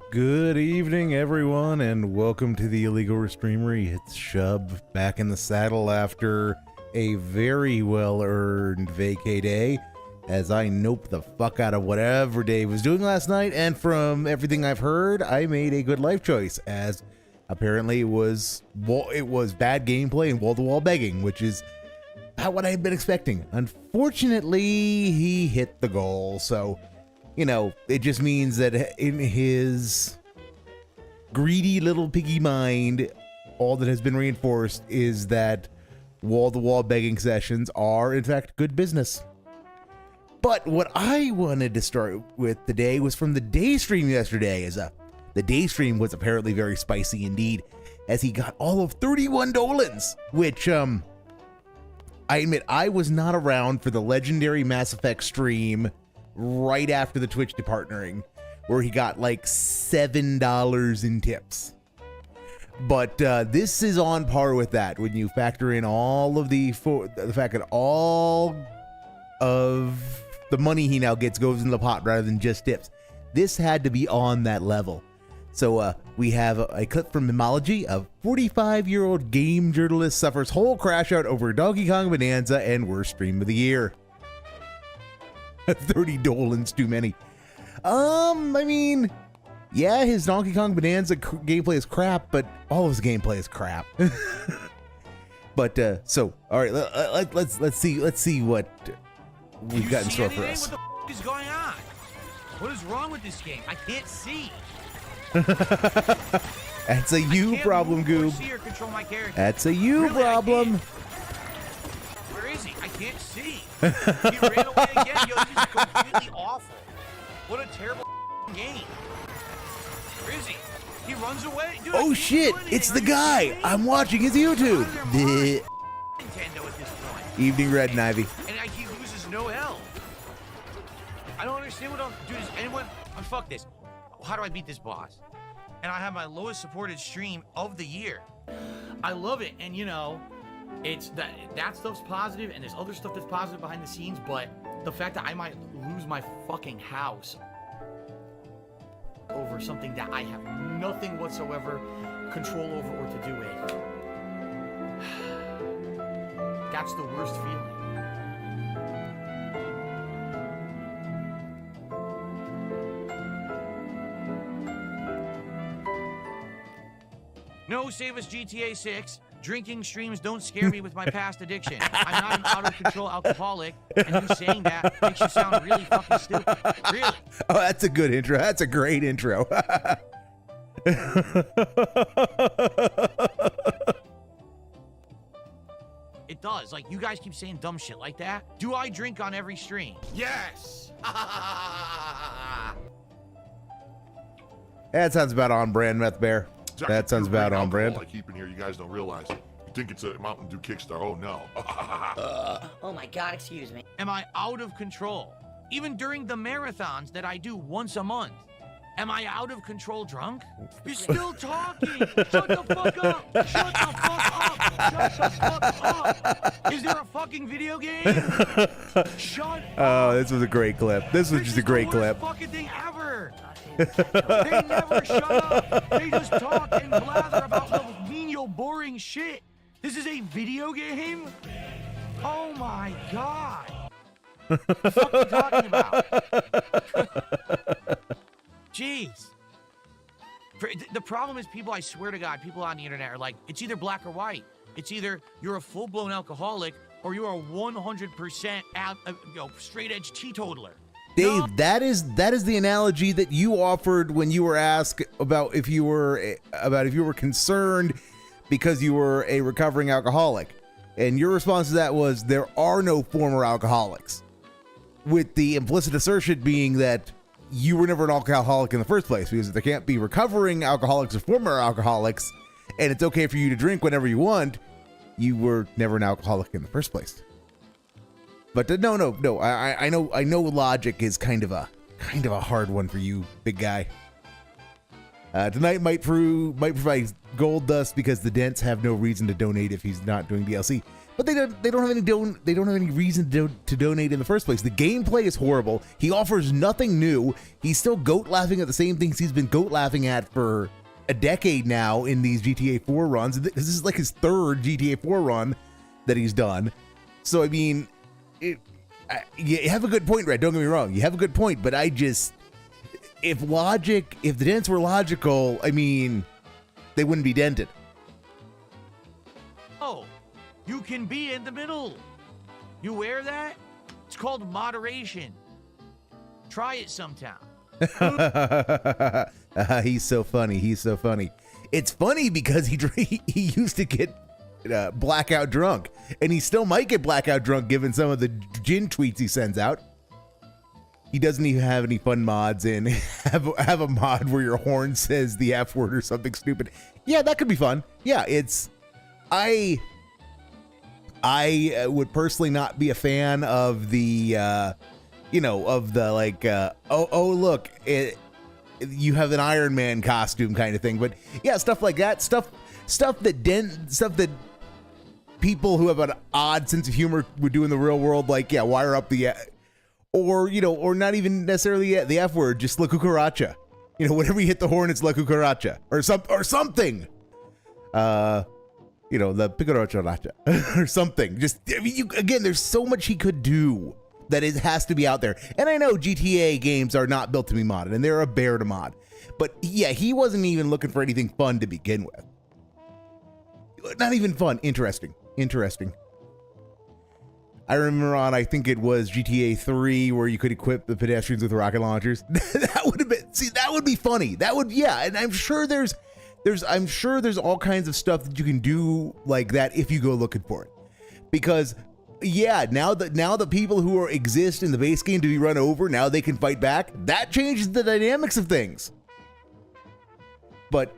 Good evening, everyone, and welcome to the Illegal Reestreamery. It's Shub back in the saddle after a very well-earned vacay day, as I nope the fuck out of whatever Dave was doing last night, and from everything I've heard, I made a good life choice, as apparently it was bad gameplay and wall-to-wall begging, which is about what I had been expecting. Unfortunately, he hit the goal, so you know, it just means that in his greedy little piggy mind, all that has been reinforced is that wall-to-wall begging sessions are, in fact, good business. But what I wanted to start with today was from the day stream yesterday, as the day stream was apparently very spicy indeed, as he got all of 31 Dolans, which, I admit, I was not around for the legendary Mass Effect stream right after the Twitch departnering, where he got like $7 in tips. But this is on par with that when you factor in all of the fact that all of the money he now gets goes in the pot rather than just tips. This had to be on that level. So we have a clip from Mimology. A 45-year-old game journalist suffers whole crash out over Donkey Kong Bonanza and worst stream of the year. 30 Dolans too many. I mean, yeah, his Donkey Kong Bonanza gameplay is crap, but all of his gameplay is crap. But so, all right, let's see what we've got in store for us. What the is going on? What is wrong with this game? I can't see. That's a you problem, Goob. That's a you problem. Where is he? I can't see. He ran away again. Yo, this is completely awful. What a terrible game. Where is he? He runs away. Dude, oh shit! It's the guy. I'm watching his YouTube. Nintendo at this point. Evening Red and Ivy. And he loses no health. I don't understand what I'm. Dude, is anyone? Fuck this. How do I beat this boss? And I have my lowest supported stream of the year. I love it, and you know, it's that stuff's positive, and there's other stuff that's positive behind the scenes, but the fact that I might lose my fucking house over something that I have nothing whatsoever control over or to do with, that's the worst feeling. No, save us GTA 6. Drinking streams don't scare me with my past addiction. I'm not an out-of-control alcoholic, and you saying that makes you sound really fucking stupid. Really. Oh, that's a good intro. That's a great intro. It does. Like, you guys keep saying dumb shit like that. Do I drink on every stream? Yes! That sounds about on brand, Meth Bear. Exactly. That sounds about on brand. I keep in here, you guys don't realize. You think it's a Mountain Dew Kickstarter? Oh no. Oh my God, excuse me. Am I out of control? Even during the marathons that I do once a month. Am I out of control drunk? You're still talking! Shut the fuck up! Shut the fuck up! Shut the fuck up! Is there a fucking video game? Shut up! Oh, this was a great clip. This was just a great clip. Fucking thing ever! They never shut up! They just talk and blather about little menial boring shit! This is a video game? Oh my god! What the fuck are you talking about? Jeez. The problem is people, I swear to God, people on the internet are like, it's either black or white. It's either you're a full-blown alcoholic or you're a 100% straight-edge teetotaler. Dave, no. that is the analogy that you offered when you were asked about if you were concerned because you were a recovering alcoholic. And your response to that was, there are no former alcoholics. With the implicit assertion being that you were never an alcoholic in the first place, because there can't be recovering alcoholics or former alcoholics, and it's okay for you to drink whenever you want, you were never an alcoholic in the first place. But no, I know logic is kind of a hard one for you, big guy. Tonight might provide gold dust because the Dents have no reason to donate if he's not doing DLC. but they don't have any reason to donate in the first place. The gameplay is horrible. He offers nothing new. He's still goat laughing at the same things he's been goat laughing at for a decade now in these GTA 4 runs. This is like his third GTA 4 run that he's done. So I mean, you have a good point, Red. Don't get me wrong. You have a good point, but if the dents were logical, I mean, they wouldn't be dented. Oh, you can be in the middle. You aware of that? It's called moderation. Try it sometime. He's so funny. He's so funny. It's funny because he used to get blackout drunk, and he still might get blackout drunk given some of the gin tweets he sends out. He doesn't even have any fun mods in. Have a mod where your horn says the F word or something stupid. Yeah, that could be fun. Yeah, I would personally not be a fan of the look, you have an Iron Man costume kind of thing. But yeah, stuff like that, stuff that people who have an odd sense of humor would do in the real world, like wire up the or not even necessarily the F word, just la cucaracha. Whenever you hit the horn, it's la cucaracha or something. The picarocha or something. Just, I mean, again, there's so much he could do that it has to be out there. And I know GTA games are not built to be modded, and they're a bear to mod. But yeah, he wasn't even looking for anything fun to begin with. Not even fun. Interesting. I remember I think it was GTA 3 where you could equip the pedestrians with rocket launchers. That would be funny. And I'm sure there's all kinds of stuff that you can do like that if you go looking for it. Because now the people who exist in the base game to be run over, now they can fight back. That changes the dynamics of things. But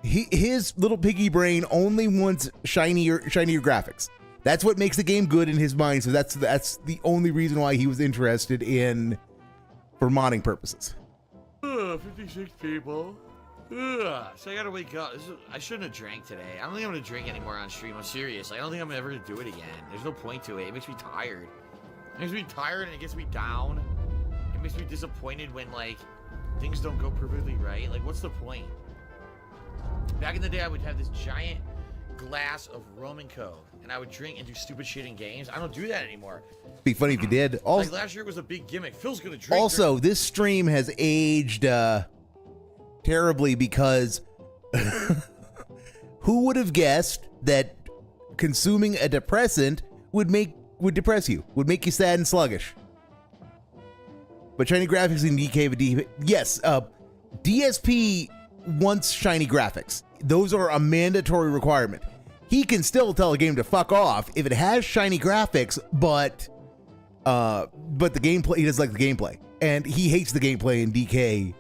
his little piggy brain only wants shinier graphics. That's what makes the game good in his mind. So that's the only reason why he was interested for modding purposes. 56 people. Ugh. So I gotta wake up. I shouldn't have drank today. I don't think I'm gonna drink anymore on stream. I'm serious. I don't think I'm ever gonna do it again. There's no point to it. It makes me tired. And it gets me down. It makes me disappointed when things don't go perfectly right. What's the point? Back in the day, I would have this giant glass of rum and coke, and I would drink and do stupid shit in games. I don't do that anymore. Be funny if you did. Also, last year was a big gimmick. Phil's gonna drink. Also, this stream has aged terribly because who would have guessed that consuming a depressant would depress you, would make you sad and sluggish? But shiny graphics in DK, yes, DSP wants shiny graphics. Those are a mandatory requirement. He can still tell a game to fuck off if it has shiny graphics, but the gameplay, he doesn't like the gameplay, and he hates the gameplay in DK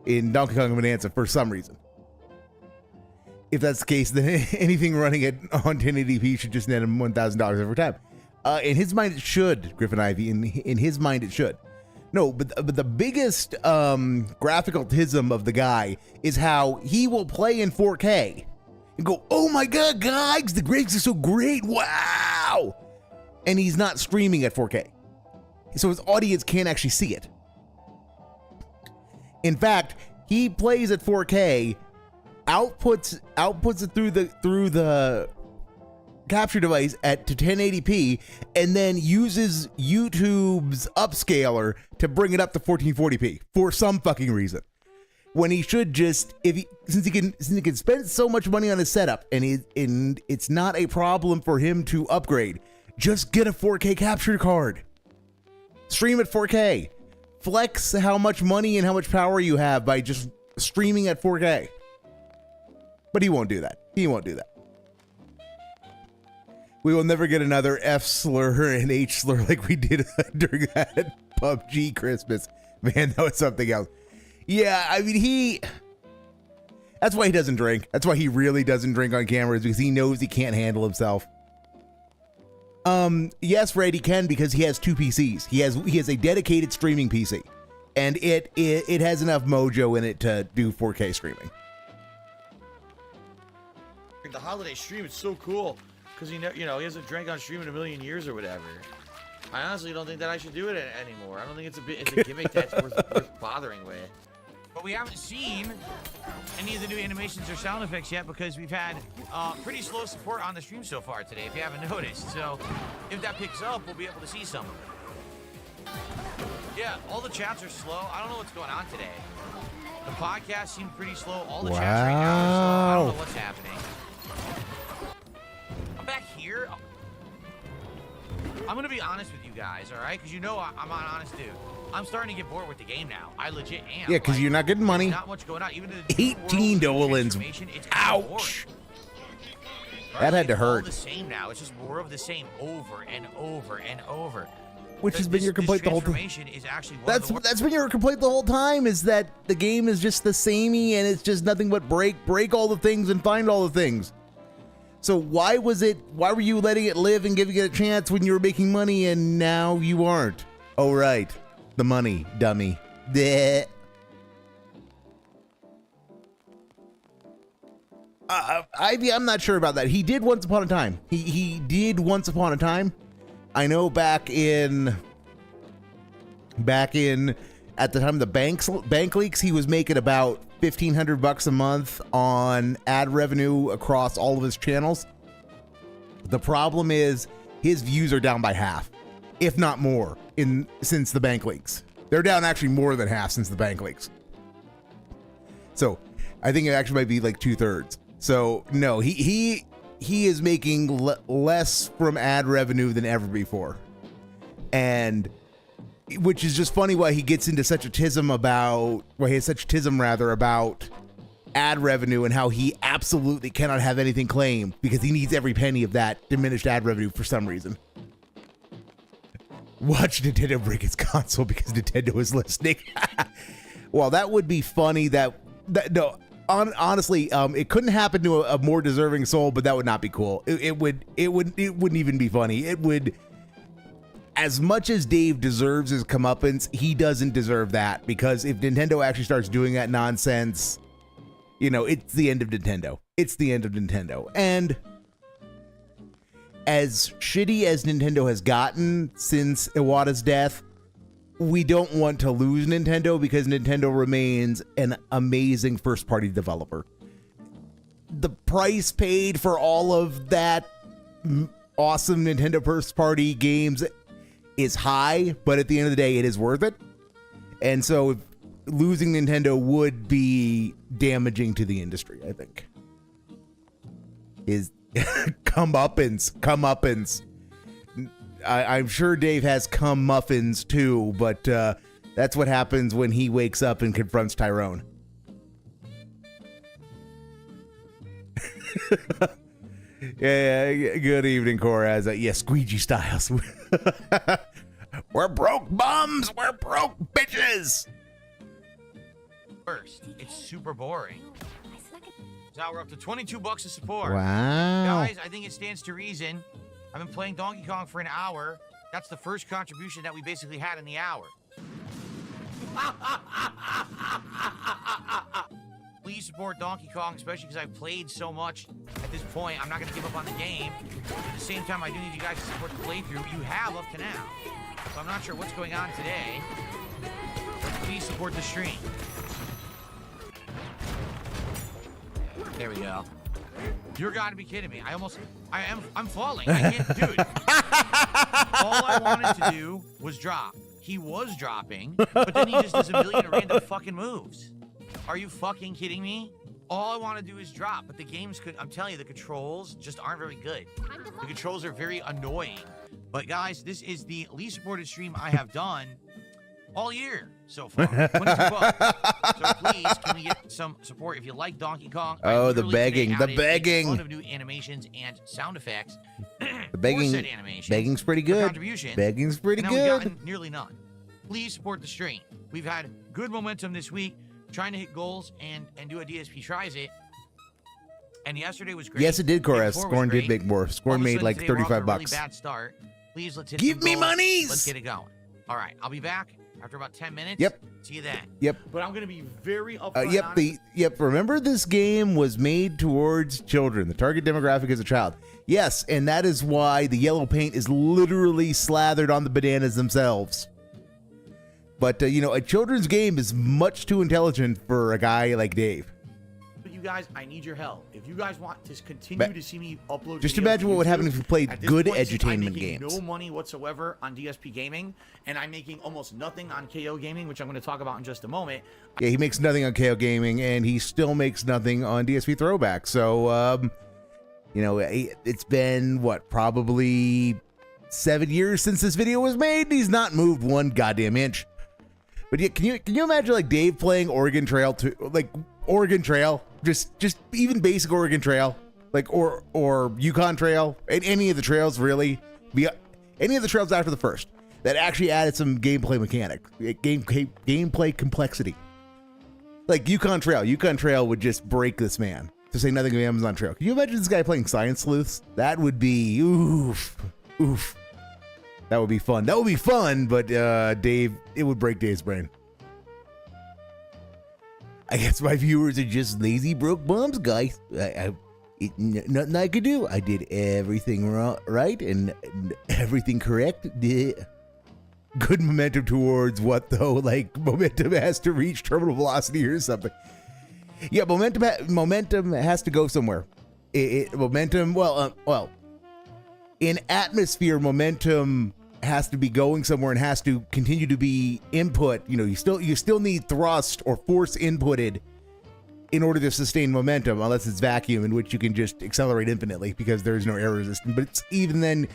in Donkey Kong Bonanza for some reason. If that's the case, then anything running it on 1080p should just net him $1,000 every time. In his mind, it should, Griffin Ivy. In his mind, it should. No, but the biggest graphical tism of the guy is how he will play in 4K and go, "Oh my God, guys, the graphics are so great! Wow!" And he's not streaming at 4K, so his audience can't actually see it. In fact, he plays at 4K, outputs it through the capture device to 1080p, and then uses YouTube's upscaler to bring it up to 1440p for some fucking reason. When he should just, since he can spend so much money on his setup, and it's not a problem for him to upgrade, just get a 4K capture card. Stream at 4K. Flex how much money and how much power you have by just streaming at 4K. But he won't do that. We will never get another F slur and H slur like we did during that PUBG Christmas. Man, that was something else. Yeah, I mean, that's why he doesn't drink. That's why he really doesn't drink on cameras, because he knows he can't handle himself. Yes, Red, he can, because he has two PCs. He has a dedicated streaming PC, and it has enough mojo in it to do 4K streaming. the holiday stream. It's so cool because he hasn't drank on stream in a million years or whatever. I honestly don't think that I should do it anymore. I don't think it's a gimmick that's worth bothering with. But we haven't seen any of the new animations or sound effects yet because we've had pretty slow support on the stream so far today, if you haven't noticed. So if that picks up, we'll be able to see some of it. Yeah, all the chats are slow. I don't know what's going on today. The podcast seemed pretty slow. All the chats right now are slow. I don't know what's happening. I'm back here. I'm going to be honest with you guys, all right? Because you know I'm an honest dude. I'm starting to get bored with the game now. I legit am. Yeah, because you're not getting money. Not much going on. Even the 18 dolans. Ouch. That had to hurt. It's all the same now. It's just more of the same over and over and over. Which has been your complaint the whole time. Is actually that's been your complaint the whole time, is that the game is just the samey and it's just nothing but break all the things and find all the things. So why were you letting it live and giving it a chance when you were making money and now you aren't? Oh, right. The money, dummy. Bleh. I'm not sure about that. He did once upon a time. He did once upon a time. I know back in at the time of the bank leaks, he was making about $1,500 a month on ad revenue across all of his channels. The problem is his views are down by half, if not more, since the bank leaks. They're down actually more than half since the bank leaks. So I think it actually might be like 2/3. So no, he is making less from ad revenue than ever before, and which is just funny why he gets into such a tism about ad revenue and how he absolutely cannot have anything claimed because he needs every penny of that diminished ad revenue for some reason. Watch Nintendo break its console because Nintendo is listening. Well, that would be funny. Honestly, it couldn't happen to a more deserving soul, but that would not be cool. It wouldn't even be funny. It would. As much as Dave deserves his comeuppance, he doesn't deserve that, because if Nintendo actually starts doing that nonsense, it's the end of Nintendo. It's the end of Nintendo. And as shitty as Nintendo has gotten since Iwata's death, we don't want to lose Nintendo because Nintendo remains an amazing first-party developer. The price paid for all of that awesome Nintendo first-party games is high, but at the end of the day, it is worth it. And so losing Nintendo would be damaging to the industry, I think. Is comeuppance. I'm sure Dave has come muffins too, but that's what happens when he wakes up and confronts Tyrone. Yeah, good evening, Coraz. Yeah, Squeegee Styles. We're broke bums. We're broke bitches. First, it's super boring. Now we're up to $22 of support. Wow. Guys, I think it stands to reason. I've been playing Donkey Kong for an hour. That's the first contribution that we basically had in the hour. Please support Donkey Kong, especially because I've played so much at this point. I'm not going to give up on the game. At the same time, I do need you guys to support the playthrough. You have up to now. So I'm not sure what's going on today. But please support the stream. There we go. You're gotta be kidding me. I'm falling. I can't do it. All I wanted to do was drop. He was dropping, but then he just does a million random fucking moves. Are you fucking kidding me? All I want to do is drop, but the games I'm telling you, the controls just aren't very good. The controls are very annoying. But guys, this is the least supported stream I have done all year so far. $22. So please, can we get some support if you like Donkey Kong? Oh, the begging. A ton of new animations and sound effects. The begging. Begging's pretty good. Begging's pretty good. We've gotten nearly none. Please support the stream. We've had good momentum this week, trying to hit goals and do a DSP tries it. And yesterday was great. Yes, it did, Koras. Scorn did make more. Scorn made like $35. Really bad start. Please, let's hit Give me monies. Let's get it going. All right, I'll be back After about 10 minutes? Yep. See you then. Yep. But I'm going to be very upfront. Yep. Remember, this game was made towards children. The target demographic is a child. Yes, and that is why the yellow paint is literally slathered on the bananas themselves. But, a children's game is much too intelligent for a guy like Dave. But you guys, I need your help. If you guys want to continue to see me upload just videos imagine what would happen if you played good edutainment I'm making games. no money whatsoever on DSP Gaming, and I'm making almost nothing on KO Gaming, which I'm going to talk about in just a moment. Yeah, he makes nothing on KO Gaming, and he still makes nothing on DSP Throwback. So, it's been, probably 7 years since this video was made, and he's not moved one goddamn inch. But yeah, can you imagine like Dave playing Oregon Trail Oregon Trail, just even basic Oregon Trail, like or Yukon Trail, and any of the trails really, any of the trails after the first that actually added some gameplay gameplay complexity. Like Yukon Trail would just break this man. To say nothing of Amazon Trail. Can you imagine this guy playing Science Sleuths? That would be oof. That would be fun. That would be fun, but Dave, it would break Dave's brain. I guess my viewers are just lazy broke bums, guys. Nothing I could do. I did everything right and everything correct. Good momentum towards what though? Like momentum has to reach terminal velocity or something. Yeah, momentum has to go somewhere. In atmosphere, momentum has to be going somewhere and has to continue to be input. You still need thrust or force inputted in order to sustain momentum, unless it's vacuum, in which you can just accelerate infinitely because there's no air resistance. But it's even then,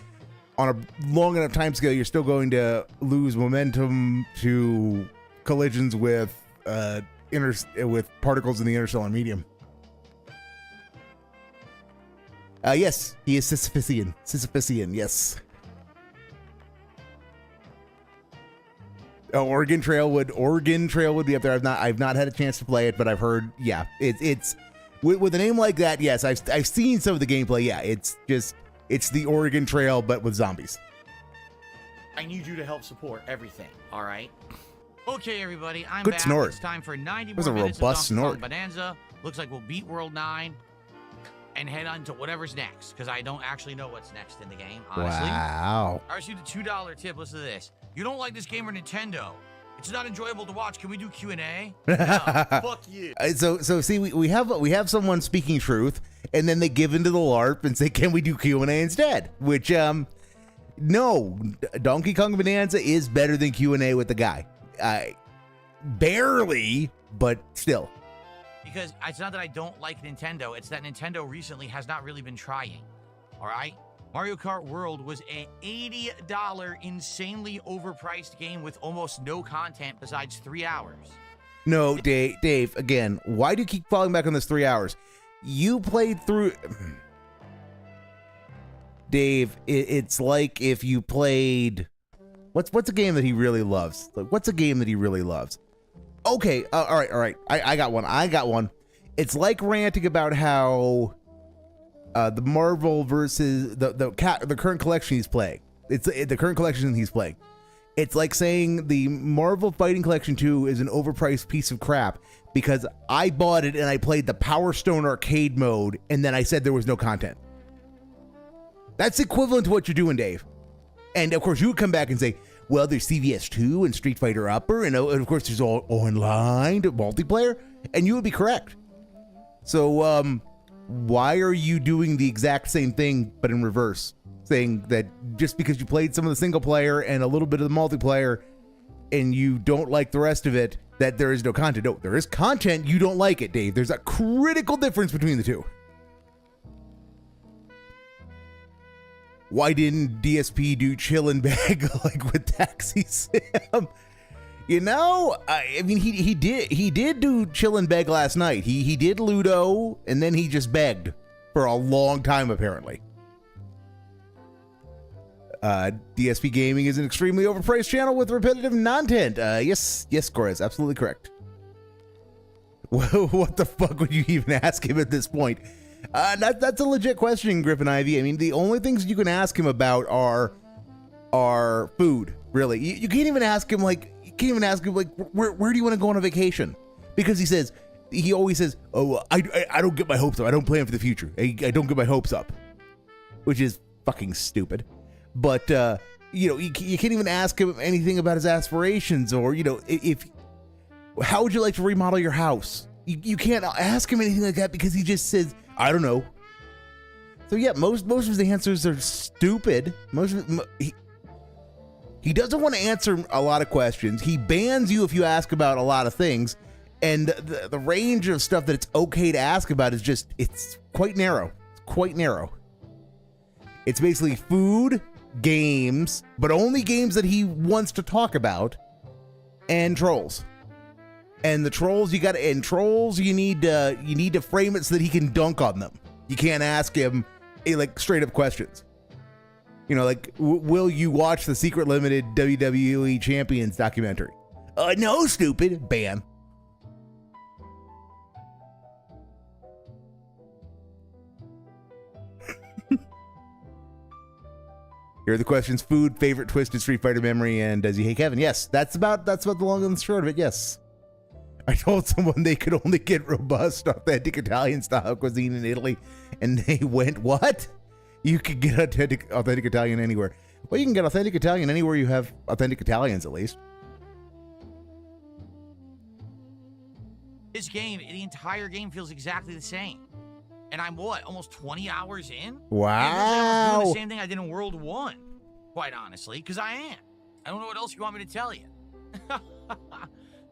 on a long enough time scale, you're still going to lose momentum to collisions with particles in the interstellar medium. Yes, he is Sisyphean. Yes. Oregon Trail would be up there. I've not had a chance to play it, but I've heard. Yeah, it's with a name like that. Yes, I've seen some of the gameplay. Yeah, it's the Oregon Trail, but with zombies. I need you to help support everything. All right. Okay, everybody, I'm Good back. snort. It's time for 90 was more a minutes of robust Donkey Kong snort. Bonanza. Looks like we'll beat World 9 and head on to whatever's next, because I don't actually know what's next in the game, honestly. Wow. I received a $2 tip. Listen to this. You don't like this game or Nintendo? It's not enjoyable to watch. Can we do Q&A? No, fuck you. So see, we have someone speaking truth, and then they give into the LARP and say, "Can we do Q&A instead?" Which, no, Donkey Kong Bonanza is better than Q&A with the guy. Barely, but still. Because it's not that I don't like Nintendo. It's that Nintendo recently has not really been trying. All right? Mario Kart World was an $80 insanely overpriced game with almost no content besides 3 hours. No, Dave, again, why do you keep falling back on this 3 hours? You played through... Dave, it's like if you played... What's a game that he really loves? Like, what's a game that he really loves? Okay, all right. I got one. It's like ranting about how the Marvel versus the current collection he's playing. It's the current collection he's playing. It's like saying the Marvel Fighting Collection 2 is an overpriced piece of crap because I bought it and I played the Power Stone arcade mode and then I said there was no content. That's equivalent to what you're doing, Dave. And of course, you would come back and say, well, there's CVS 2 and Street Fighter Upper, and of course, there's all online multiplayer, and you would be correct. So, why are you doing the exact same thing, but in reverse? Saying that just because you played some of the single player and a little bit of the multiplayer, and you don't like the rest of it, that there is no content. No, there is content, you don't like it, Dave. There's a critical difference between the two. Why didn't DSP do chill and beg like with Taxi Sam? You know, I mean, he did do chill and beg last night. He did Ludo, and then he just begged for a long time, apparently. DSP Gaming is an extremely overpriced channel with repetitive content. Yes, Cora, absolutely correct. What the fuck would you even ask him at this point? That's a legit question, Griffin Ivy. I mean, the only things you can ask him about are food, really. You can't even ask him, like, can't even ask him like, where do you want to go on a vacation? Because he always says, oh, I don't get my hopes up. I don't plan for the future. I don't get my hopes up, which is fucking stupid. But you can't even ask him anything about his aspirations, or how would you like to remodel your house? You can't ask him anything like that because he just says, I don't know. So yeah, most of his answers are stupid. He doesn't want to answer a lot of questions. He bans you if you ask about a lot of things, and the range of stuff that it's okay to ask about is it's quite narrow. It's quite narrow. It's basically food, games, but only games that he wants to talk about, and trolls. And the trolls you need to frame it so that he can dunk on them. You can't ask him like straight up questions. Like, will you watch the secret limited WWE Champions documentary? No, stupid. Ban. Here are the questions: food, favorite Twisted Street Fighter memory, and does he hate Kevin? Yes, that's about the long and short of it. Yes. I told someone they could only get robust, authentic Italian style cuisine in Italy, and they went, what? You could get authentic Italian anywhere. Well, you can get authentic Italian anywhere you have authentic Italians, at least. This game, the entire game feels exactly the same. And I'm almost 20 hours in? Wow. I'm doing the same thing I did in World 1, quite honestly, because I am. I don't know what else you want me to tell you.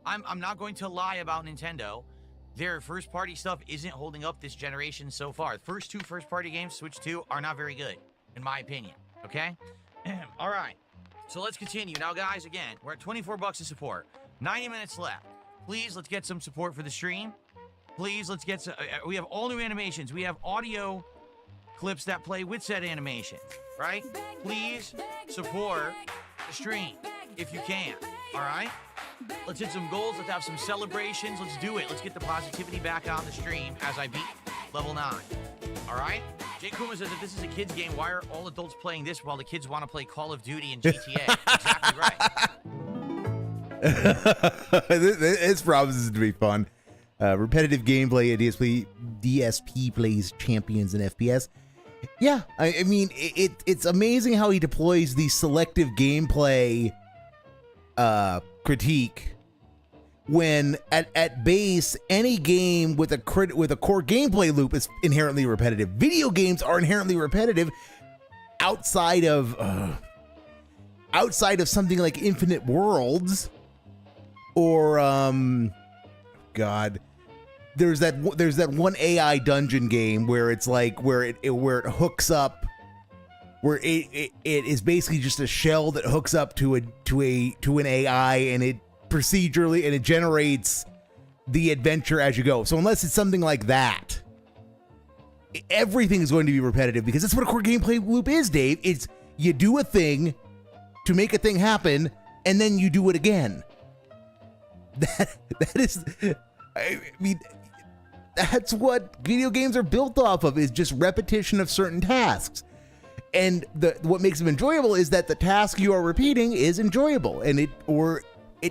I'm not going to lie about Nintendo. Their first-party stuff isn't holding up this generation so far. The first two first-party games, Switch 2, are not very good, in my opinion, okay? All right, so let's continue. Now, guys, again, we're at $24 to support. 90 minutes left. Please, let's get some support for the stream. Please, let's get some... we have all new animations. We have audio clips that play with said animation, right? Please support the stream if you can, all right? Let's hit some goals. Let's have some celebrations. Let's do it. Let's get the positivity back on the stream as I beat level 9. All right? Jake Kuma says, if this is a kid's game, why are all adults playing this while the kids want to play Call of Duty and GTA? Exactly right. This promises to be fun. Repetitive gameplay at DSP plays champions in FPS. Yeah, I mean, it's amazing how he deploys the selective gameplay critique when at base any game with a core gameplay loop is inherently repetitive. Video games are inherently repetitive outside of something like Infinite Worlds or God, there's that one AI dungeon game where it's like where it hooks up, where it is basically just a shell that hooks up to an AI, and it procedurally, and it generates the adventure as you go. So unless it's something like that, everything is going to be repetitive, because that's what a core gameplay loop is, Dave. It's you do a thing to make a thing happen, and then you do it again. That is, I mean, that's what video games are built off of, is just repetition of certain tasks. And what makes them enjoyable is that the task you are repeating is enjoyable, and it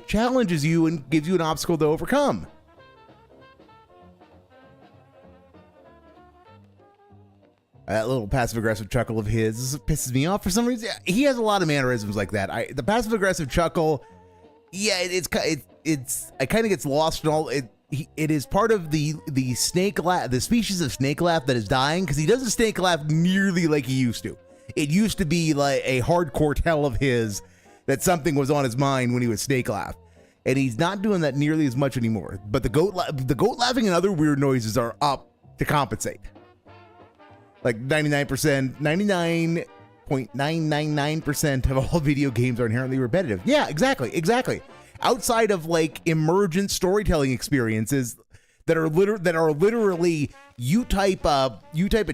challenges you and gives you an obstacle to overcome. That little passive-aggressive chuckle of his pisses me off for some reason. He has a lot of mannerisms like that. The passive-aggressive chuckle, yeah, it kind of gets lost in all. It is part of the snake laugh, the species of snake laugh that is dying, because he doesn't snake laugh nearly like he used to. It used to be like a hardcore tell of his that something was on his mind when he would snake laugh, and he's not doing that nearly as much anymore. But the goat laughing and other weird noises are up to compensate. Like 99.999% of all video games are inherently repetitive. Yeah, exactly. Outside of like emergent storytelling experiences that are literally you type a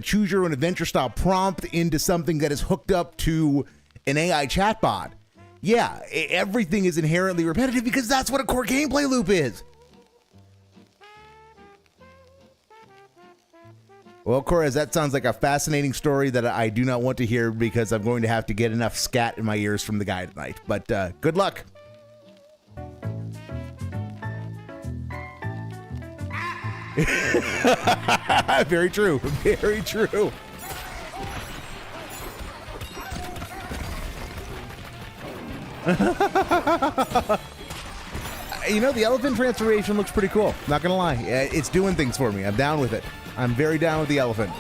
choose your own adventure style prompt into something that is hooked up to an AI chatbot. Yeah, everything is inherently repetitive because that's what a core gameplay loop is. Well, Corez, that sounds like a fascinating story that I do not want to hear, because I'm going to have to get enough scat in my ears from the guy tonight. But good luck. Very true. Very true. You know, the elephant transformation looks pretty cool. Not gonna lie. It's doing things for me. I'm down with it. I'm very down with the elephant.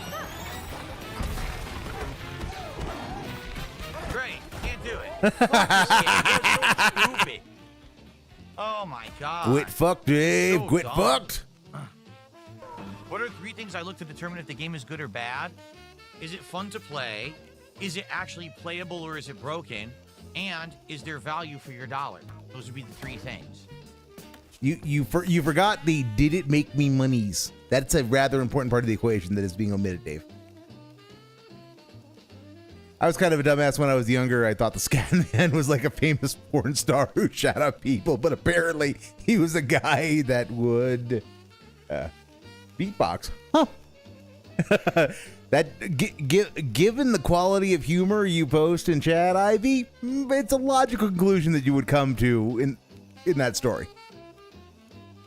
Great. Can't do it. Fuck this game. It's so stupid. Oh my god. Quit fucked, Dave. So Quit dumb. fucked. What are 3 things I look to determine if the game is good or bad? Is it fun to play? Is it actually playable or is it broken? And is there value for your dollar? Those would be the 3 things. You forgot the did it make me monies. That's a rather important part of the equation that is being omitted, Dave. I was kind of a dumbass when I was younger. I thought the Scatman was like a famous porn star who shot up people, but apparently he was a guy that would beatbox. Huh. Given the quality of humor you post in chat, Ivy, it's a logical conclusion that you would come to in that story.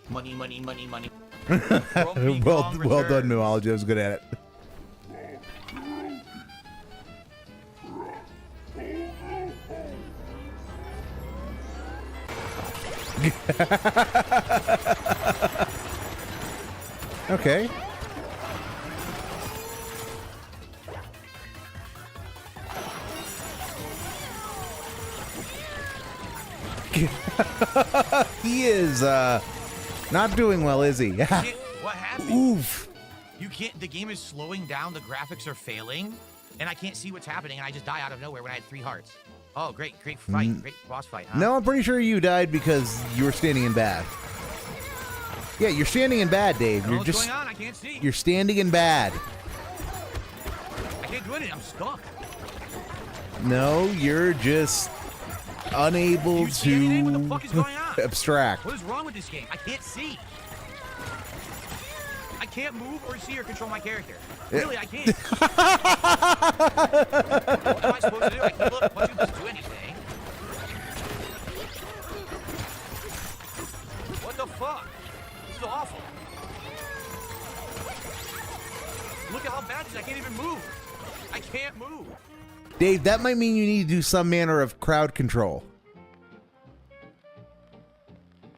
Money, money, money, money. well done, Noology. I was good at it. Okay. He is not doing well, is he? What happened? Oof. You can't. The game is slowing down. The graphics are failing, and I can't see what's happening. And I just die out of nowhere when I had 3 hearts. Oh, great fight, great boss fight. Huh? No, I'm pretty sure you died because you were standing in bad. Yeah, you're standing in bad, Dave. I don't know You're what's just going on. I can't see. you're standing in bad. I can't do anything. I'm stuck. No, you're just unable You see anything? What the fuck is to going on? abstract. What is wrong with this game? I can't see. I can't move or see or control my character. Really, I can't. What am I supposed to do? I can't look. What doesn't do anything? What the fuck? This is awful. Look at how bad this is. I can't even move. I can't move. Dave, that might mean you need to do some manner of crowd control.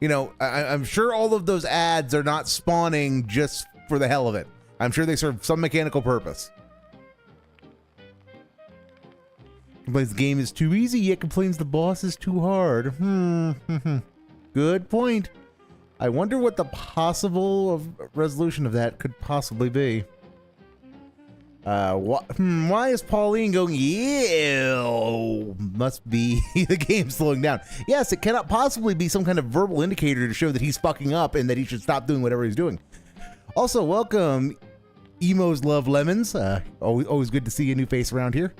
You know, I'm sure all of those ads are not spawning just for the hell of it. I'm sure they serve some mechanical purpose. Complains the game is too easy, yet complains the boss is too hard. Good point. I wonder what the possible resolution of that could possibly be. Why is Pauline going, ew? Must be the game slowing down. Yes, it cannot possibly be some kind of verbal indicator to show that he's fucking up and that he should stop doing whatever he's doing. Also, welcome, Emos Love Lemons. Always good to see a new face around here.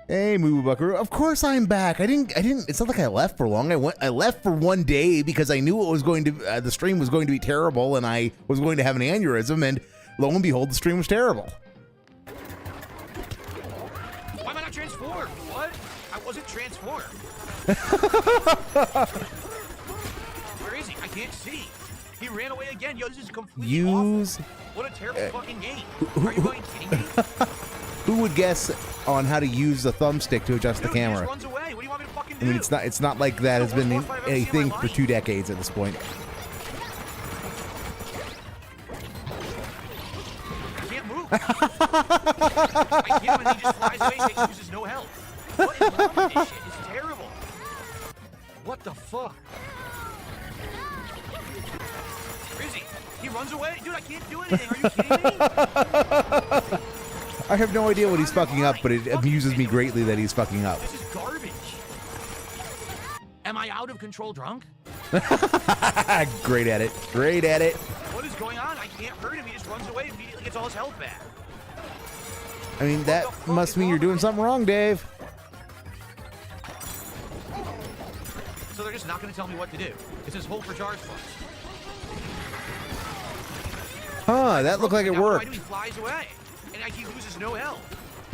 Hey, Moo Buckaroo. Of course I'm back. I didn't, it's not like I left for long. I left for one day because I knew it was going to, the stream was going to be terrible and I was going to have an aneurysm, and lo and behold, the stream was terrible. Why am I not transformed? What? I wasn't transformed. Where is he? I can't see. He ran away again. Yo, this is completely awful. What a terrible fucking game. Are you fucking kidding me? Who would guess on how to use a thumbstick to adjust the camera? He just runs away. What do you want me to fucking do? I mean, it's not like that has been a thing for 2 decades at this point. I can't move. I can't when he just flies away and uses no help. What is wrong with this shit? It's terrible. What the fuck? Where is he? He runs away? Dude, I can't do anything. Are you kidding me? I have no idea what he's fucking up, but it amuses me greatly that he's fucking up. This is garbage. Am I out of control drunk? Great at it. Great at it. What is going on? I can't hurt him. He just runs away and immediately gets all his health back. I mean, that must mean you're doing something wrong, Dave. So they're just not going to tell me what to do. It says hold for charge punch. Huh, that looked like it Now what do I worked. do? He flies away. And he loses no health.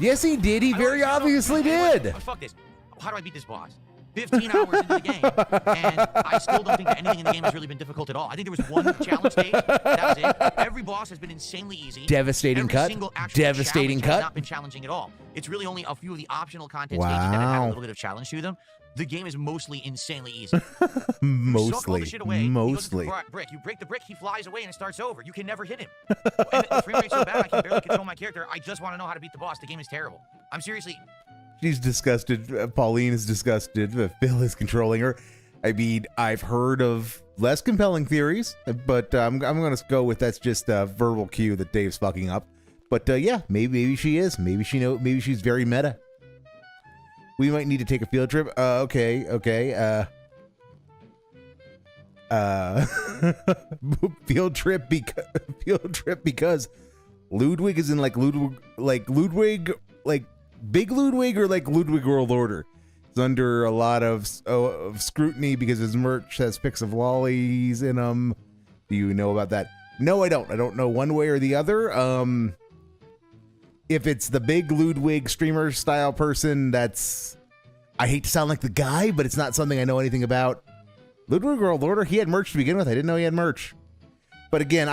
Yes, he did. He very obviously did. Fuck this. How do I beat this boss? 15 hours into the game, and I still don't think that anything in the game has really been difficult at all. I think there was one challenge stage. That was it. Every boss has been insanely easy. Devastating Every cut. single actual Devastating challenge has cut. not been challenging at all. It's really only a few of the optional content stages that have had a little bit of challenge to them. The game is mostly insanely easy. Suck all the shit away. Mostly. He goes to the brick. You break the brick, he flies away, and it starts over. You can never hit him. And the frame rate's so bad, I can barely control my character. I just want to know how to beat the boss. The game is terrible. I'm seriously... She's disgusted. Pauline is disgusted. Phil is controlling her. I mean, I've heard of less compelling theories, but I'm going to go with that's just a verbal cue that Dave's fucking up. But yeah, maybe she is. Maybe she's very meta. We might need to take a field trip. Okay. Field trip because Ludwig is in like Ludwig, like Big Ludwig or like Ludwig World Order. It's under a lot of scrutiny because his merch has pics of lollies in them. Do you know about that? No, I don't. I don't know one way or the other. If it's the Big Ludwig streamer style person, that's... I hate to sound like the guy, but it's not something I know anything about. Ludwig World Order, he had merch to begin with. I didn't know he had merch. But again,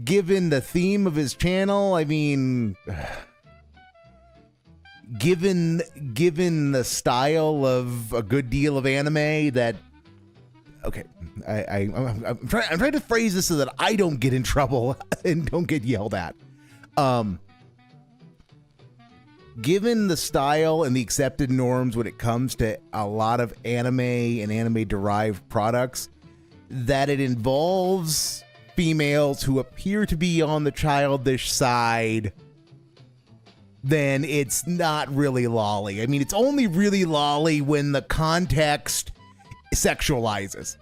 given the theme of his channel, I mean, given the style of a good deal of anime that, okay, I'm trying to phrase this so that I don't get in trouble and don't get yelled at. Given the style and the accepted norms when it comes to a lot of anime and anime-derived products, that it involves females who appear to be on the childish side, then it's not really lolly. I mean, it's only really lolly when the context sexualizes.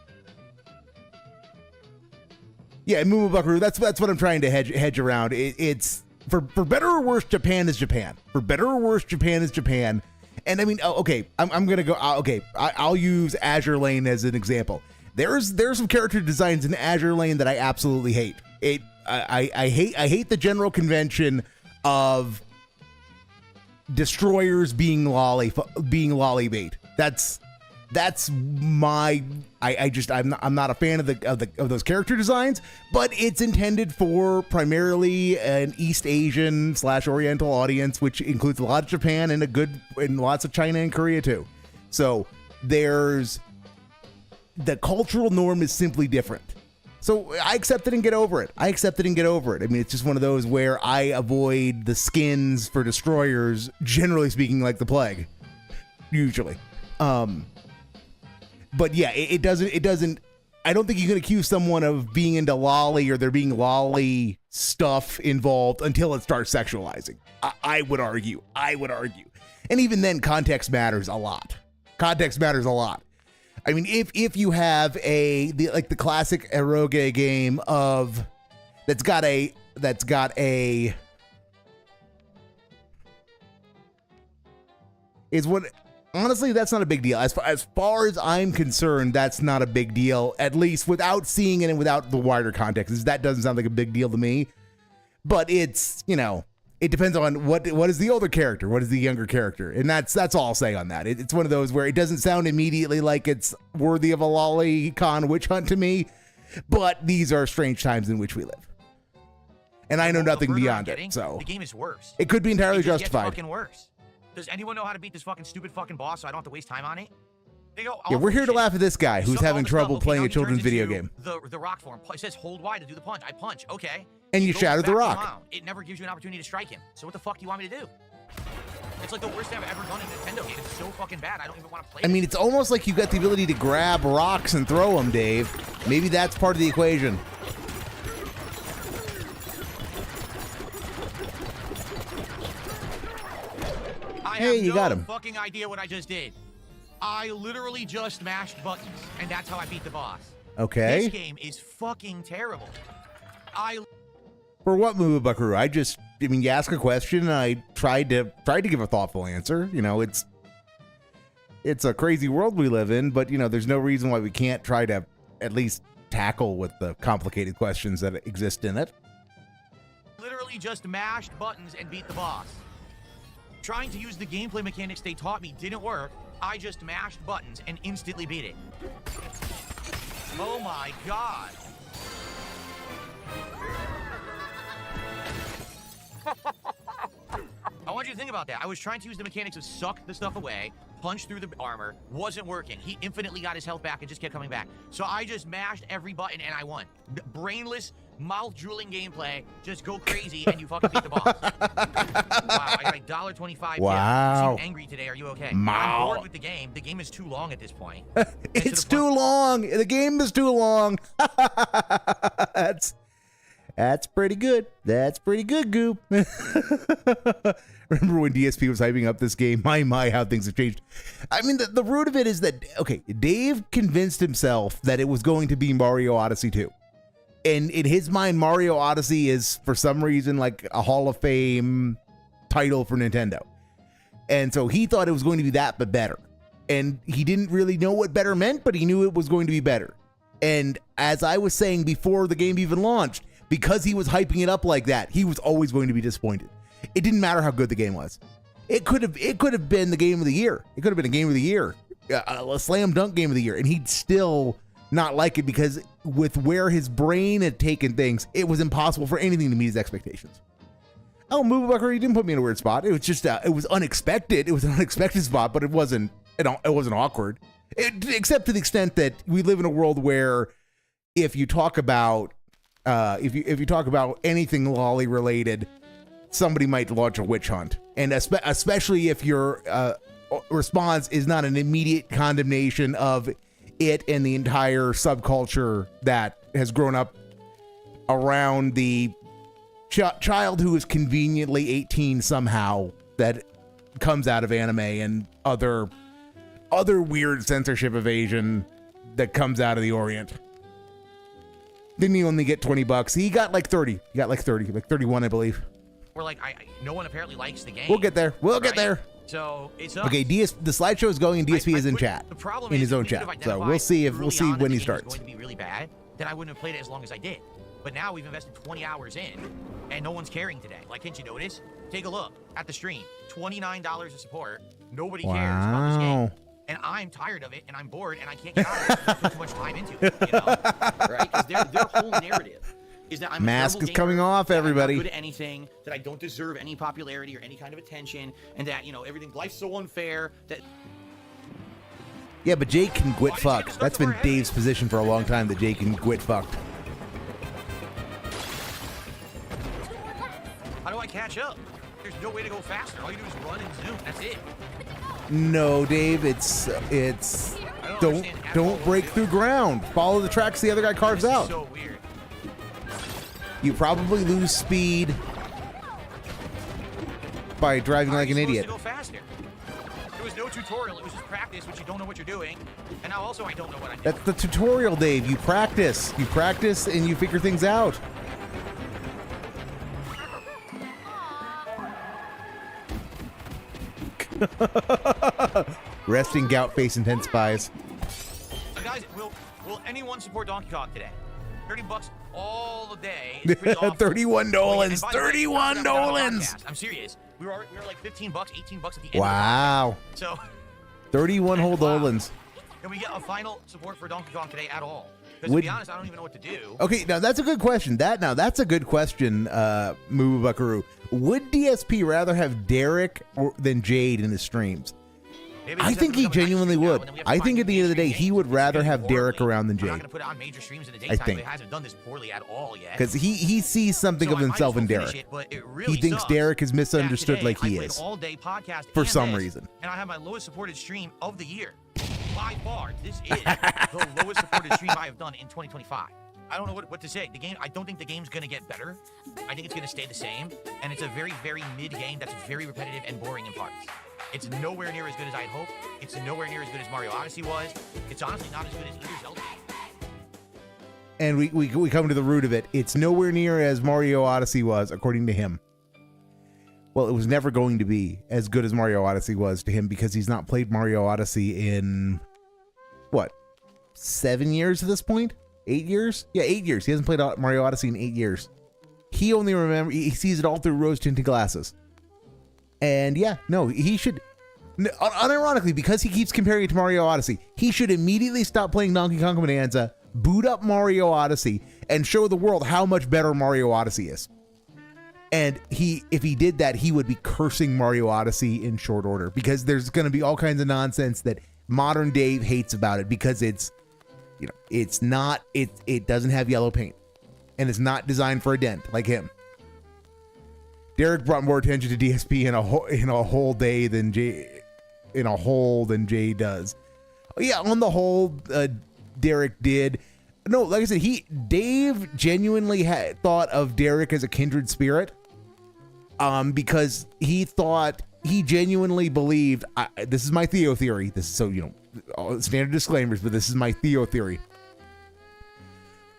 Yeah, Mumu Buckaroo, that's what I'm trying to hedge around. It's for better or worse, Japan is Japan. For better or worse, Japan is Japan. And I mean, okay, I'm gonna go. Okay, I'll use Azure Lane as an example. There's some character designs in Azure Lane that I absolutely hate. I hate the general convention of destroyers being lolly bait. That's my I'm not a fan of those character designs, but it's intended for primarily an East Asian / Oriental audience, which includes a lot of Japan and lots of China and Korea too. So there's the cultural norm is simply different. So I accept it and get over it. I mean, it's just one of those where I avoid the skins for destroyers, generally speaking, like the plague, usually. But yeah, it doesn't, I don't think you can accuse someone of being into lolly or there being lolly stuff involved until it starts sexualizing. I would argue. And even then, context matters a lot. I mean, if you have the classic eroge game of that's got a is what. Honestly, that's not a big deal. As far as I'm concerned, that's not a big deal, at least without seeing it and without the wider context. That doesn't sound like a big deal to me. But it's, it depends on what is the older character, what is the younger character. And that's all I'll say on that. It's one of those where it doesn't sound immediately like it's worthy of a lolicon witch hunt to me, but these are strange times in which we live. And I know nothing beyond it, so the game is worse. It could be entirely justified. justified. Fucking worse. Does anyone know how to beat this fucking stupid fucking boss so I don't have to waste time on it? Yeah, we're here to laugh at this guy who's having trouble playing a children's video game. The rock form. It says hold Y to do the punch. I punch. Okay. And you shattered the rock. It never gives you an opportunity to strike him. So what the fuck do you want me to do? It's like the worst thing I've ever done in a Nintendo game. It's so fucking bad. I don't even want to play it. I mean, it's almost like you've got the ability to grab rocks and throw them, Dave. Maybe that's part of the equation. Hey, you got him. Fucking idea what I just did. I literally just mashed buttons, and that's how I beat the boss. Okay. This game is fucking terrible. For what, Moo Buckaroo? You ask a question, and I tried to give a thoughtful answer. It's a crazy world we live in, but there's no reason why we can't try to at least tackle with the complicated questions that exist in it. Literally just mashed buttons and beat the boss. Trying to use the gameplay mechanics they taught me didn't work. I just mashed buttons and instantly beat it. Oh my god. I want you to think about that. I was trying to use the mechanics of suck the stuff away, punch through the armor, wasn't working. He infinitely got his health back and just kept coming back. So I just mashed every button and I won. Brainless, mouth-drooling gameplay, just go crazy and you fucking beat the boss. Wow, I got $1.25. Wow. You seem angry today, are you okay? Wow. I'm bored with the game. The game is too long at this point. It's too long. The game is too long. That's pretty good. That's pretty good, Goop. Remember when DSP was hyping up this game? My, how things have changed. I mean, the root of it is that, okay, Dave convinced himself that it was going to be Mario Odyssey 2. And in his mind, Mario Odyssey is, for some reason, like a Hall of Fame title for Nintendo. And so he thought it was going to be that, but better. And he didn't really know what better meant, but he knew it was going to be better. And as I was saying before the game even launched, because he was hyping it up like that, he was always going to be disappointed. It didn't matter how good the game was. It could have been the game of the year. It could have been a game of the year, a slam dunk game of the year, and he'd still not like it because with where his brain had taken things, it was impossible for anything to meet his expectations. Oh, Moobbucker, you didn't put me in a weird spot. It was just, it was unexpected. It was an unexpected spot, but it wasn't awkward. Except to the extent that we live in a world where if you talk about if you talk about anything lolly related, somebody might launch a witch hunt, and especially if your response is not an immediate condemnation of it and the entire subculture that has grown up around the child who is conveniently 18 somehow, that comes out of anime and other weird censorship evasion that comes out of the Orient. Didn't he only get $20? He got like 30. He got like 31, I believe. We're like, no one apparently likes the game. We'll get there. We'll get there. So it's up. Okay, the slideshow is going and DSP is in chat. The problem in is, his own chat. So we'll see when he starts. Going to be really bad, then I wouldn't have played it as long as I did. But now we've invested 20 hours in, and no one's caring today. Like, can't you notice? Take a look at the stream. $29 of support. Nobody cares about this game. And I'm tired of it, and I'm bored, and I can't get out of it. I put too much time into it, you know? Right? Because their whole narrative is that I'm mask is coming off, everybody. I'm not good at anything, that I don't deserve any popularity or any kind of attention, and that, you know, life's so unfair that... Yeah, but Jake can quit fuck. That's been Dave's position for a long time, that Jake can quit fucked. How do I catch up? There's no way to go faster. All you do is run and zoom. That's it. No, Dave, it's don't break through ground. Follow the tracks the other guy carves out. So weird. You probably lose speed by driving like an idiot. To go faster? There was no tutorial. It was just practice, which you don't know what you're doing. And now also I don't know what I'm doing. That's the tutorial, Dave. You practice. You practice and you figure things out. Resting gout face intensifies. Guys, will anyone support Donkey Kong today? $30 all the day. 31 Dolans. 31 Dolans. I'm serious. We were like $15, $18 at the end. Wow. So 31 whole Dolans. Can we get a final support for Donkey Kong today at all? Because to be honest, I don't even know what to do. Okay, now that's a good question. That's a good question, Moo Buckaroo. Would DSP rather have Derek than Jade in his streams? I think he genuinely would. I think at the end of the day, he would rather have Derek around than Jade. I'm not going to put it on major streams in the daytime. I think. It hasn't done this poorly at all yet. Because he sees something of himself in Derek. He thinks Derek is misunderstood like he is. For some reason. And I have my lowest supported stream of the year. By far, this is the lowest supported stream I have done in 2025. I don't know what to say. The game, I don't think the game's going to get better. I think it's going to stay the same. And it's a very, very mid game that's very repetitive and boring in parts. It's nowhere near as good as I'd hoped. It's nowhere near as good as Mario Odyssey was. It's honestly not as good as either Zelda game. And we come to the root of it. It's nowhere near as Mario Odyssey was, according to him. Well, it was never going to be as good as Mario Odyssey was to him because he's not played Mario Odyssey in, what, 7 years at this point? 8 years? Yeah, 8 years. He hasn't played Mario Odyssey in 8 years. He only he sees it all through rose-tinted glasses. And yeah, no, he should, unironically, because he keeps comparing it to Mario Odyssey, he should immediately stop playing Donkey Kong Bonanza, boot up Mario Odyssey, and show the world how much better Mario Odyssey is. And if he did that, he would be cursing Mario Odyssey in short order, because there's going to be all kinds of nonsense that modern Dave hates about it, because it doesn't have yellow paint, and it's not designed for a dent like him. Derek brought more attention to DSP in a whole day than Jay does. Yeah, on the whole, Derek did. No, like I said, Dave genuinely thought of Derek as a kindred spirit, because he genuinely believed. This is my Theo theory. This is standard disclaimers, but this is my Theo theory.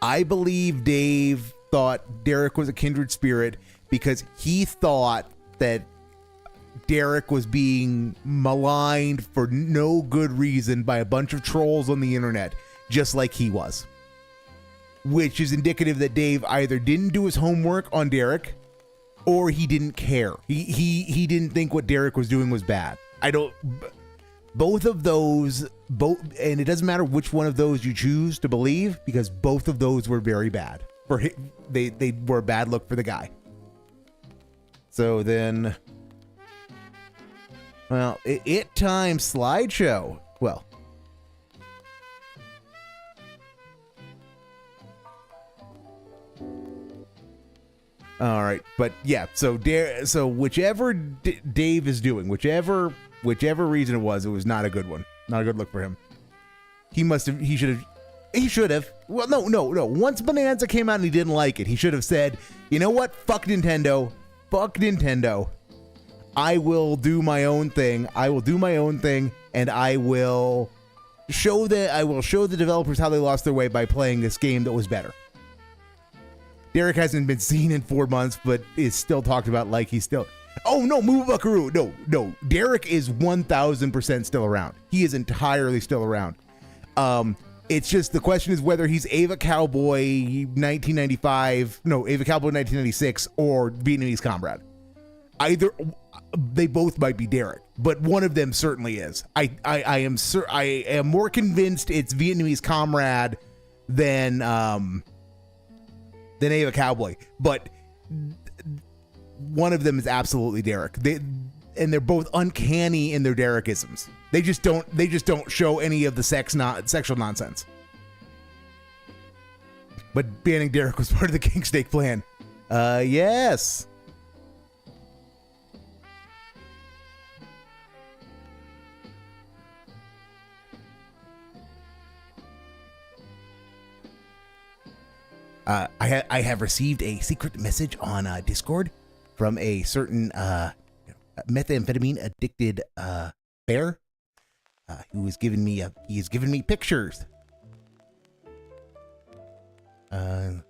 I believe Dave thought Derek was a kindred spirit because he thought that Derek was being maligned for no good reason by a bunch of trolls on the internet, just like he was. Which is indicative that Dave either didn't do his homework on Derek, or he didn't care. He didn't think what Derek was doing was bad. Both of those, and it doesn't matter which one of those you choose to believe, because both of those were very bad. They were a bad look for the guy. So then, well, it time slideshow. Well, all right, but yeah. So whichever Dave is doing, whichever reason it was not a good one. Not a good look for him. He should have. Well, no. Once Bonanza came out and he didn't like it, he should have said, you know what? Fuck Nintendo. I will do my own thing. And I will show the developers how they lost their way by playing this game that was better. Derek hasn't been seen in 4 months, but is still talked about like he's still. Oh no, Moo Buckaroo. No. Derek is 1000% still around. He is entirely still around. It's just the question is whether he's Ava Cowboy 1996 or Vietnamese Comrade. Either they both might be Derek, but one of them certainly is. I am more convinced it's Vietnamese Comrade than Ava Cowboy, but one of them is absolutely Derek. They're both uncanny in their Derekisms. They just don't show any of the sexual nonsense. But banning Derek was part of the King Snake plan. Yes. I have received a secret message on Discord from a certain methamphetamine addicted bear who has given me pictures. I'm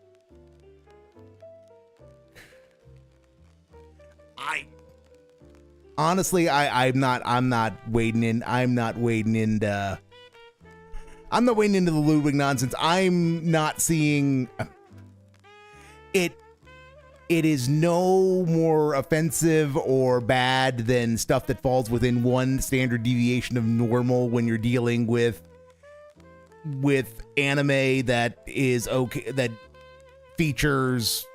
not wading into the Ludwig nonsense. I'm not seeing it. It is no more offensive or bad than stuff that falls within one standard deviation of normal when you're dealing with anime that is okay, that features,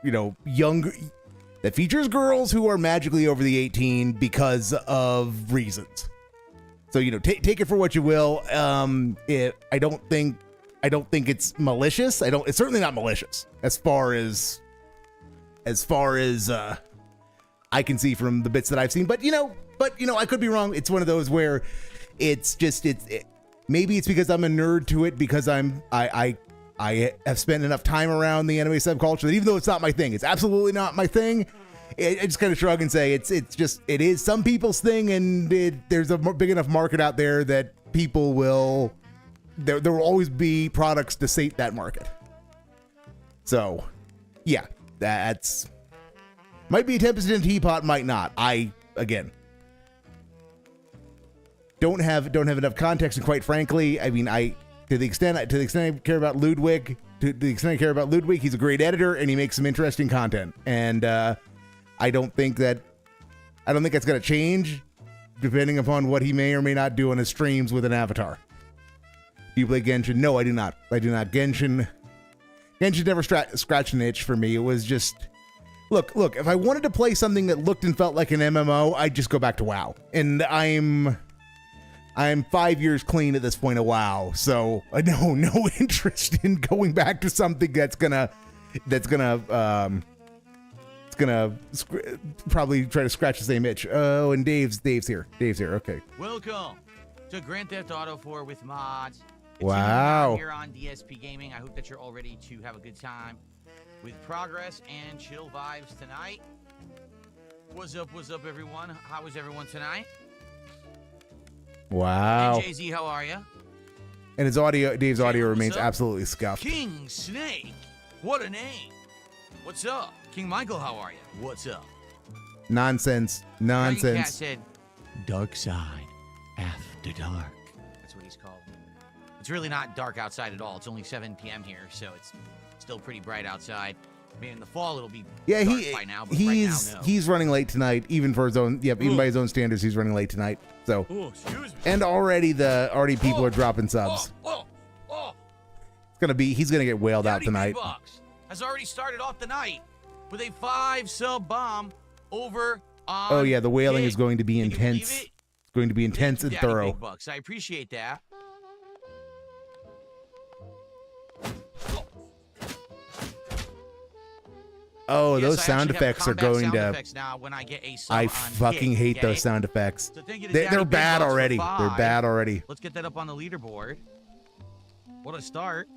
that features girls who are magically over the 18 because of reasons. So, take it for what you will. I don't think it's malicious. It's certainly not malicious as far as I can see from the bits that I've seen, but I could be wrong. It's one of those where maybe it's because I'm a nerd to it, because I have spent enough time around the anime subculture that even though it's not my thing, it's absolutely not my thing. I just kind of shrug and say it is some people's thing, and there's a big enough market out there that people will. There will always be products to sate that market. So, yeah. That's might be a tempest in a teapot, might not. Again don't have enough context, and quite frankly, I mean, to the extent I care about Ludwig, he's a great editor and he makes some interesting content, and I don't think that I don't think it's going to change depending upon what he may or may not do on his streams with an avatar. Do you play Genshin? No, I do not. I do not. Genshin never scratched an itch for me. It was just, look, if I wanted to play something that looked and felt like an MMO, I'd just go back to WoW. And I'm 5 years clean at this point of WoW, so no interest in going back to something that's gonna probably try to scratch the same itch. Oh, and Dave's here. Okay. Welcome to Grand Theft Auto 4 with Mahds. Wow. Here on DSP Gaming. I hope that you're all ready to have a good time with progress and chill vibes tonight. What's up, everyone? How is everyone tonight? Wow. And Jay-Z, how are you? And his audio, Dave's audio remains up? absolutely scuffed. King Snake, what a name. What's up? King Michael, how are you? What's up? Nonsense. Cat said, Dark Side After Dark. That's what he's called. It's really not dark outside at all. It's only 7 p.m. here, so it's still pretty bright outside. I mean, in the fall it'll be dark by now, but right now, no. He's running late tonight, even for his own. Yep, even by his own standards, he's running late tonight. So, excuse me. and already people are dropping subs. He's gonna get wailed out tonight. Bucks has already started off the night with a 5 sub bomb over on. Oh yeah, the wailing is going to be Can you believe intense. it? It's going to be intense and thorough. Big Bucks. I appreciate that. Oh, Yes, those I sound actually have effects are combat going sound to. effects now when I get a sub I on fucking kick, hate get those it? sound effects. So thank you to They're Daddy Big bad Bucks for already. 5. They're bad already. Let's get that up on the leaderboard. What a start.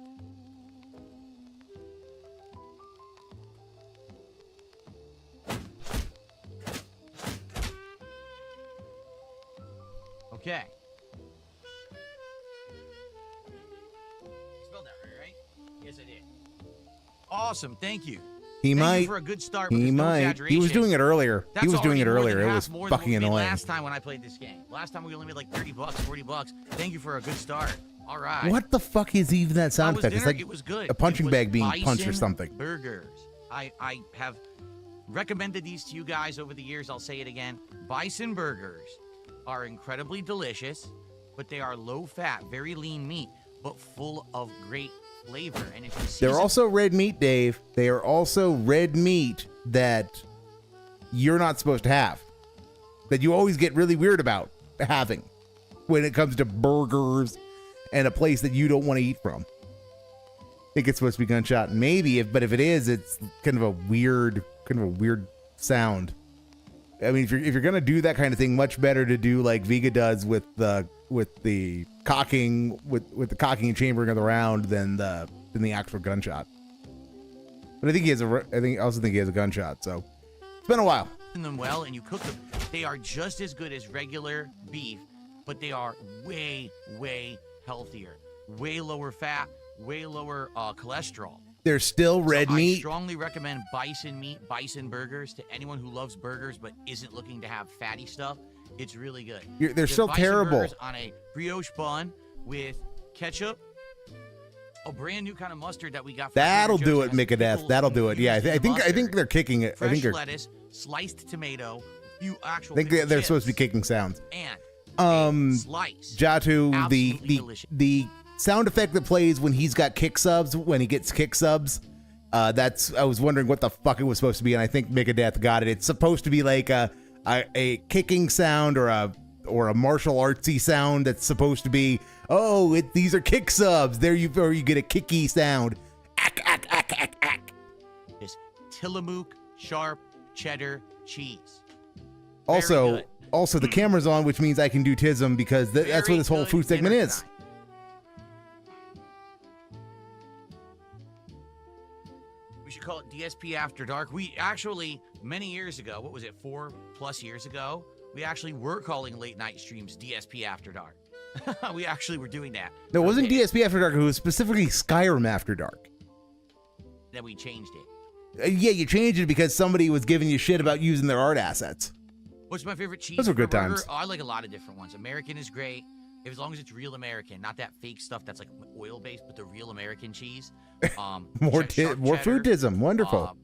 Okay. Spelled that right? Yes, I did. Awesome. Thank you. He Thank might. you for a good start. But He there's no might. He was exaggeration. doing it earlier. That's He was doing it already more than earlier. It half was more than fucking what we made annoying. last time when I played this game. Last time we only made like $30, $40. Thank you for a good start. All right. What the fuck is even that sound How was effect? It's dinner? like It was good. a punching It was bag being punched or bison something. Burgers. I have recommended these to you guys over the years. I'll say it again. Bison burgers are incredibly delicious, but they are low fat, very lean meat, but full of great flavor. And if you season They're also red meat, Dave. They are also red meat that you're not supposed to have. That you always get really weird about having when it comes to burgers and a place that you don't want to eat from. I think it's supposed to be gunshot. Maybe, but if it is, it's kind of a weird sound. I mean, if you're gonna do that kind of thing, much better to do like Vega does with the cocking the cocking and chambering of the round than the actual gunshot. But I also think he has a gunshot. So it's been a while. them well and you cook them, they are just as good as regular beef, but they are way, way healthier, way lower fat, way lower cholesterol. They're still red I meat. strongly recommend bison meat, bison burgers to anyone who loves burgers but isn't looking to have fatty stuff. It's really good. They're There's still bison terrible. burgers on a brioche bun with ketchup, a brand new kind of mustard that we got. From That'll Trader do Joe's it, that has Mikadeath. pickles That'll do it. Yeah, infused I in the think mustard. they're kicking it. I Fresh think they're lettuce, sliced tomato, a few actual. I think pickled they're chips, supposed to be kicking sounds. And a slice. Jatu, Absolutely delicious. the sound effect that plays when he's got kick subs, when he gets kick subs, I was wondering what the fuck it was supposed to be, and I think Mikadeath got it. It's supposed to be like a kicking sound or a martial artsy sound that's supposed to be, these are kick subs. Or you get a kicky sound. Ack, ack, ack, ack, ack. This Tillamook sharp cheddar cheese. Also, good. The camera's on, which means I can do Tism because that's what Very this whole good food segment dinner is. tonight. We should call it DSP After Dark. We actually, many years ago, what was it, 4+ years ago, we actually were calling late night streams DSP After Dark. We actually were doing that. No, it wasn't Okay. DSP After Dark. It was specifically Skyrim After Dark. Then we changed it. Yeah, you changed it because somebody was giving you shit about using their art assets. What's my favorite cheese? Those are for good burger? times. Oh, I like a lot of different ones. American is great, as long as it's real American, not that fake stuff that's like oil based, but the real American cheese. More sharp food cheddar, Tism. Wonderful.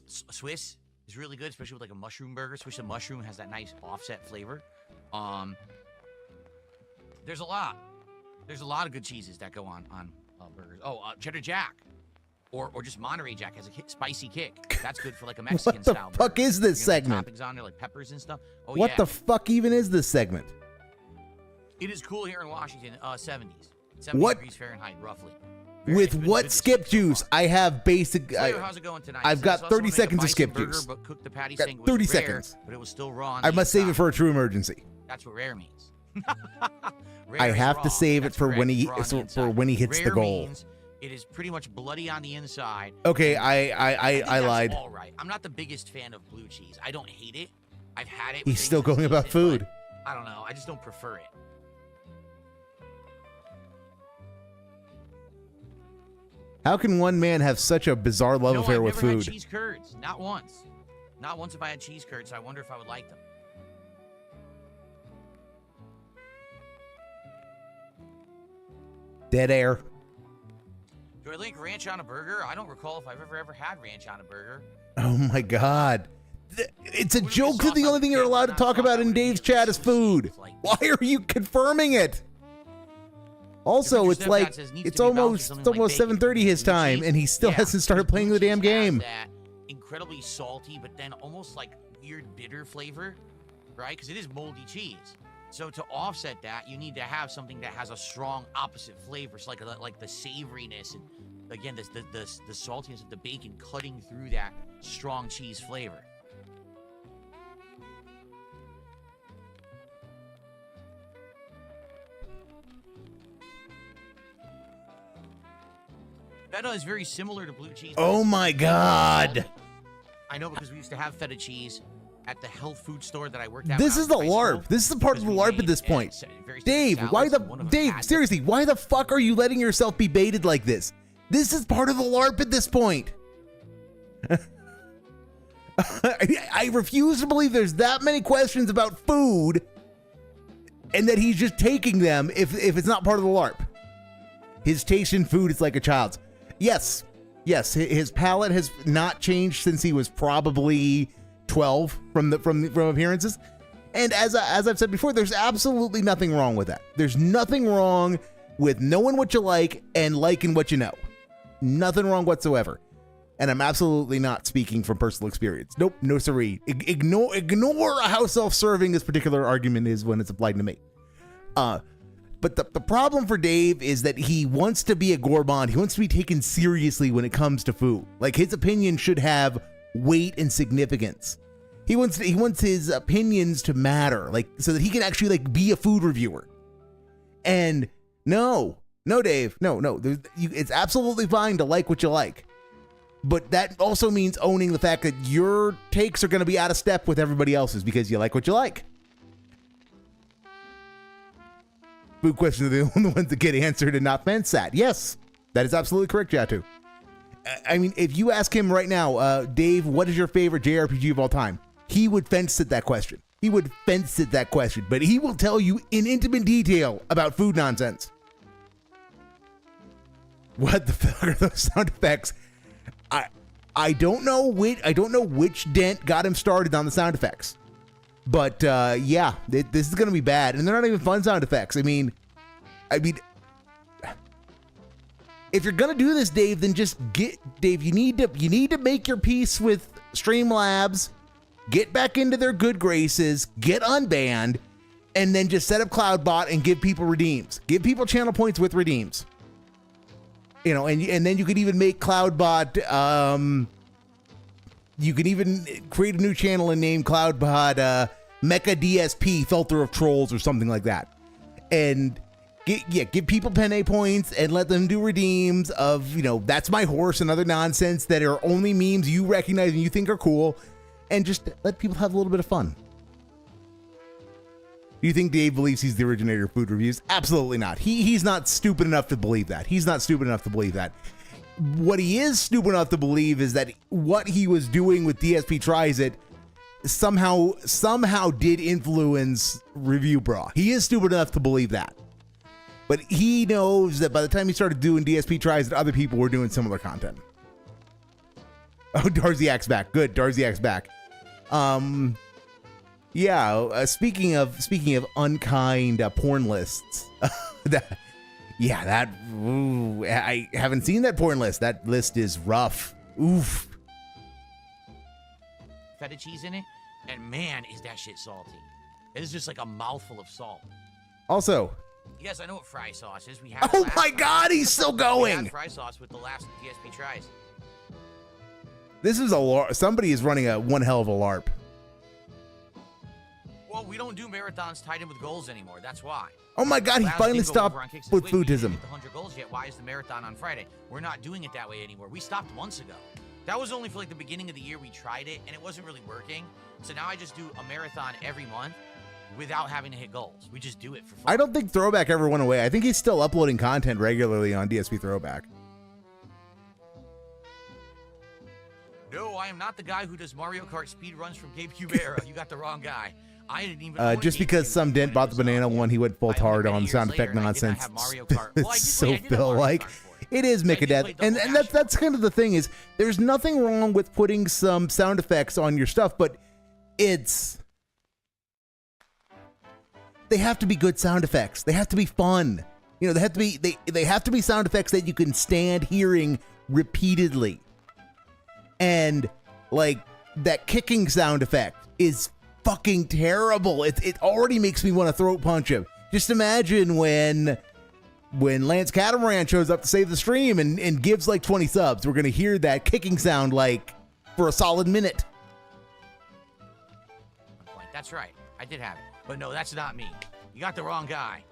Swiss is really good, especially with like a mushroom burger. Especially the mushroom has that nice offset flavor. There's a lot of good cheeses that go on burgers. Cheddar Jack, or just Monterey Jack has a spicy kick. That's good for like a Mexican style. What the fuck is this segment? Toppings on there like peppers and stuff. What the fuck even is this segment? It is cool here in Washington. 70s. 70 What? degrees Fahrenheit, roughly. With what skip juice? I have basic. Flavor, how's it going tonight? I've got 30 seconds of skip burger, juice. But cooked the patty Got saying it was 30 rare, seconds. But it was still raw. I must save it for a true emergency. That's what rare means. I have to save it for when he hits the goal. Means it is pretty much bloody on the inside. Okay, I lied. All right. I'm not the biggest fan of blue cheese. I don't hate it. I've had it. He's still going about food. I don't know. I just don't prefer it. How can one man have such a bizarre love affair with food? I've never had cheese curds. Not once. Not once have I had cheese curds, so I wonder if I would like them. Dead air. Do I like ranch on a burger? I don't recall if I've ever had ranch on a burger. Oh my god. It's a joke that the only thing you're allowed to talk about in Dave's chat is food. Why are you confirming it? Also, it's like it's almost 7:30 his time, and he still hasn't started playing the damn game. That incredibly salty, but then almost like weird bitter flavor, right? Because it is moldy cheese. So to offset that, you need to have something that has a strong opposite flavor, so like the savoriness and again the saltiness of the bacon cutting through that strong cheese flavor. Feta is very similar to blue cheese. Oh my god. I know because we used to have feta cheese at the health food store that I worked at. This is the LARP. This is the part of the LARP at this point. Dave, seriously, why the fuck are you letting yourself be baited like this? This is part of the LARP at this point. I refuse to believe there's that many questions about food and that he's just taking them if it's not part of the LARP. His taste in food is like a child's. Yes, his palate has not changed since he was probably 12 from appearances. And as I've said before, there's absolutely nothing wrong with that. There's nothing wrong with knowing what you like and liking what you know. Nothing wrong whatsoever. And I'm absolutely not speaking from personal experience. Nope, no siree. Ignore how self-serving this particular argument is when it's applied to me. But the problem for Dave is that he wants to be a gourmand. He wants to be taken seriously when it comes to food. Like, his opinion should have weight and significance. He wants his opinions to matter, like, so that he can actually like be a food reviewer. And no, Dave, no. It's absolutely fine to like what you like, but that also means owning the fact that your takes are going to be out of step with everybody else's because you like what you like. Food questions are the only ones that get answered and not fenced at. Yes, that is absolutely correct, Jatu. I mean, if you ask him right now, Dave, what is your favorite JRPG of all time? He would fence at that question. But he will tell you in intimate detail about food nonsense. What the fuck are those sound effects? I don't know which dent got him started on the sound effects. But yeah, this is gonna be bad, and they're not even fun sound effects. I mean, if you're gonna do this, Dave, then just Dave. You need to make your peace with Streamlabs, get back into their good graces, get unbanned, and then just set up Cloudbot and give people redeems. Give people channel points with redeems. You know, and then you could even make Cloudbot. You can even create a new channel and name Cloudbot Mecha DSP Filter of Trolls or something like that, and give people penne points and let them do redeems of, you know, that's my horse and other nonsense that are only memes you recognize and you think are cool, and just let people have a little bit of fun. Do you think Dave believes he's the originator of food reviews? Absolutely not. He's not stupid enough to believe that. What he is stupid enough to believe is that what he was doing with DSP Tries It somehow did influence Review Bra. He is stupid enough to believe that. But he knows that by the time he started doing DSP Tries It, other people were doing similar content. Oh, Darziak's back. Good, Darziak's back. Yeah. Speaking of unkind porn lists, ooh, I haven't seen that porn list. That list is rough. Oof. Feta cheese in it, and man, is that shit salty. It is just like a mouthful of salt. Also, yes, I know what fry sauce is. We have. Oh my God, he's still We going. had fry sauce with the last DSP tries. This is somebody is running one hell of a LARP. Well, we don't do marathons tied in with goals anymore. That's why. Oh my God, he Last finally did go stopped over on Kicks and with Squid. We didn't foodism. hit the 100 goals yet. Why is the marathon on Friday? We're not doing it that way anymore. We stopped months ago. That was only for like the beginning of the year we tried it, and it wasn't really working. So now I just do a marathon every month without having to hit goals. We just do it for fun. I don't think Throwback ever went away. I think he's still uploading content regularly on DSP Throwback. No, I am not the guy who does Mario Kart speed runs from GameCube era. You got the wrong guy. I didn't even own a Just because GameCube some dent when bought it the was banana out. one, he went full I owned it hard many on years sound later, effect and I did not nonsense. have Mario Kart. Well, I It's did so play- I did have Phil Mario like. Kart for it. It is I did play Mikadeath, and Double that's Dash. kind of the thing is there's nothing wrong with putting some sound effects on your stuff, but they have to be good sound effects. They have to be fun. You know, they have to be sound effects that you can stand hearing repeatedly. And like that kicking sound effect is fucking terrible. It already makes me want to throat punch him. Just imagine when Lance Catamaran shows up to save the stream and gives like 20 subs, we're gonna hear that kicking sound like for a solid minute. That's right. I did have it. But no, that's not me. You got the wrong guy.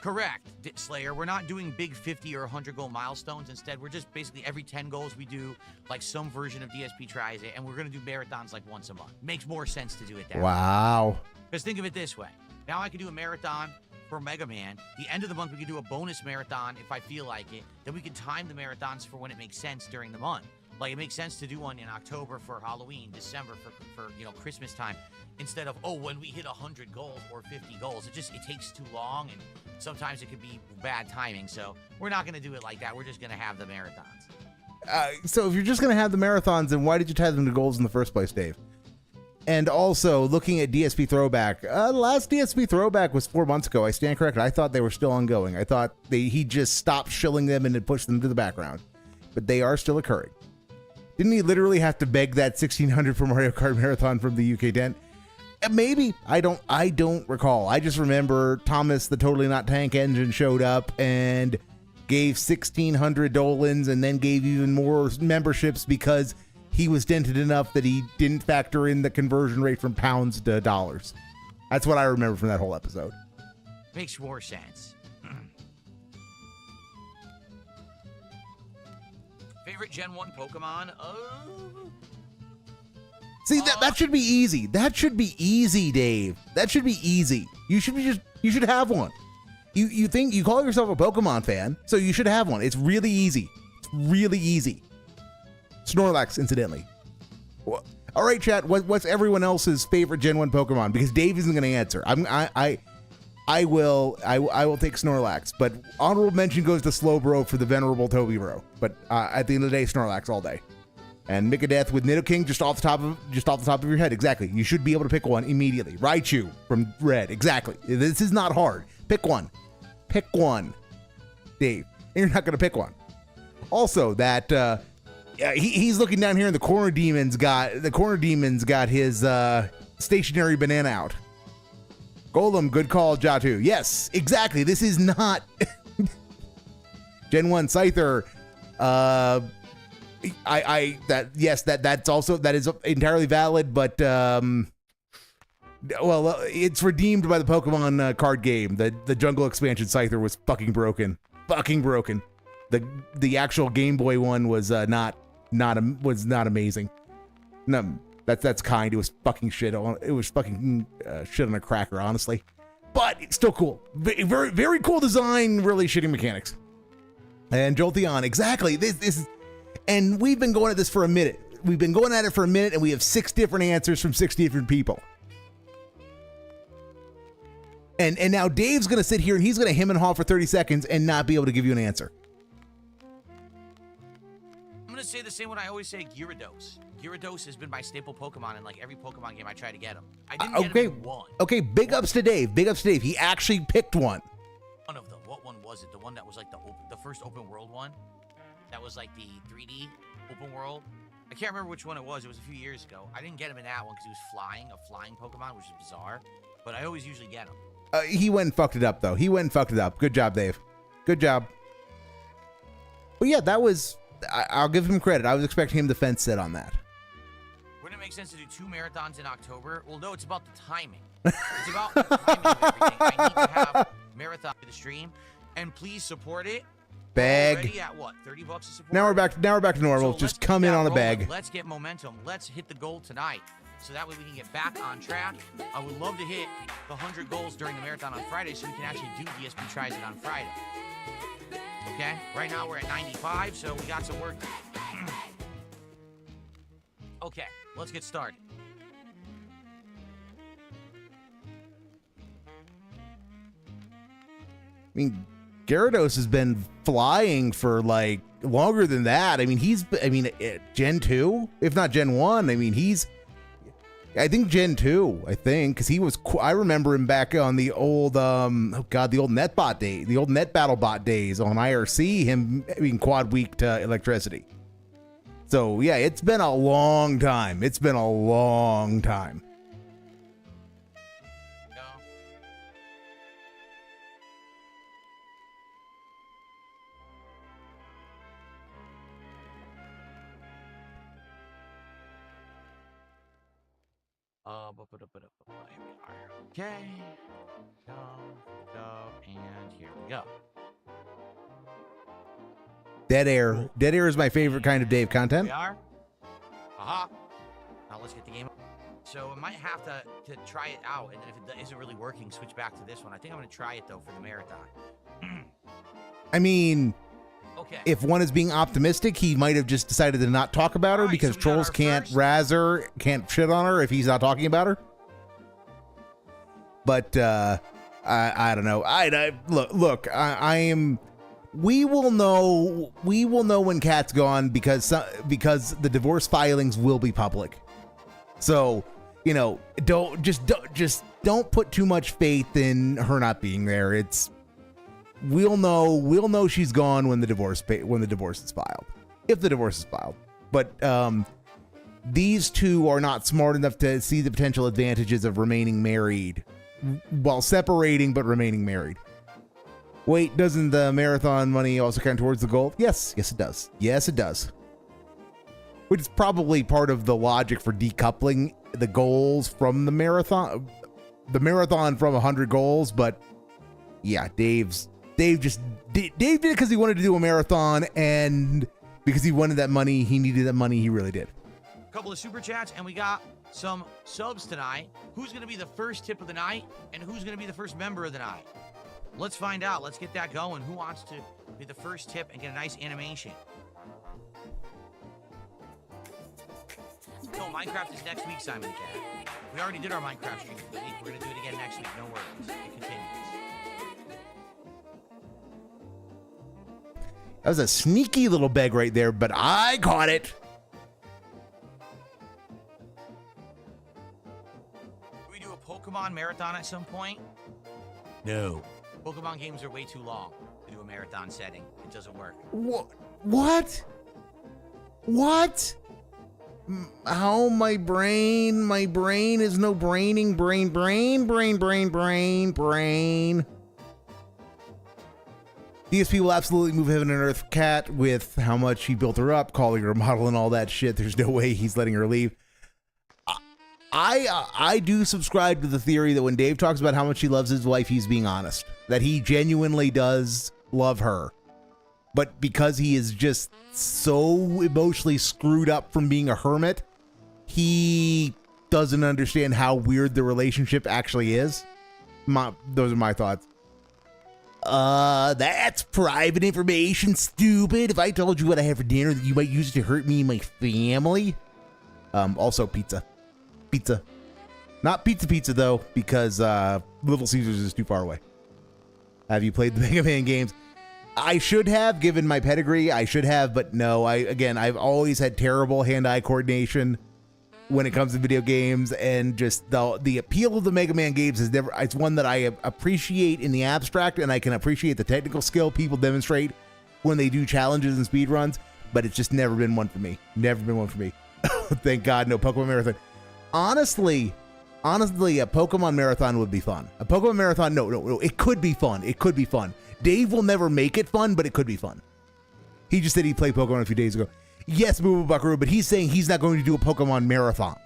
Correct, Slayer. We're not doing big 50 or 100 goal milestones. Instead, we're just basically every 10 goals we do like some version of DSP tries it, and we're going to do marathons like once a month. Makes more sense to do it that way. Wow. Because think of it this way. Now I could do a marathon for Mega Man. The end of the month, we could do a bonus marathon if I feel like it. Then we could time the marathons for when it makes sense during the month. Like, it makes sense to do one in October for Halloween, December for Christmas time, instead of, when we hit 100 goals or 50 goals. It takes too long, and sometimes it could be bad timing. So we're not going to do it like that. We're just going to have the marathons. So if you're just going to have the marathons, then why did you tie them to goals in the first place, Dave? And also, looking at DSP Throwback, the last DSP Throwback was 4 months ago. I stand corrected. I thought they were still ongoing. I thought he just stopped shilling them and had pushed them to the background. But they are still occurring. Didn't he literally have to beg that 1600 for Mario Kart Marathon from the UK dent? Maybe. I don't recall. I just remember Thomas, the Totally Not Tank Engine, showed up and gave 1600 Dolans and then gave even more memberships because he was dented enough that he didn't factor in the conversion rate from pounds to dollars. That's what I remember from that whole episode. Makes more sense. Favorite Gen 1 Pokemon? See, that should be easy. That should be easy, Dave. That should be easy. You should have one. You think you call yourself a Pokemon fan, so you should have one. It's really easy. It's really easy. Snorlax, incidentally. Well, all right, chat. What's everyone else's favorite Gen 1 Pokemon? Because Dave isn't going to answer. I will take Snorlax, but honorable mention goes to Slowbro for the venerable Toby Bro. But at the end of the day, Snorlax all day. And Mikadeath with Nidoking just off the top of your head. Exactly. You should be able to pick one immediately. Raichu from Red. Exactly. This is not hard. Pick one. Pick one, Dave. And you're not going to pick one. Also, that he's looking down here, and the corner demon's got his stationary banana out. Golem, good call, Jatu. Yes, exactly. This is not Gen 1 Scyther. That is entirely valid, but it's redeemed by the Pokemon card game. The Jungle expansion Scyther was fucking broken. Fucking broken. The actual Game Boy one was not amazing. No, that's kind. It was fucking shit. It was fucking shit on a cracker, honestly. But it's still cool. Very, very cool design. Really shitty mechanics. And Jolteon, exactly. This is, and we've been going at this for a minute. We've been going at it for a minute, and we have 6 different answers from 6 different people. And now Dave's going to sit here and he's going to hem and haw for 30 seconds and not be able to give you an answer. I'm going to say the same one I always say, Gyarados. Gyarados has been my staple Pokemon in like every Pokemon game I try to get him. I didn't get him in one. Okay, big ups to Dave. Big ups to Dave. He actually picked one. One of them. What one was it? The one that was like the first open world one? That was like the 3D open world? I can't remember which one it was. It was a few years ago. I didn't get him in that one because he was flying, a flying Pokemon, which is bizarre. But I always usually get him. He went and fucked it up, though. He went and fucked it up. Good job, Dave. Good job. But yeah, that was... I'll give him credit. I was expecting him to fence sit on that. Wouldn't it make sense to do 2 marathons in October? Well, no, it's about the timing. It's about the timing of everything. I need to have marathon for the stream, and please support it. Bag. Already at what? $30 a support? Now we're back to normal. So just come in on a rolling. bag. Let's get momentum. Let's hit the goal tonight. So that way we can get back on track. I would love to hit the 100 goals during the marathon on Friday so we can actually do DSP Tries It on Friday. Okay? Right now we're at 95, so we got some work. Okay, let's get started. I mean, Gyarados has been flying for like longer than that. I mean, Gen 2, if not Gen 1. I mean, I think Gen 2, because he was, I remember him back on the old, the old NetBot day, the old Net Battle Bot days on IRC, him being quad weak to electricity. So yeah, it's been a long time. It's been a long time. Here we are. Okay. Go, and here we go. Dead air. Dead air is my favorite kind of Dave content. We are. Aha. Now let's get the game. So I might have to try it out, and then if it isn't really working, switch back to this one. I think I'm going to try it, though, for the marathon. I mean... Okay. If one is being optimistic, he might have just decided to not talk about her because trolls can't razz her, can't shit on her if he's not talking about her. But I don't know. I am. We will know when Kat's gone because the divorce filings will be public. So don't put too much faith in her not being there. We'll know she's gone when the divorce is filed, if the divorce is filed. But these two are not smart enough to see the potential advantages of remaining married while separating but remaining married. Wait, doesn't the marathon money also count towards the goal? Yes, it does. Yes, it does. Which is probably part of the logic for decoupling the goals from the marathon from 100 goals. But yeah, Dave did it because he wanted to do a marathon, and because he wanted that money, he needed that money. He really did. A couple of super chats, and we got some subs tonight. Who's going to be the first tip of the night, and who's going to be the first member of the night? Let's find out. Let's get that going. Who wants to be the first tip and get a nice animation? No, Minecraft is next week, Simon Cat. We already did our Minecraft stream. We're going to do it again next week. No worries. It continues. That was a sneaky little beg right there, but I caught it. Can we do a Pokemon marathon at some point? No. Pokemon games are way too long to do a marathon setting. It doesn't work. What? How my brain is no braining brain. DSP will absolutely move heaven and earth Cat with how much he built her up, calling her a model and all that shit. There's no way he's letting her leave. I do subscribe to the theory that when Dave talks about how much he loves his wife, he's being honest. That he genuinely does love her. But because he is just so emotionally screwed up from being a hermit, he doesn't understand how weird the relationship actually is. Those are my thoughts. That's private information, stupid. If I told you what I had for dinner, that you might use it to hurt me and my family. Also pizza. Not pizza though, because Little Caesars is too far away. Have you played the Mega Man games? I should have, given my pedigree. I should have, but no. I've always had terrible hand-eye coordination when it comes to video games, and just the appeal of the Mega Man games is never. It's one that I appreciate in the abstract, and I can appreciate the technical skill people demonstrate when they do challenges and speed runs. But it's just never been one for me. Never been one for me. Thank God, no Pokemon Marathon. Honestly, a Pokemon Marathon would be fun. A Pokemon Marathon, no, it could be fun. It could be fun. Dave will never make it fun, but it could be fun. He just said he played Pokemon a few days ago. Yes, Boo Boo Buckaroo, but he's saying he's not going to do a Pokemon Marathon.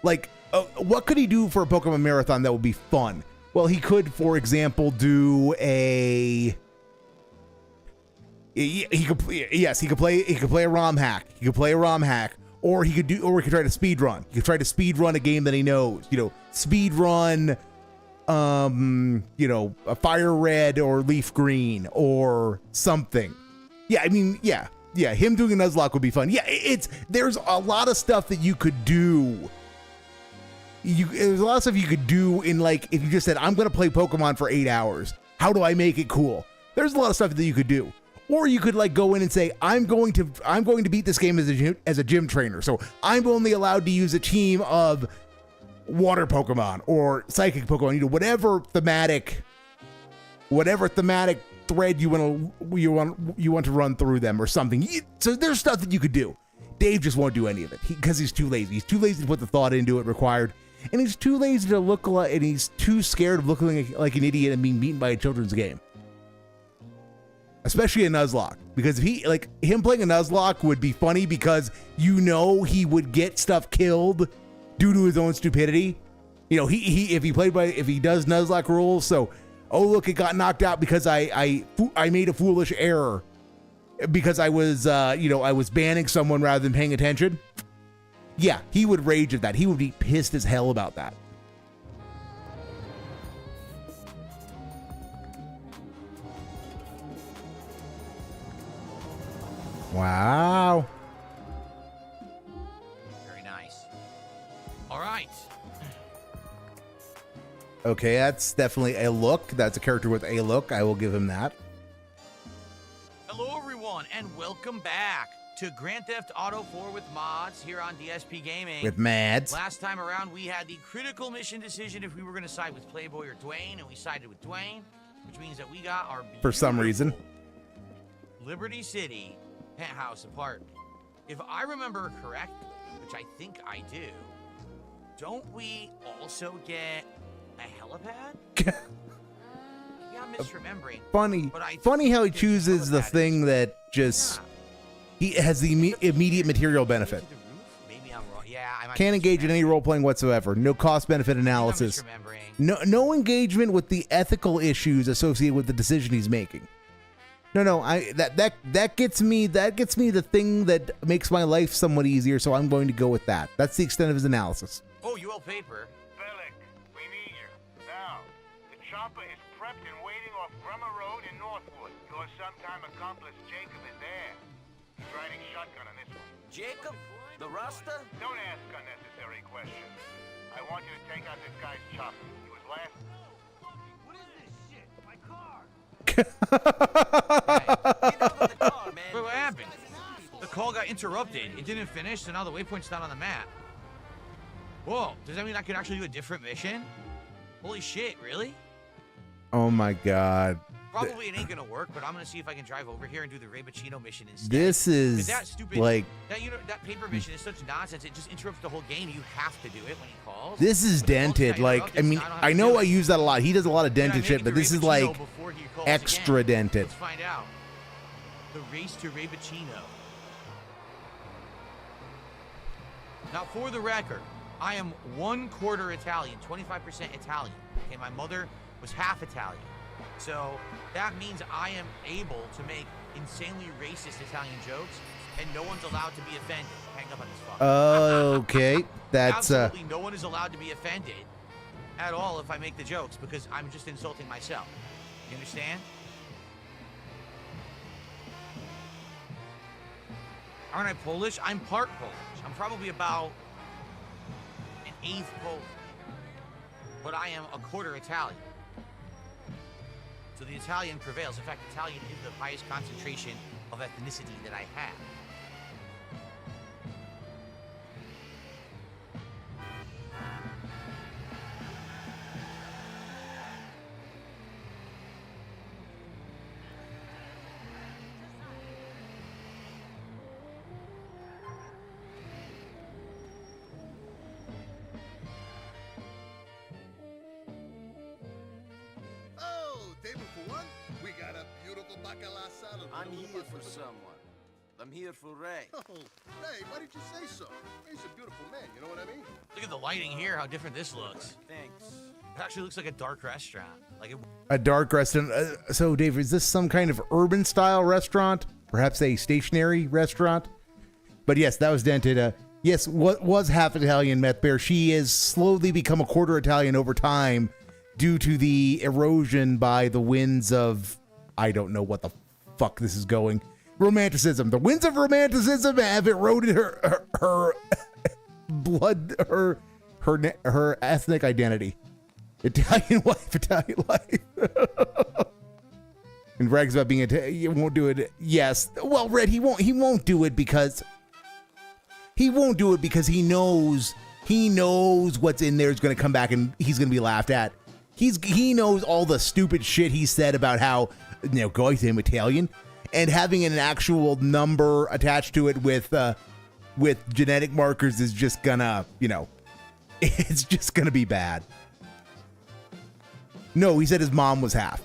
Like, what could he do for a Pokemon Marathon that would be fun? Well, he could, for example, do a... He could play a ROM hack. He could play a ROM hack. Or he could try to speed run. He could try to speed run a game that he knows. Speed run, a Fire Red or Leaf Green or something. Yeah, I mean, yeah. Him doing a Nuzlocke would be fun. Yeah, there's a lot of stuff that you could do. There's a lot of stuff you could do in, like, if you just said, I'm going to play Pokemon for 8 hours. How do I make it cool? There's a lot of stuff that you could do. Or you could, like, go in and say, I'm going to beat this game as a gym trainer. So I'm only allowed to use a team of water Pokemon or psychic Pokemon. Whatever thematic thread you want to run through them or something. So there's stuff that you could do. Dave just won't do any of it because he's too lazy. He's too lazy to put the thought into it required, and he's too lazy to look like, and he's too scared of looking like an idiot and being beaten by a children's game. Especially a Nuzlocke, because if him playing a Nuzlocke would be funny because he would get stuff killed due to his own stupidity. If he does Nuzlocke rules, so look, it got knocked out because I made a foolish error because I was banning someone rather than paying attention. Yeah, he would rage at that. He would be pissed as hell about that. Wow. Very nice. All right. Okay, that's definitely a look. That's a character with a look. I will give him that. Hello, everyone, and welcome back to Grand Theft Auto 4 with Mods here on DSP Gaming. With Mads. Last time around, we had the critical mission decision if we were going to side with Playboy or Dwayne, and we sided with Dwayne, which means that we got our for some reason Liberty City penthouse apartment. If I remember correctly, which I think I do, don't we also get a helipad? Yeah, I'm misremembering. Funny how he chooses the thing that just he has the immediate material benefit. Maybe I'm wrong. Yeah, I might can't engage in any role playing whatsoever. No cost benefit analysis. No engagement with the ethical issues associated with the decision he's making. No, that gets me the thing that makes my life somewhat easier, so I'm going to go with that. That's the extent of his analysis. Oh, you owe paper. Bellic, we need you. Now, the chopper is prepped and waiting off Bremer Road in Northwood. Your sometime accomplice Jacob is there. He's riding shotgun on this one. Jacob? The Rasta? Don't ask unnecessary questions. I want you to take out this guy's chopper. He was last... What is this shit? My car! Wait, what happened? The call got interrupted. It didn't finish, so now the waypoint's not on the map. Whoa, does that mean I could actually do a different mission? Holy shit, really? Oh my god. Probably it ain't gonna work, but I'm gonna see if I can drive over here and do the Ray Pacino mission instead. This is that stupid, like that paper mission is such nonsense. It just interrupts the whole game. You have to do it when he calls. This is dented. Like, I mean, I know I use that a lot. He does a lot of dented shit, but this is like extra dented. Let's find out. The race to Ray Pacino. Now, for the record, I am 1/4 Italian, 25% Italian. Okay, my mother was half Italian. So that means I am able to make insanely racist Italian jokes, and no one's allowed to be offended. Hang up on this phone. Okay, that's absolutely no one is allowed to be offended at all if I make the jokes, because I'm just insulting myself. You understand? Aren't I Polish? I'm part Polish. I'm probably about an 1/8 Polish. but I am a quarter Italian. So the Italian prevails. In fact, Italian is the highest concentration of ethnicity that I have. Table for one, we got a beautiful bacala salad. I'm here for someone. I'm here for Ray. Oh, Ray, why did you say so? Ray's a beautiful man, you know what I mean? Look at the lighting here, how different this looks. Thanks. It actually looks like a dark restaurant. Like it. A dark restaurant. So, Dave, is this some kind of urban style restaurant? Perhaps a stationary restaurant? But yes, that was dented. Yes, what was half Italian, Meth Bear? She has slowly become a quarter Italian over time due to the erosion by the winds of, I don't know what the fuck this is going. Romanticism. The winds of romanticism have eroded her blood, her ethnic identity. Italian wife, Italian life. And brags about being Italian. You won't do it. Yes. Well, Red, he won't do it because he knows what's in there is going to come back and he's going to be laughed at. He knows all the stupid shit he said about how, going to him Italian and having an actual number attached to it with genetic markers is just gonna, it's just gonna be bad. No, he said his mom was half.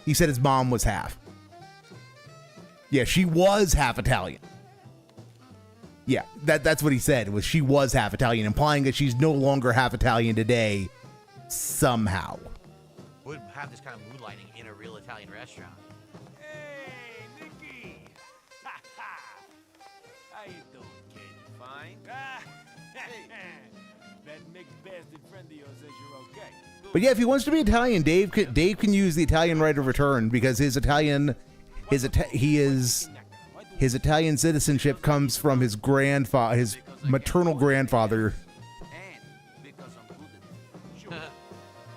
Yeah, she was half Italian. Yeah, that's what he said, was she was half Italian, implying that she's no longer half Italian today somehow. Would have this kind of mood lighting in a real Italian restaurant. Hey, Nicky! Ha ha! How you doing, kid? Fine? That mixed bastard friend of yours says you're okay. But yeah, if he wants to be Italian, Dave can use the Italian right of return because his Italian citizenship comes from his grandfather, his maternal grandfather.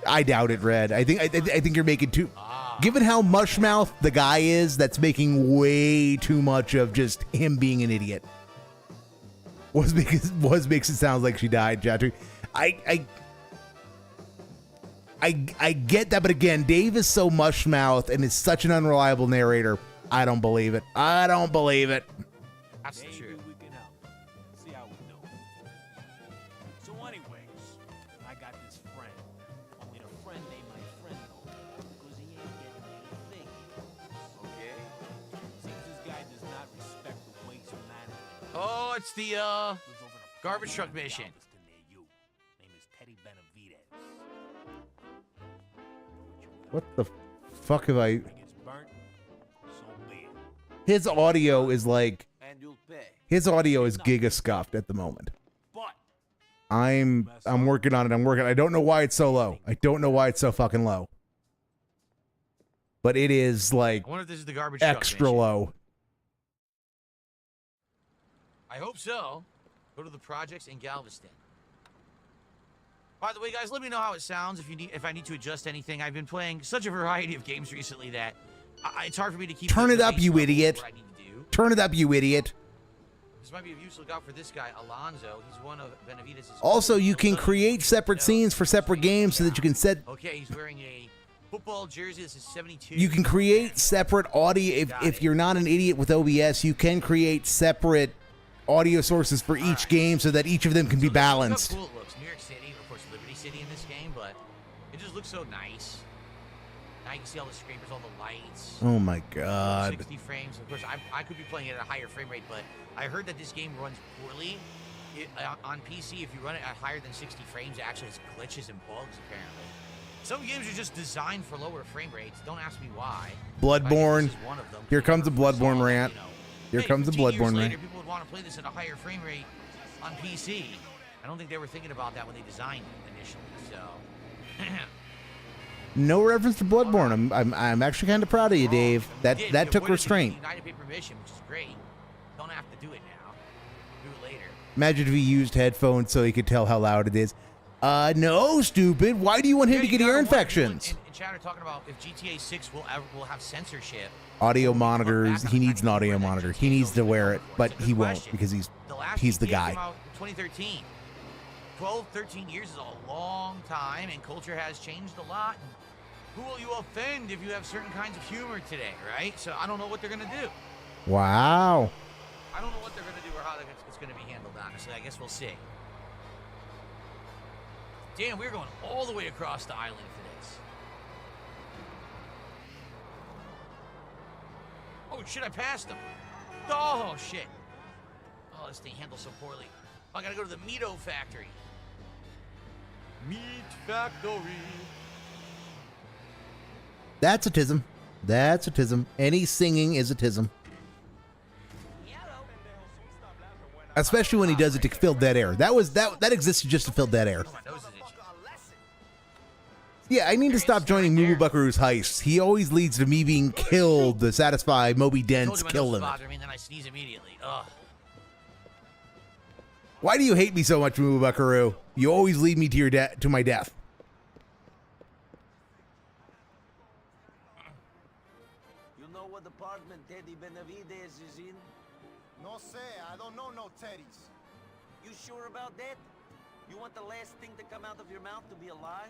I doubt it, Red. I think you're making too. Given how mushmouth the guy is, that's making way too much of just him being an idiot. Was makes it sound like she died, Chatry. I get that, but again, Dave is so mushmouth and is such an unreliable narrator. I don't believe it. That's the truth. We can help. See how we do. So anyways, I got this friend. Only the friend ain't my friend though, because he ain't getting anything. Okay? Seems this guy does not respect the weights of management. Oh, it's the Lives over the garbage truck mission. Galveston near you. Name is Teddy Benavides. What the fuck have I? He gets burnt, so be it. His audio is like. And you'll pay. His audio is giga scuffed at the moment. But I'm working on it. I don't know why it's so low. I don't know why it's so fucking low. But it is like I wonder if this is the garbage truck extra mission. low. I hope so. Go to the projects in Galveston. By the way, guys, let me know how it sounds if I need to adjust anything. I've been playing such a variety of games recently that it's hard for me to keep. Turn it up, you idiot. What I need to do. Turn it up, you idiot. This might be of use to look out for this guy, Alonzo. He's one of Benavides'. Also, you can create separate scenes for separate games so that you can set. Okay, he's wearing a football jersey. This is 72. You can create separate audio. If you're not an idiot with OBS, you can create separate audio sources for each game so that each of them can be balanced. Look how cool it looks. New York City, of course, Liberty City in this game, but it just looks so nice. Now you can see all the scrapers, all the lights. Oh my god. 60 frames. Of course, I could be playing it at a higher frame rate, but I heard that this game runs poorly. On PC, if you run it at higher than 60 frames, it actually has glitches and bugs, apparently. Some games are just designed for lower frame rates. Don't ask me why. Bloodborne. This is one of them. Here comes a Bloodborne rant. Here Hey, comes a 15 years Bloodborne later, rant. People would want to play this at a higher frame rate on PC. I don't think they were thinking about that when they designed it initially. So, No reference to Bloodborne. I'm actually kind of proud of you, Dave. That took restraint. United Paper Mission, which is great. Don't have to do it now. Do it later. Imagine if he used headphones so he could tell how loud it is. No, stupid. Why do you want him to you get ear gotta want- infections? In chat are talking about if GTA 6 will have censorship. Audio We'll look monitors. back He on the needs an fact that audio you were monitor. that He needs to GTA wear it, but It's a he good won't question. because last he's the GTA guy. Came out in 2013. 12, 13 years is a long time, and culture has changed a lot. And who will you offend if you have certain kinds of humor today, right? So I don't know what they're gonna do. Wow. I don't know what they're gonna do or how it's gonna be handled. Honestly, I guess we'll see. Damn, we're going all the way across the island for this. Oh shit, I passed him. Oh shit. Oh, this thing handles so poorly. I gotta go to the Meato factory. Meat factory. That's a tism. That's a tism. Any singing is a tism. Especially when he does it to fill dead air. That existed just to fill dead air. Oh, my nose is itchy. Yeah, I need to stop joining Moo Buckaroo's heists. He always leads to me being killed to satisfy Moby I told Dent's you my kill nose was limit. bothering me, and then I sneeze immediately. Ugh. Why do you hate me so much, Moo Buckaroo? You always lead me to my death. You know what department Teddy Benavides is in? No sé, I don't know no teddies. You sure about that? You want the last thing to come out of your mouth to be a lie?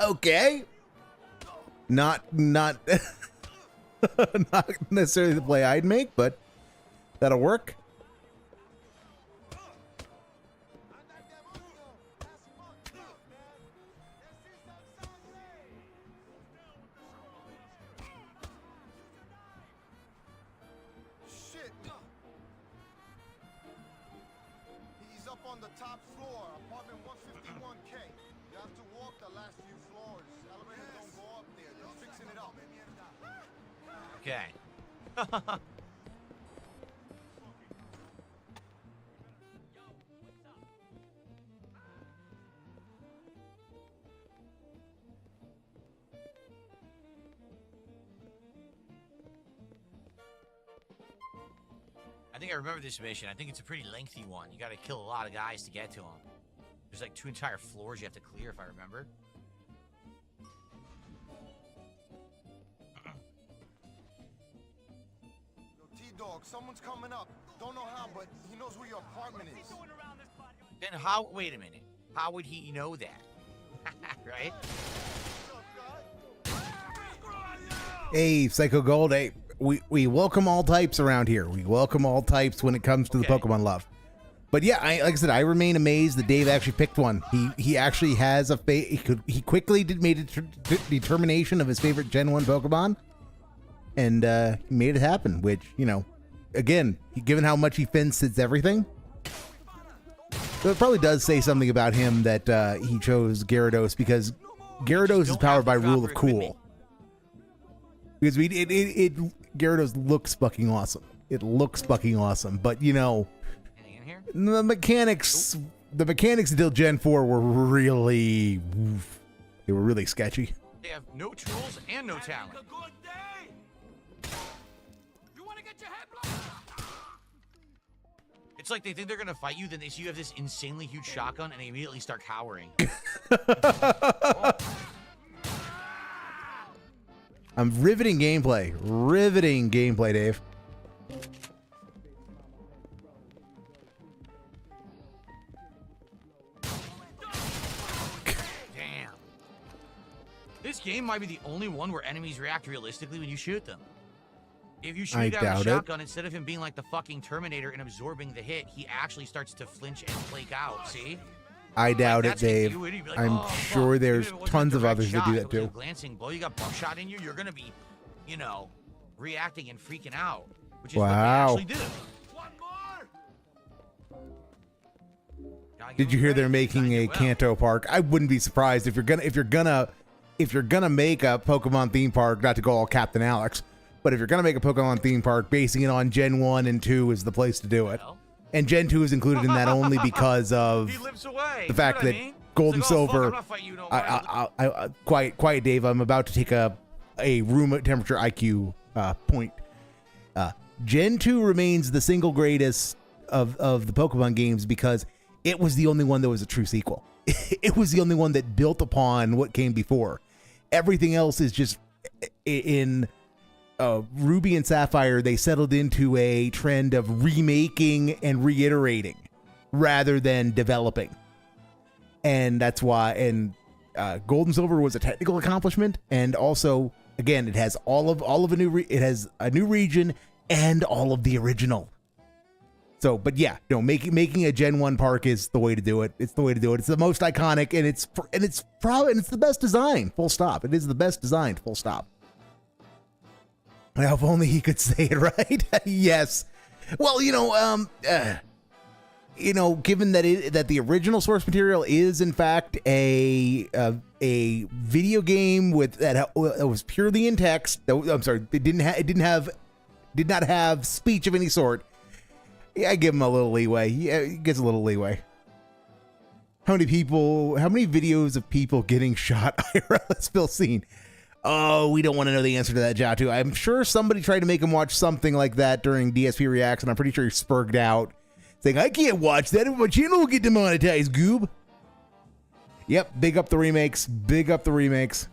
Okay. Not not necessarily the play I'd make, but that'll work. Shit. He's up on the top floor, apartment 151K. You have to walk the last few floors. Elevators don't go up there. They're fixing it up. Okay. I think I remember this mission. I think it's a pretty lengthy one. You gotta kill a lot of guys to get to them. There's like 2 entire floors you have to clear, if I remember. Yo, T-Dog, someone's coming up. Don't know how, but he knows where your apartment is. Then how? Wait a minute. How would he know that? Right? Hey, Psycho Gold. Hey, we welcome all types around here. We welcome all types when it comes to the Okay. Pokemon love. But yeah, like I said, I remain amazed that Dave actually picked one. He actually has a he quickly made a determination of his favorite Gen 1 Pokemon, and he made it happen. Which, you know, again, given how much he fences everything, so it probably does say something about him that he chose Gyarados, because Gyarados is powered by Rule of Cool. Because Gyarados looks fucking awesome. It looks fucking awesome, but you know, Anything in here? the mechanics until Gen 4 were really, they were really sketchy. They have no tools and no talent. It's like they think they're gonna fight you, then they see you have this insanely huge shotgun, and they immediately start cowering. I'm riveting gameplay. Riveting gameplay, Dave. Damn. This game might be the only one where enemies react realistically when you shoot them. If you shoot I him down doubt with it. a shotgun, instead of him being like the fucking Terminator and absorbing the hit, he actually starts to flinch and flake out, see? I doubt it, That's gonna Dave. do it. You'd be like, I'm "Oh, sure fuck." there's Even if it wasn't a tons of direct others that shot, do if that it was a too. glancing blow, you got buckshot in you, you're gonna be, you know, reacting and freaking out, which is Wow. what they actually do. Gotta give Did you them hear credit. they're They making designed a it well. Kanto park? I wouldn't be surprised if you're gonna make a Pokemon theme park, not to go all Captain Alex, but if you're gonna make a Pokemon theme park, basing it on Gen 1 and 2 is the place to do it. Well, And Gen 2 is included in that only because of he lives away. the You fact know what that I mean? Gold It's and like, oh, fuck, Silver. I'm not fighting you no more. Quiet, Dave. I'm about to take a room temperature IQ point. Gen 2 remains the single greatest of the Pokemon games because it was the only one that was a true sequel. It was the only one that built upon what came before. Everything else is just in Ruby and Sapphire. They settled into a trend of remaking and reiterating rather than developing, and that's why. And Gold and Silver was a technical accomplishment, and also again, it has all of a new. It has a new region and all of the original. So, but yeah, no, making a Gen 1 park is the way to do it. It's the way to do it. It's the most iconic, and it's the best design. Full stop. It is the best designed. Full stop. Well, if only he could say it right. Yes. Well, given that the original source material is in fact a video game that was purely in text. I'm sorry, it did not have speech of any sort. Yeah, I give him a little leeway. Yeah, he gets a little leeway. How many videos of people getting shot IRL has Bill seen? Oh, we don't want to know the answer to that, Jatu. I'm sure somebody tried to make him watch something like that during DSP Reacts, and I'm pretty sure he spurged out, saying, I can't watch that. My channel will get demonetized, goob. Yep, big up the remakes. Big up the remakes.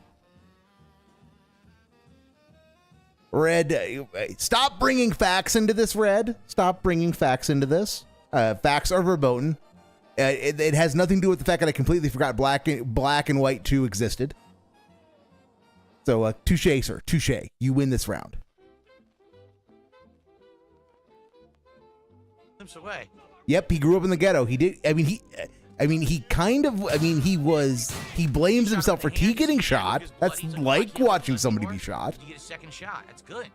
Red, stop bringing facts into this, Red. Stop bringing facts into this. Facts are verboten. It has nothing to do with the fact that I completely forgot Black and White 2 existed. So, touche, sir. Touche. You win this round. Away. Yep, he grew up in the ghetto. He did. He blames himself for T getting shot. That's like watching somebody be shot. You get a second shot. That's good.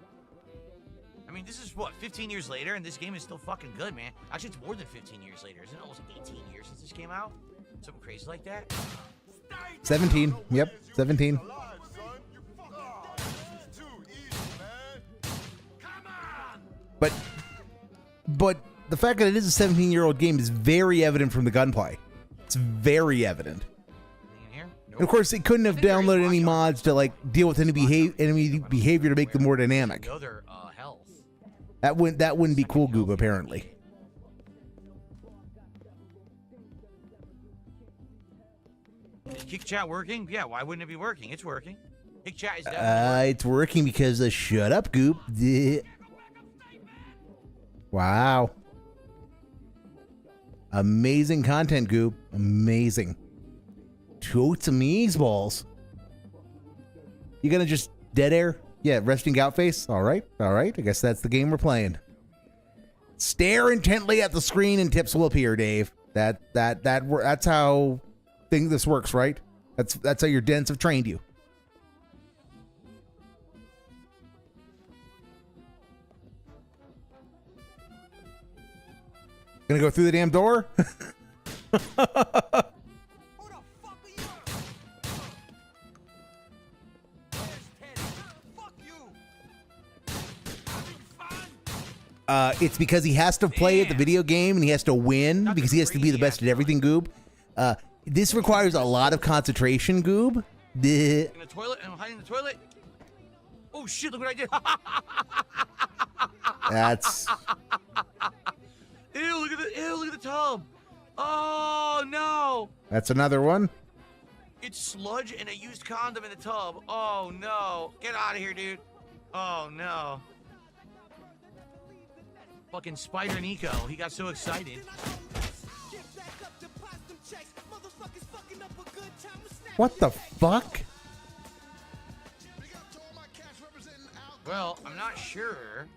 I mean, this is what, 15 years later, and this game is still fucking good, man. Actually, it's more than 15 years later. Isn't it almost 18 years since this came out? Something crazy like that? 17. Yep, 17. But the fact that it is a 17-year-old game is very evident from the gunplay. It's very evident. Nope. And of course, they couldn't have downloaded any mods to like deal with enemy behavior to make them more dynamic. That wouldn't be cool, Goob, apparently. Is Kick Chat working? Yeah, why wouldn't it be working? It's working. Kick Chat is definitely it's working because of shut up, Goob. Wow. Amazing content, Goob. Amazing. Totes amaze balls. You gonna just dead air? Yeah, resting gout face. All right. I guess that's the game we're playing. Stare intently at the screen and tips will appear, Dave. That's how this works, right? That's how your dents have trained you. Gonna go through the damn door? It's because he has to play at the video game and he has to win because he has to be the best at everything, Goob. This requires a lot of concentration, Goob. in the toilet, and I'm hiding in the toilet. Oh shit, look what I did. That's... Ew, look at the tub. Oh no. That's another one. It's sludge and a used condom in the tub. Oh no. Get out of here, dude. Oh no. Fucking Spider Nico. He got so excited. What the fuck? Well, I'm not sure.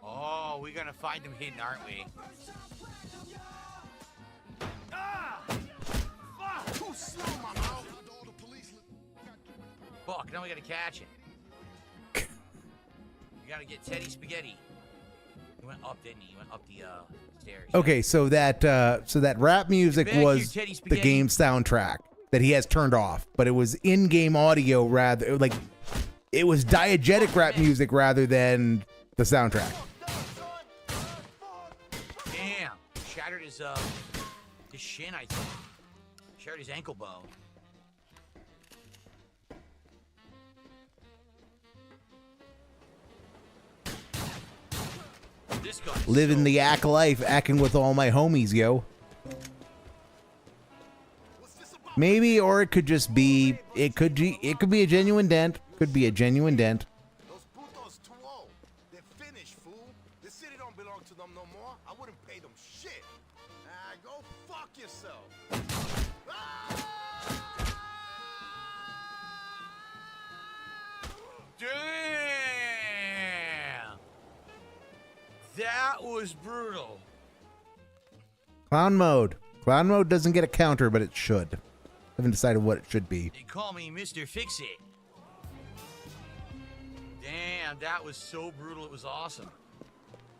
Oh, we're gonna find him hidden, aren't we? Ah! Fuck! Too slow, mama. Fuck! Now we gotta catch it. We gotta get Teddy Spaghetti. He went up, didn't he? He went up the stairs. Okay, so that rap music was the game soundtrack that he has turned off, but it was in-game audio rather, like it was diegetic rap music rather than the soundtrack. Damn, shattered his shin, I think. Shattered his ankle bone. This guy's living so the act life, acting with all my homies, yo. Maybe, or it could just be, it could be a genuine dent. Could be a genuine dent. Those putos too old. They're finished, fool. The city don't belong to them no more. I wouldn't pay them shit. Ah, go fuck yourself. Damn! That was brutal. Clown mode. Clown mode doesn't get a counter, but it should. I haven't decided what it should be. They call me Mr. Fix-It. Damn, that was so brutal. It was awesome.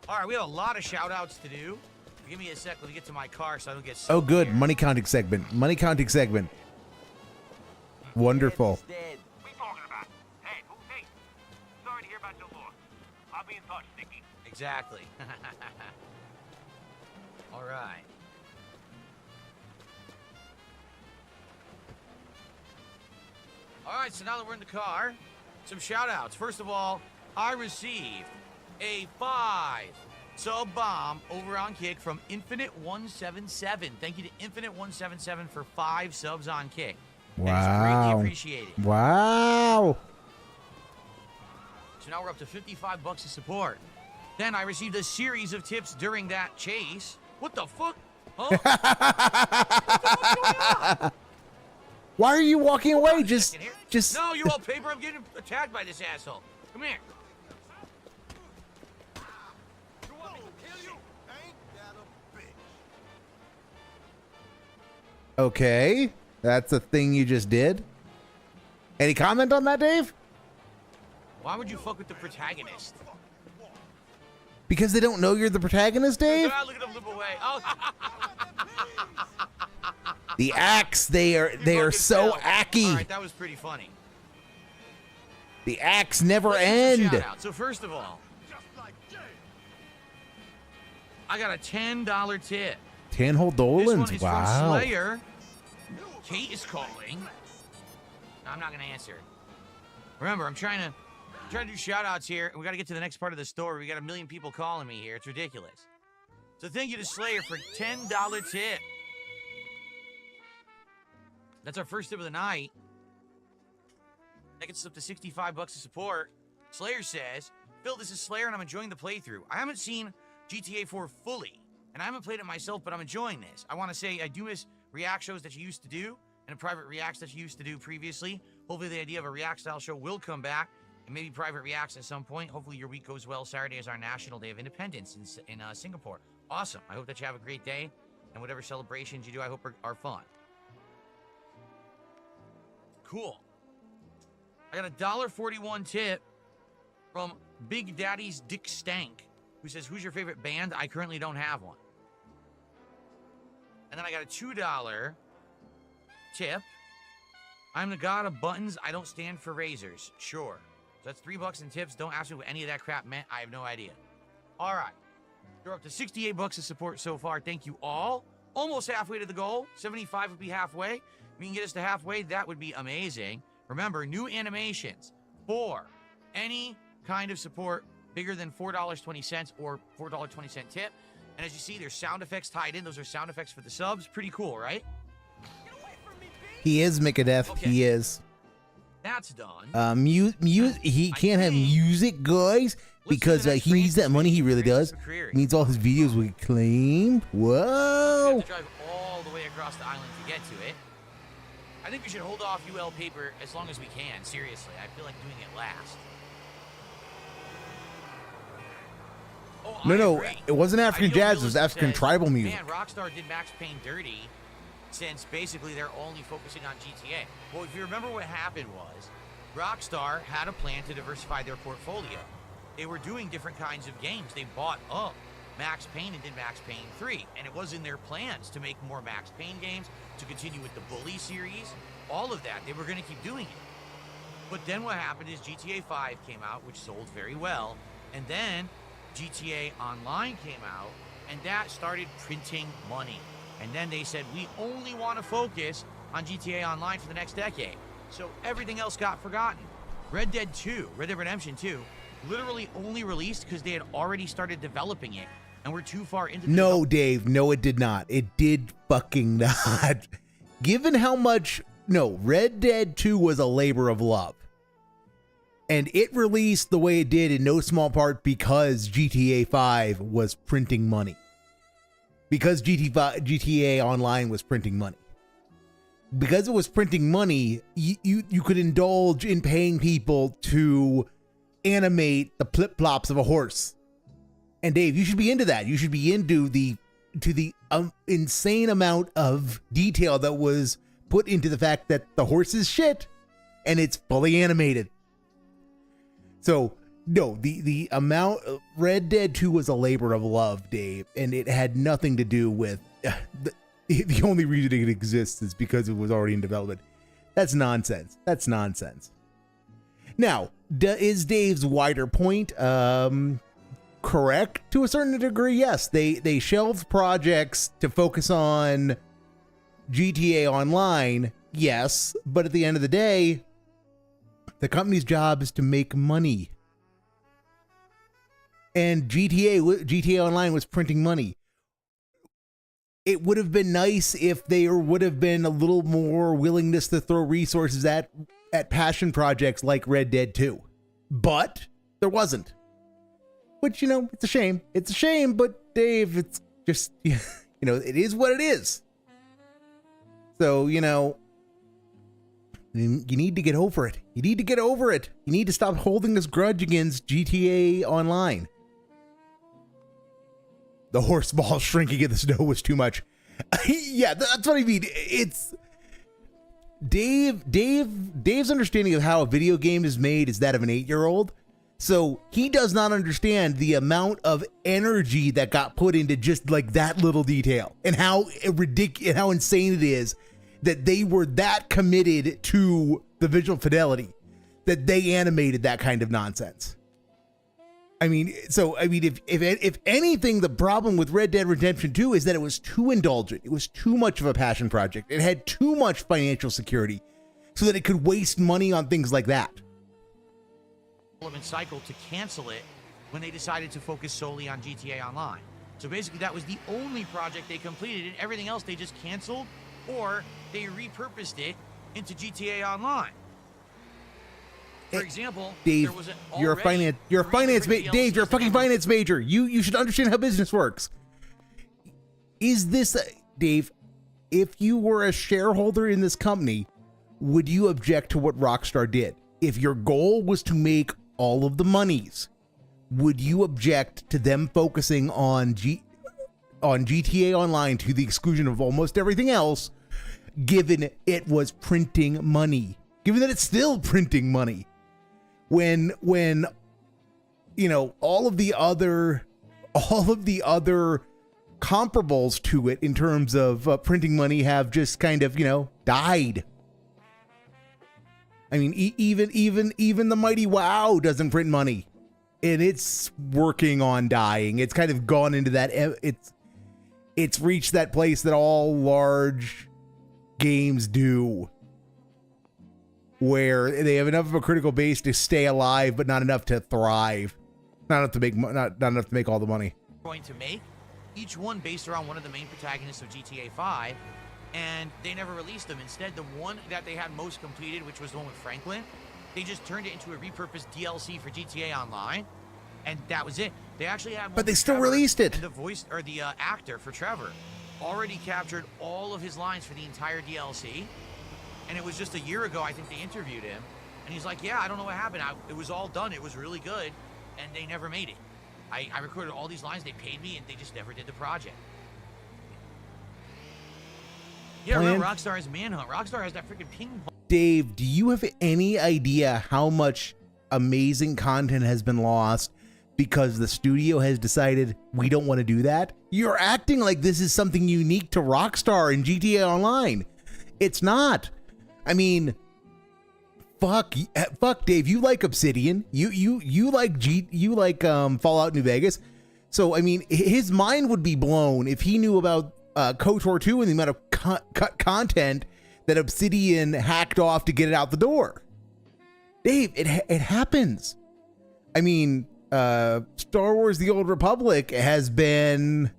All right, we have a lot of shout-outs to do. Give me a sec. Let me get to my car so I don't get so Oh, good. scared. Money counting segment. Money counting segment. Wonderful. What are you talking about? Hey, who's he? Sorry to hear about your loss. I'll be in touch, Nicky. Exactly. All right. All right, so now that we're in the car, some shout-outs. First of all, I received a 5-sub bomb over on Kick from Infinite177. Thank you to Infinite177 for 5 subs on Kick. That is Wow. greatly appreciated. Wow. So now we're up to $55 of support. Then I received a series of tips during that chase. What the fuck? Huh? What the fuck's going on? Why are you walking away? Hold on a Just. second here. Just. No, you all paper. I'm getting attacked by this asshole. Come here. Okay. That's a thing you just did. Any comment on that, Dave? Why would you fuck with the protagonist? Because they don't know you're the protagonist, Dave? Ah, look at him flip away. Oh, The axe, they are fucking so fell. acky. All right, that was pretty funny. The axe never Let's do some end. shout-outs. So first of all, I got a $10 tip. 10 whole This one dolans. is Wow. from Slayer. Kate is calling. No, I'm not gonna answer. Remember, I'm trying to do shout-outs here, and we got to get to the next part of the story. We got 1 million people calling me here. It's ridiculous. So thank you to Slayer for $10 tip. That's our first tip of the night. That gets us up to $65 of support. Slayer says, Phil, this is Slayer, and I'm enjoying the playthrough. I haven't seen GTA4 fully, and I haven't played it myself, but I'm enjoying this. I want to say I do miss React shows that you used to do, and a private Reacts that you used to do previously. Hopefully the idea of a React-style show will come back, and maybe private Reacts at some point. Hopefully your week goes well. Saturday is our National Day of Independence in Singapore. Awesome. I hope that you have a great day, and whatever celebrations you do, I hope are fun. Cool. I got a $1.41 tip from Big Daddy's Dick Stank, who says, who's your favorite band? I currently don't have one. And then I got a $2 tip. I'm the god of buttons. I don't stand for razors. Sure. So that's $3 in tips. Don't ask me what any of that crap meant. I have no idea. All right. We're up to $68 of support so far. Thank you all. Almost halfway to the goal. 75 would be halfway. If you can get us to halfway, that would be amazing. Remember, new animations for any kind of support bigger than $4.20 or $4.20 tip. And as you see, there's sound effects tied in. Those are sound effects for the subs. Pretty cool, right? He is Micadeth. Okay. He is. That's done. He can't have music, guys, because Let's do the next he needs that money. He really does. for career. He needs all his videos we claim. You Whoa. have to drive all the way across the island to get to it. I think we should hold off UL paper as long as we can. Seriously, I feel like doing it last. Oh, I No, agree. it wasn't African I know jazz. It was Millicent African says, tribal music. Man, Rockstar did Max Payne dirty since basically they're only focusing on GTA. Well, if you remember what happened was, Rockstar had a plan to diversify their portfolio. They were doing different kinds of games. They bought up Max Payne and did Max Payne 3, and it was in their plans to make more Max Payne games, to continue with the Bully series, all of that. They were going to keep doing it. But then what happened is GTA 5 came out, which sold very well, and then GTA Online came out, and that started printing money. And then they said, we only want to focus on GTA Online for the next decade. So everything else got forgotten. Red Dead Redemption 2, literally only released because they had already started developing it and were too far into the No, Dave, no, it did not. It did fucking not. Given how much, no, Red Dead 2 was a labor of love. And it released the way it did in no small part because GTA 5 was printing money. Because GTA Online was printing money. Because it was printing money, you could indulge in paying people to animate the flip-flops of a horse. And Dave, you should be into that. You should be into the insane amount of detail that was put into the fact that the horse is shit and it's fully animated. So, no, the amount Red Dead 2 was a labor of love, Dave, and it had nothing to do with the only reason it exists is because it was already in development. That's nonsense. That's nonsense. Now, is Dave's wider point correct to a certain degree? Yes, they shelved projects to focus on GTA Online. Yes, but at the end of the day, the company's job is to make money. And GTA Online was printing money. It would have been nice if there would have been a little more willingness to throw resources at passion projects like Red Dead 2. But there wasn't. Which, you know, it's a shame. It's a shame, but Dave, it's just, you know, it is what it is. So, you know, you need to get over it. You need to get over it. You need to stop holding this grudge against GTA Online. The horse ball shrinking in the snow was too much. Yeah, that's what I mean. It's Dave's understanding of how a video game is made is that of an 8-year-old. So he does not understand the amount of energy that got put into just like that little detail and how ridiculous and how insane it is that they were that committed to the visual fidelity that they animated that kind of nonsense. I mean, if anything, the problem with Red Dead Redemption 2 is that it was too indulgent. It was too much of a passion project. It had too much financial security so that it could waste money on things like that. Cycle to cancel it when they decided to focus solely on GTA Online. So basically that was the only project they completed, and everything else they just canceled or they repurposed it into GTA Online. For example, Dave, there was you're a finance major. Dave, you're a fucking finance major. You should understand how business works. Is this Dave, if you were a shareholder in this company, would you object to what Rockstar did? If your goal was to make all of the monies, would you object to them focusing on GTA Online to the exclusion of almost everything else, given it was printing money, given that it's still printing money? When you know all of the other comparables to it in terms of printing money have just kind of, you know, died. I mean, even the mighty WoW doesn't print money, and it's working on dying. It's kind of gone into that. It's reached that place that all large games do, where they have enough of a critical base to stay alive, but not enough to thrive, not enough to make all the money. Going to make each one based around one of the main protagonists of GTA 5. And they never released them. Instead, the one that they had most completed, which was the one with Franklin, they just turned it into a repurposed DLC for GTA Online, and that was it. They actually had, but they still released it. And the voice or the actor for Trevor already captured all of his lines for the entire DLC, and it was just a year ago. I think they interviewed him, and he's like, "Yeah, I don't know what happened. It was all done. It was really good, and they never made it. I recorded all these lines. They paid me, and they just never did the project." Yeah, remember Rockstar has Manhunt. Rockstar has that freaking ping pong. Dave, do you have any idea how much amazing content has been lost because the studio has decided we don't want to do that? You're acting like this is something unique to Rockstar and GTA Online. It's not. I mean, fuck, Dave. You like Obsidian. You like Fallout New Vegas. So I mean, his mind would be blown if he knew about KOTOR 2 and the amount of cut content that Obsidian hacked off to get it out the door. Dave, it happens. I mean, Star Wars: The Old Republic has been.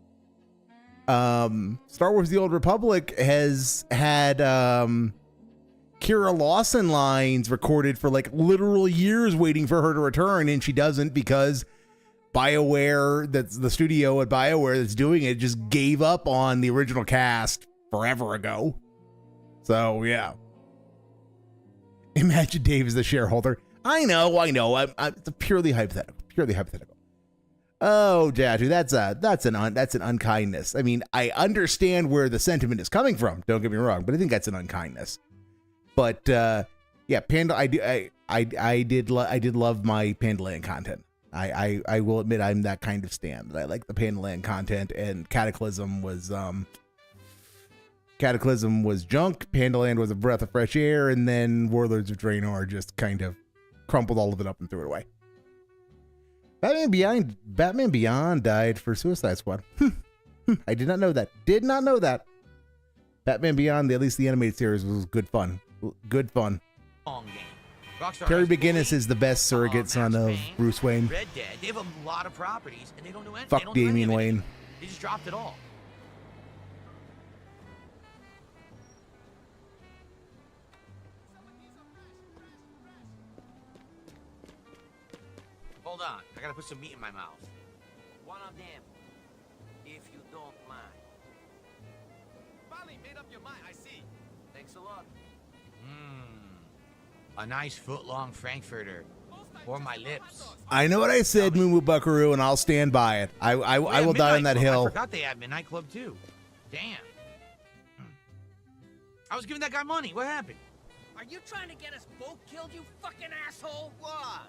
Star Wars: The Old Republic has had Kira Lawson lines recorded for like literal years, waiting for her to return, and she doesn't because BioWare, that's the studio at BioWare that's doing it, just gave up on the original cast forever ago. So yeah. Imagine Dave as the shareholder. I know. It's purely hypothetical. Oh, Jatu, that's an unkindness. I mean, I understand where the sentiment is coming from. Don't get me wrong, but I think that's an unkindness. But yeah, Panda, I did love my Pandaland content. I will admit I'm that kind of stan that I like the Pandaland content, and Cataclysm was junk. Pandaland was a breath of fresh air, and then Warlords of Draenor just kind of crumpled all of it up and threw it away. Batman Beyond died for Suicide Squad. I did not know that. Batman Beyond, at least the animated series, was good fun. Long game. Rockstar Terry has McGinnis is the best surrogate son of Bruce Wayne. Red Dead. They have a lot of properties, and they don't do anything. Fuck Damian Wayne. They just dropped it all. Hold on, I gotta put some meat in my mouth. One of them, if you don't mind. Finally made up your mind, I see. Thanks a lot. A nice foot-long Frankfurter. For my lips. I know what I said, Moo Buckaroo, and I'll stand by it. I will die on that hill. I forgot they had Midnight Club too. Damn. I was giving that guy money. What happened? Are you trying to get us both killed, you fucking asshole? What?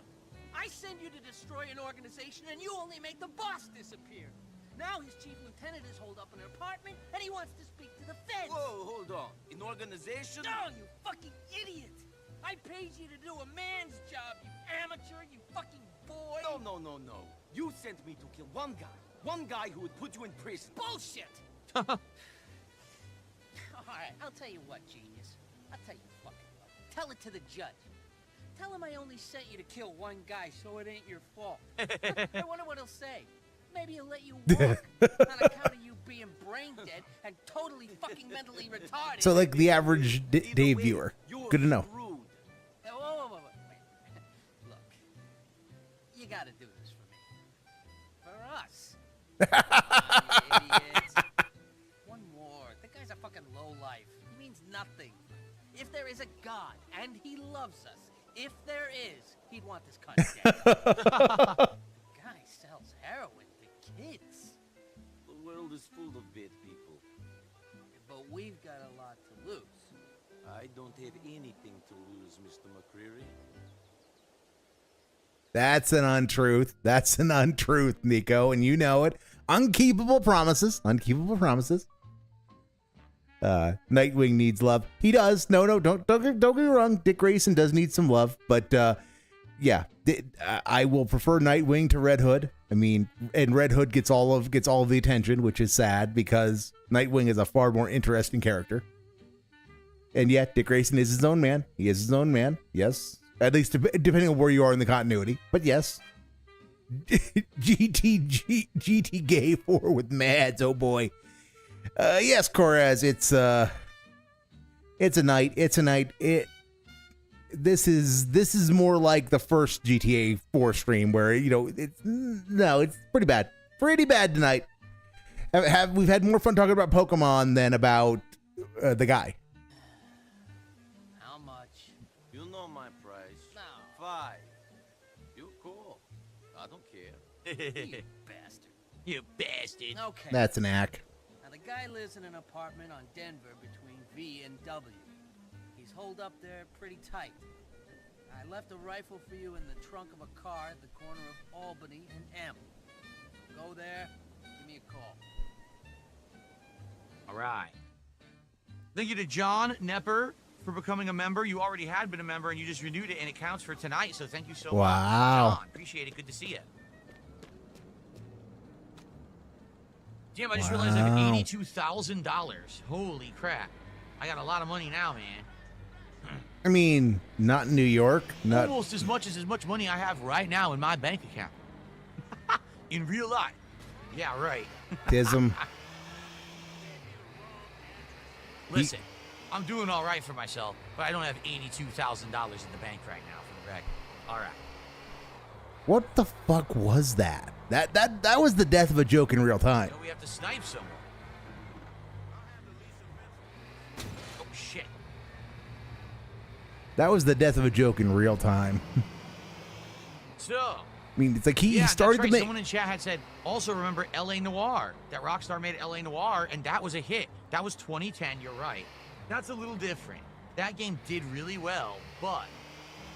I send you to destroy an organization and you only make the boss disappear. Now his chief lieutenant is holed up in an apartment and he wants to speak to the feds. Whoa, hold on. An organization? Oh, you fucking idiot! I paid you to do a man's job, you amateur, you fucking boy! No. You sent me to kill one guy who would put you in prison. Bullshit! Alright, I'll tell you what, genius. I'll tell you fucking what. Tell it to the judge. Tell him I only sent you to kill one guy, so it ain't your fault. I wonder what he'll say. Maybe he'll let you walk on account of you being brain dead and totally fucking mentally retarded. So like the average Dave viewer. Good to know. Whoa. Look, you gotta do this for me. For us. You idiots. One more. The guy's a fucking lowlife. He means nothing. If there is a God and he loves us, if there is, he'd want this country dead. Guy sells heroin to kids. The world is full of bad people. But we've got a lot to lose. I don't have anything to lose, Mr. McCreary. That's an untruth, Nico, and you know it. Unkeepable promises. Nightwing needs love. He does. No, don't get me wrong. Dick Grayson does need some love, but yeah, I will prefer Nightwing to Red Hood. I mean, and Red Hood gets all of the attention, which is sad because Nightwing is a far more interesting character. And yet, Dick Grayson is his own man. He is his own man. Yes, at least depending on where you are in the continuity. But yes, GT Gay 4 with Mads. Oh boy. Yes, Corraz, it's a night. This is more like the first GTA4 stream where, you know, it's pretty bad. Pretty bad tonight. We've had more fun talking about Pokemon than about the guy. How much? You know my price. No. 5. You cool. I don't care. You bastard. You bastard. Okay. That's an act. Now, the guy lives in an apartment on Denver between V and W. He's holed up there pretty tight. I left a rifle for you in the trunk of a car at the corner of Albany and M. Go there, give me a call. All right. Thank you to John Nepper for becoming a member. You already had been a member and you just renewed it, and it counts for tonight, so thank you so much. Wow. John, appreciate it. Good to see you. Damn, I just realized I have $82,000. Holy crap. I got a lot of money now, man. I mean, not in New York. Not. Almost as much money I have right now in my bank account. In real life. Yeah, right. Tism. Listen, I'm doing all right for myself, but I don't have $82,000 in the bank right now for the record. All right. What the fuck was that? That was the death of a joke in real time. You know, we have to snipe someone. Oh, shit. That was the death of a joke in real time. So, I mean, it's like he yeah, started that's right. to make. Someone in chat had said, also remember L.A. Noire. That Rockstar made L.A. Noire, and that was a hit. That was 2010, you're right. That's a little different. That game did really well, but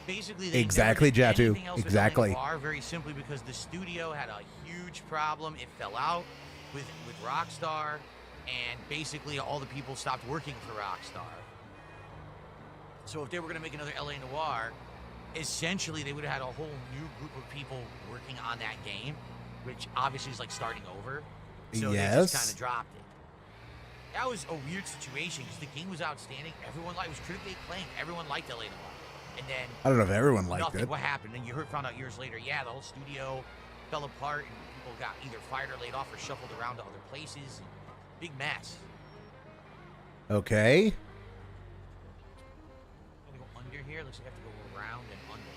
basically they Exactly, never did Jatu. anything else with Exactly. L.A. Noire, very simply because the studio had a huge problem. It fell out with Rockstar, and basically all the people stopped working for Rockstar. So if they were going to make another L.A. Noire, essentially they would have had a whole new group of people working on that game, which obviously is like starting over. So they just kind of dropped it. That was a weird situation because the game was outstanding. Everyone liked it. Was critically acclaimed. Everyone liked L.A. Noire. And then I don't know if everyone liked nothing. it. What happened? And you found out years later, yeah, the whole studio fell apart and people got either fired or laid off or shuffled around to other places. And big mess. Okay. I'm gonna go under here. Looks like I have to go around and under.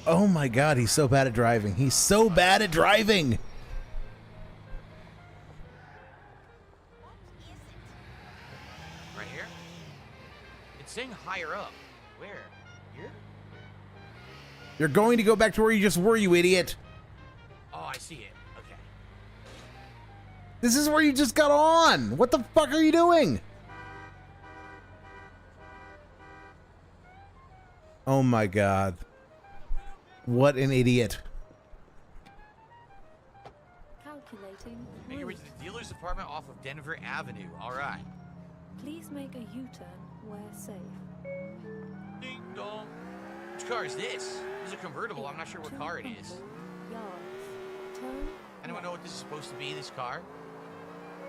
Oh my god, he's so bad at driving. He's so bad at driving. Right here? It's saying higher up. Where? Here? You're going to go back to where you just were, you idiot. Oh, I see it. Okay. This is where you just got on. What the fuck are you doing? Oh my god. What an idiot. Calculating. Make your way to the dealer's apartment off of Denver Avenue. All right. Please make a U-turn where safe. Ding dong. Which car is this? This is a convertible. I'm not sure what car it is. Yards. Turn. Anyone know what this is supposed to be, this car?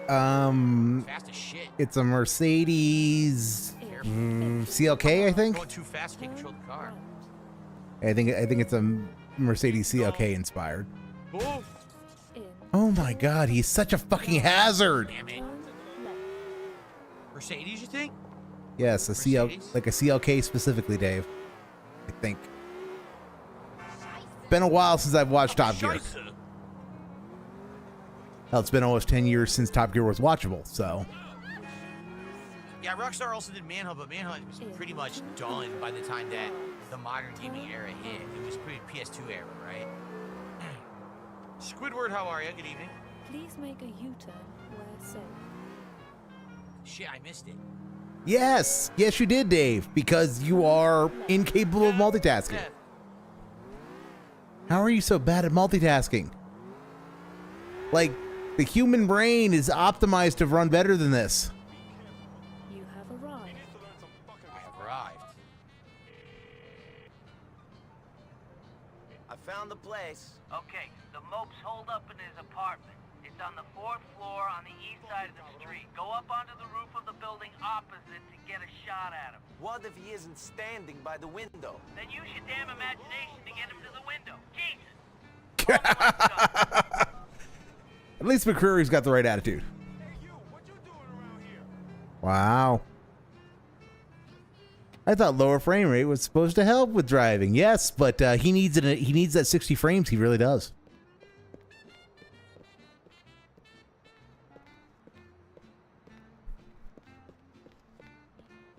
Fast as shit. It's a Mercedes CLK, I think. Going too fast, can't control the car. I think it's a Mercedes CLK inspired. Oh, Oh my god, he's such a fucking hazard. damn it. Mercedes, you think? Yes, a like a CLK specifically, Dave. I think. Been a while since I've watched Top Gear. Scheisse. Hell, it's been almost 10 years since Top Gear was watchable, so. Yeah, Rockstar also did Manhunt, but Manhunt was pretty much done by the time that the modern gaming era hit. It was pretty PS2 era, right? Squidward, how are you? Good evening. Please make a U-turn where safe. Shit, I missed it. Yes, yes you did, Dave, because you are incapable of multitasking. Yeah. How are you so bad at multitasking? Like, the human brain is optimized to run better than this. You have arrived. I have arrived. I found the place. Okay, the mope's holed up in his apartment. It's on the 4th floor on the east side of the street. Go up onto the roof of the building opposite to get a shot at him. What if he isn't standing by the window? Then use your damn imagination to get him to the window. Jesus! At least McCreary's got the right attitude. Wow. I thought lower frame rate was supposed to help with driving. Yes, but he needs it. He needs that 60 frames. He really does.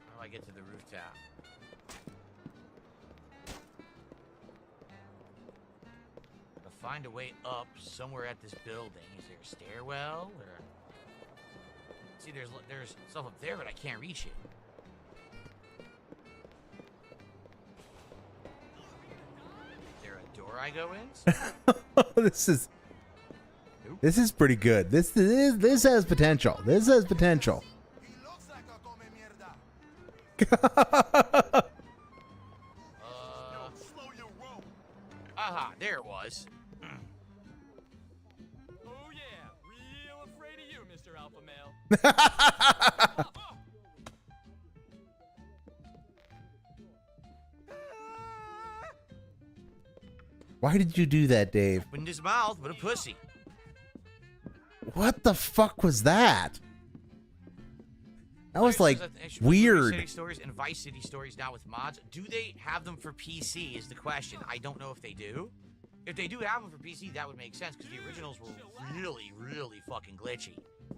How do I get to the rooftop? Gotta find a way up somewhere at this building. Is there a stairwell or? See, there's stuff up there, but I can't reach it. Is there a door I go in? This is pretty good. This has potential. This has potential. Why did you do that, Dave? Opened his mouth, what a pussy. What the fuck was that? That was like weird. City Stories and Vice City Stories now with mods. Do they have them for PC is the question. I don't know if they do. If they do have them for PC, that would make sense because the originals were really, really fucking glitchy.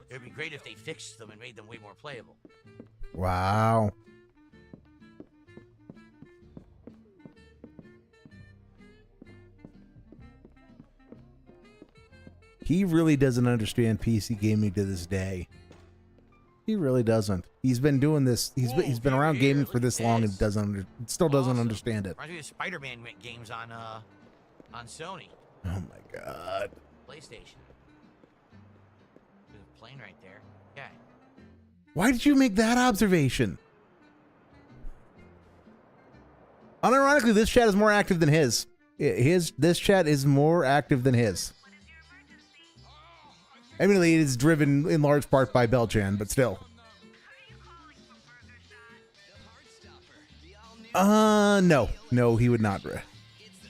It would be great if they fixed them and made them way more playable. Wow. He really doesn't understand PC gaming to this day. He really doesn't. He's been doing this. He's been around gaming for this long and still doesn't understand it. Reminds me of Spider-Man games on Sony. Oh my god. PlayStation. There's a plane right there. Yeah. Why did you make that observation? Unironically, this chat is more active than his. This chat is more active than his. Admittedly, it is driven in large part by Belchan, but still. No, he would not.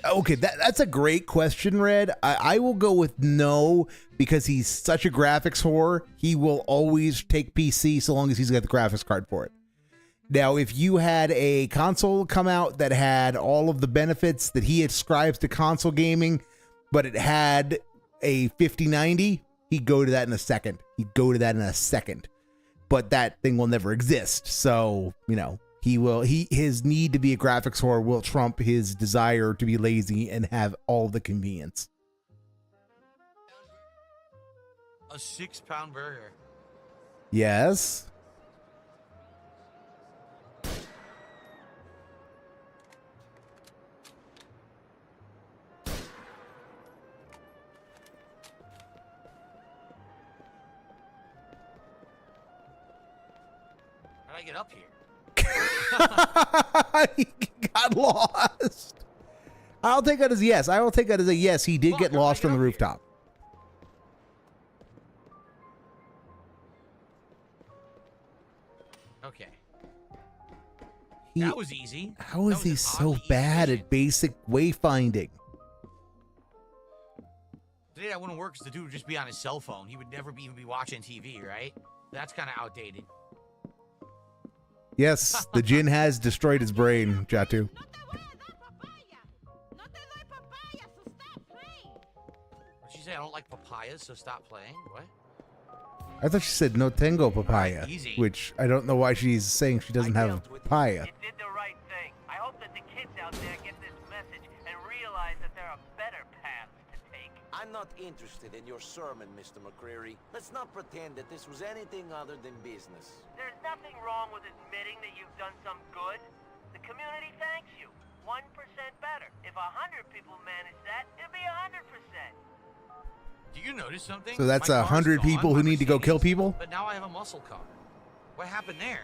Okay, that's a great question, Red. I will go with no, because he's such a graphics whore. He will always take PC so long as he's got the graphics card for it. Now, if you had a console come out that had all of the benefits that he ascribes to console gaming, but it had a 5090, he'd go to that in a second. But that thing will never exist. So, his need to be a graphics whore will trump his desire to be lazy and have all the convenience. A 6-pound burger. Yes. How did I get up here? He got lost. I'll take that as a yes. I will take that as a yes. He did get lost from the rooftop. Okay. That was easy. How is he so bad at basic wayfinding? Today that wouldn't work because the dude would just be on his cell phone. He would never even be watching TV, right? That's kind of outdated. Yes, the gin has destroyed his brain, Jatu. Did she say I don't like papayas, so stop playing? What? I thought she said no tengo papaya, which I don't know why she's saying she doesn't have papaya. You did the right thing. I hope that the kids out there get this message and realize that there are better paths to take. I'm not interested in your sermon, Mr. McCreary. Let's not pretend that this was anything other than business. There's nothing wrong with admitting that you've done some good. The community thanks you. 1% better. If 100 people manage that, it'll be 100%. Do you notice something? So that's My 100 car's people gone, who my need to go kill Mercedes, people? But now I have a muscle car. What happened there?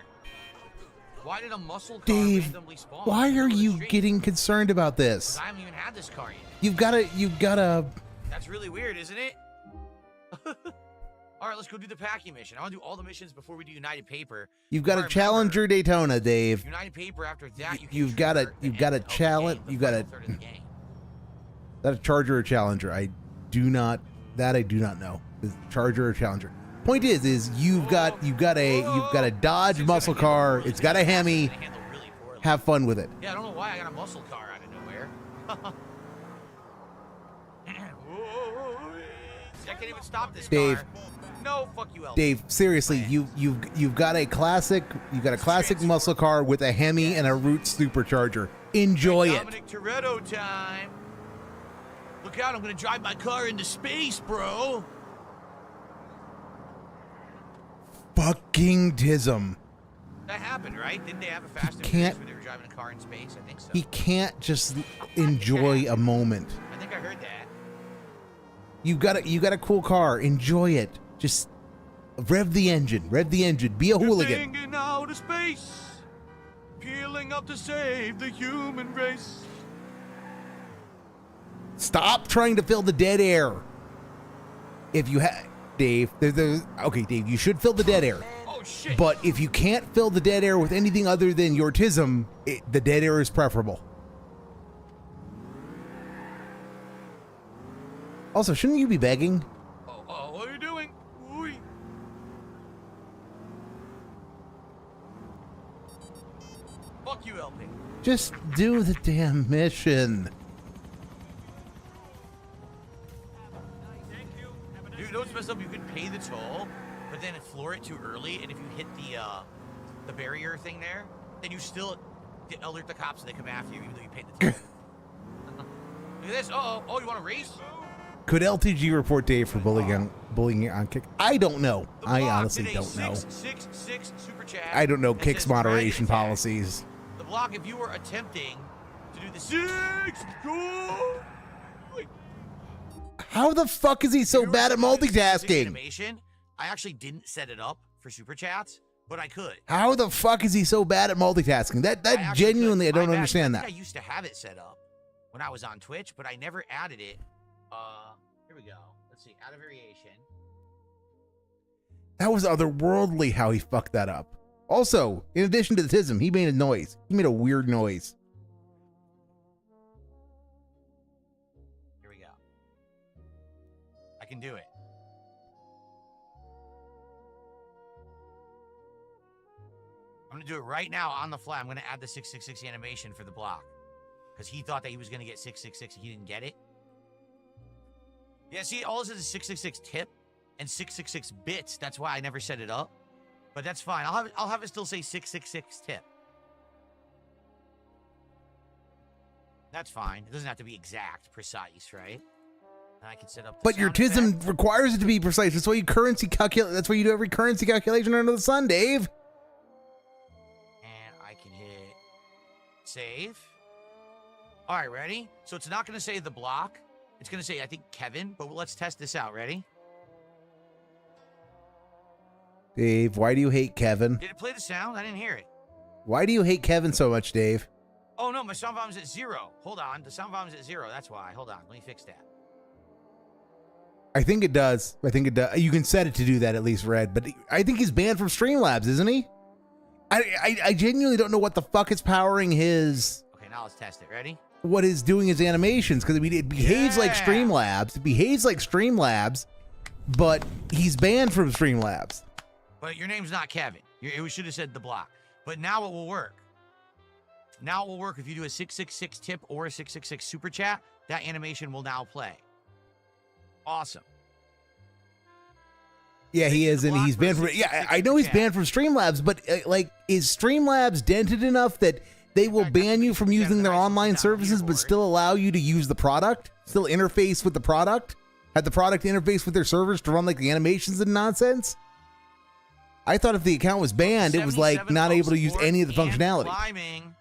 Why did a muscle car Dave, randomly spawn? why are on the you street? getting concerned about 'Cause this? I haven't even had this car yet. You've gotta. That's really weird, isn't it? All right, let's go do the packing mission. I want to do all the missions before we do United Paper. You've got a Challenger Daytona, Dave. United Paper after that. You've got a challenge. You've got a. That a Charger or Challenger? I do not know. Is it Charger or Challenger? Point is you've got a Dodge muscle car. It's got a Hemi. Have fun with it. Yeah, I don't know why I got a muscle car out of nowhere. I can't even stop this Dave. car. No, fuck you, Elvis. Dave, seriously, you've got a classic muscle car with a Hemi and a Root supercharger. Enjoy it. Dominic Toretto time. Look out, I'm gonna drive my car into space, bro. Fucking Tism. That happened, right? Didn't they have a Fast and can't- Furious where they were driving a car in space? I think so. He can't just enjoy a moment. I think I heard that. You got a cool car. Enjoy it. Just rev the engine. Be a hooligan. Singing out of space, peeling up to save the human race. Stop trying to fill the dead air. If you Dave. Okay, Dave, you should fill the dead air. Oh shit! But if you can't fill the dead air with anything other than your tism, the dead air is preferable. Also, shouldn't you be begging? Oh, what are you doing? Ooh. Fuck you, LP. Just do the damn mission. Dude, don't mess up. You can pay the toll, but then floor it too early, and if you hit the barrier thing there, then you still alert the cops and they come after you even though you paid the toll. Look at this. Oh, you want to race? Could LTG report Dave for bullying on Kick? I don't know. I honestly don't know. 666 super chat. I don't know that Kick's says, moderation "Dragon attack." policies. The block, if you were attempting to do the 6 go. How the fuck is he so bad at multitasking? Animation, I actually didn't set it up for super chats, but I could. How the fuck is he so bad at multitasking? That genuinely, I don't understand that. I used to have it set up when I was on Twitch, but I never added it. Here we go. Let's see. Add a variation. That was otherworldly how he fucked that up. Also, in addition to the tism, he made a noise. He made a weird noise. Here we go. I can do it. I'm going to do it right now on the fly. I'm going to add the 666 animation for the block. Because he thought that he was going to get 666 and he didn't get it. Yeah, see, all this is 666 tip and 666 bits. That's why I never set it up. But that's fine. I'll have it still say 666 tip. That's fine. It doesn't have to be exact, precise, right? And I can set up the But your sound tism effect. requires it to be precise. That's why you currency calculate. That's why you do every currency calculation under the sun, Dave. And I can hit save. All right, ready? So it's not going to say the block. It's going to say, I think, Kevin. But let's test this out. Ready? Dave, why do you hate Kevin? Did it play the sound? I didn't hear it. Why do you hate Kevin so much, Dave? Oh, no, my sound volume's at 0. Hold on. The sound volume's at 0. That's why. Hold on. Let me fix that. I think it does. I think it does. You can set it to do that, at least, Red. But I think he's banned from Streamlabs, isn't he? I genuinely don't know what the fuck is powering his... Okay, now let's test it. Ready? What is doing his animations, because I mean, it behaves like Streamlabs. It behaves like Streamlabs, but he's banned from Streamlabs. But your name's not Kevin. We should have said the block. But now it will work. Now it will work if you do a 666 tip or a 666 super chat. That animation will now play. Awesome. Yeah, he is, and he's banned from... Yeah, I know he's banned from Streamlabs, but like, is Streamlabs dented enough that they will ban you from using their online services, but still allow you to use the product? Still interface with the product? Have the product interface with their servers to run like the animations and nonsense? I thought if the account was banned, it was like not able to use any of the functionality. Climbing.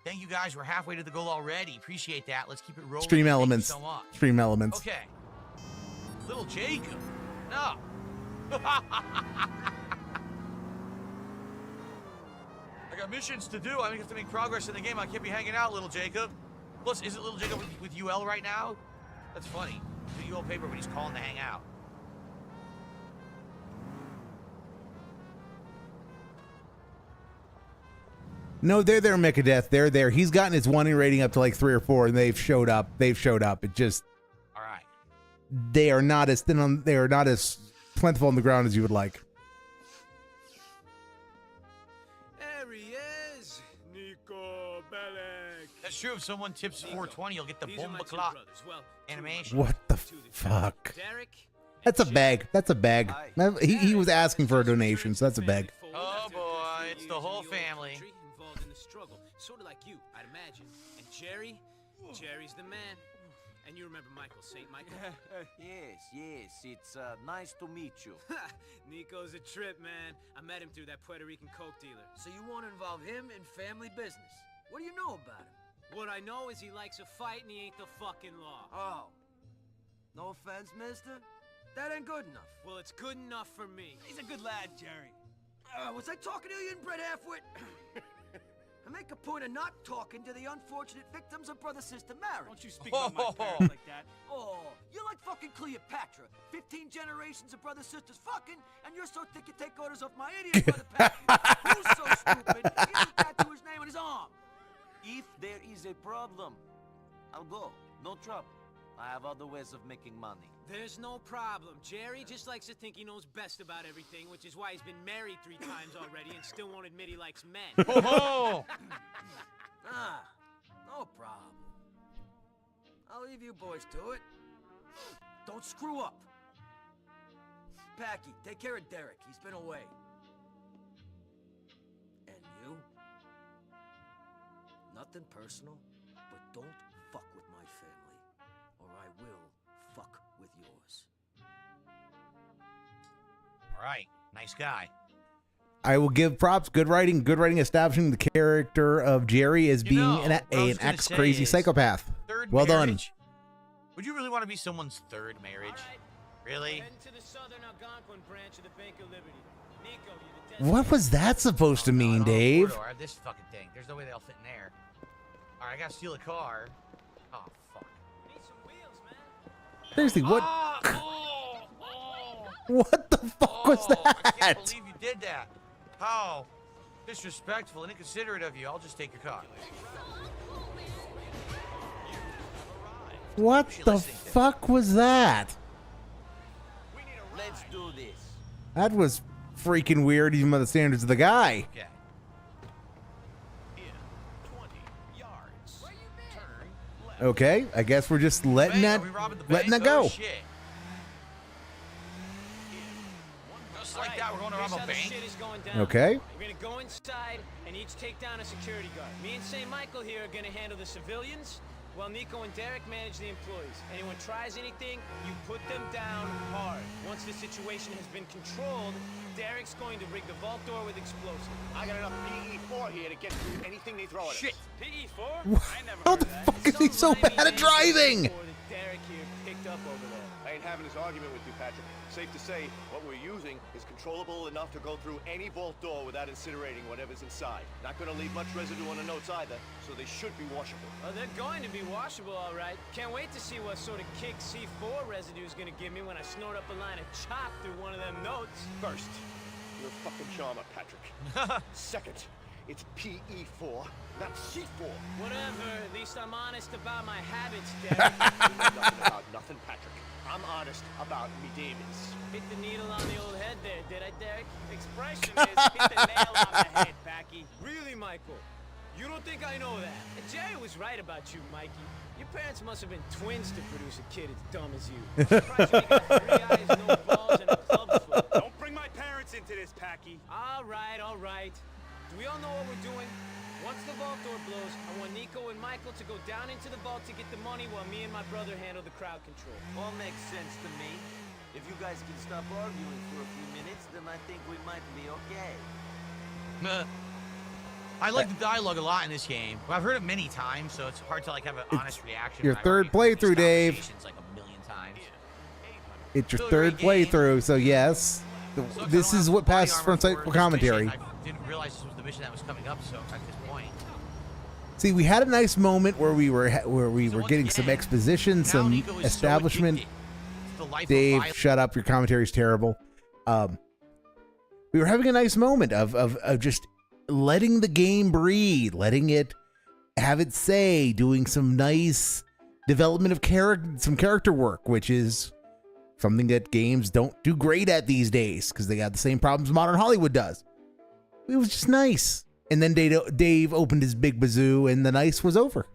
Thank you guys. We're halfway to the goal already. Appreciate that. Let's keep it rolling. Stream Thank you elements. so much. Stream elements. Okay. Little Jacob. No. I got missions to do. I have to make progress in the game. I can't be hanging out, little Jacob. Plus, is it little Jacob with UL right now? That's funny. The UL paper when he's calling to hang out. No, they're there, Mechadeth. They're there. He's gotten his wanting rating up to like 3 or 4, and they've showed up. They've showed up. It just... All right. They are not as thin on... They are not as plentiful on the ground as you would like. There he is, Nico Bellic. That's true. If someone tips 420, you'll get the bomba clock animation. What the fuck? That's a bag. That's a bag. He was asking for a donation, so that's a bag. Oh boy, it's the whole family. Involved in the struggle, sort of like you, I'd imagine. And Jerry's the man. And you remember Michael, St. Michael? Yes, it's nice to meet you. Nico's a trip, man. I met him through that Puerto Rican coke dealer. So you want to involve him in family business? What do you know about him? What I know is he likes a fight and he ain't the fucking law. Oh. No offense, mister. That ain't good enough. Well, it's good enough for me. He's a good lad, Jerry. Was I talking to you, inbred halfwit? and make a point of not talking to the unfortunate victims of brother-sister marriage. Don't you speak about my parents like that. Oh, you're like fucking Cleopatra. 15 generations of brother-sisters fucking, and you're so thick you take orders off my idiot brother Patrick. Who's so stupid, he didn't tattoo his name on his arm. If there is a problem, I'll go. No trouble. I have other ways of making money. There's no problem. Jerry just likes to think he knows best about everything, which is why he's been married 3 times already and still won't admit he likes men. Oh! Ah, no problem. I'll leave you boys to it. Don't screw up. Packy, take care of Derek. He's been away. And you? Nothing personal, but don't fuck with my family, or I will fuck with yours. All right, nice guy. I will give props. Good writing establishing the character of Jerry as being an ex-crazy psychopath. Well done. Would you really want to be someone's third marriage? Really? What was that supposed to mean, Dave? I have this fucking thing. There's no way they'll fit in there. All right, I gotta steal a car. Oh fuck. Need some wheels, man. Seriously, what? What the fuck was that? I can't believe you did that. How disrespectful and inconsiderate of you. I'll just take your car. What the fuck was that? Let's do this. That was freaking weird, even by the standards of the guy. Okay. Okay, I guess we're just letting that go. Shit. Just like that, we're going to rob a bank. Okay. We're gonna go inside and each take down a security guard. Me and St. Michael here are gonna handle the civilians, while Nico and Derek manage the employees. Anyone tries anything, you put them down hard. Once the situation has been controlled, Derek's going to rig the vault door with explosives. I got enough PE4 here to get through anything they throw at us. Shit. PE4? I never How heard the of that. fuck is he so bad at driving? Derek here picked up over there. I ain't having this argument with you, Patrick. Safe to say, what we're using is controllable enough to go through any vault door without incinerating whatever's inside. Not gonna leave much residue on the notes either, so they should be washable. Oh, they're going to be washable, all right. Can't wait to see what sort of kick C4 residue is going to give me when I snort up a line of chop through one of them notes. First, you're a fucking charmer, Patrick. Second, it's PE4, not C4. Whatever, at least I'm honest about my habits, Derek. Nothing about nothing, Patrick. I'm honest about me demons. Hit the needle on the old head there, did I, Derek? Expression is hit the nail on the head, Packy. Really, Michael? You don't think I know that? And Jerry was right about you, Mikey. Your parents must have been twins to produce a kid as dumb as you. I'm surprised you got 3 eyes, no balls, and a club foot. Don't bring my parents into this, Packy. All right, all right. Do we all know what we're doing? Once the vault door blows, I want Nico and Michael to go down into the vault to get the money while me and my brother handle the crowd control. All makes sense to me. If you guys can stop arguing for a few minutes, then I think we might be okay. I like the dialogue a lot in this game. Well, I've heard it many times, so it's hard to like have an honest reaction. Your when I've third already heard these playthrough, Dave. conversations like a million times. It's your Still a third great game. playthrough, so yes. So This is what passes for insightful commentary. I didn't realize this was the mission that was coming up, so at this point. See, we had a nice moment where we were getting once some again, exposition, now some Nico is so establishment. addicted to the life of Dave, violence. shut up! Your commentary's terrible. We were having a nice moment of just letting the game breathe, letting it have its say, doing some nice development of some character work, which is something that games don't do great at these days because they got the same problems modern Hollywood does. It was just nice. And then Dave opened his big bazoo and the nice was over.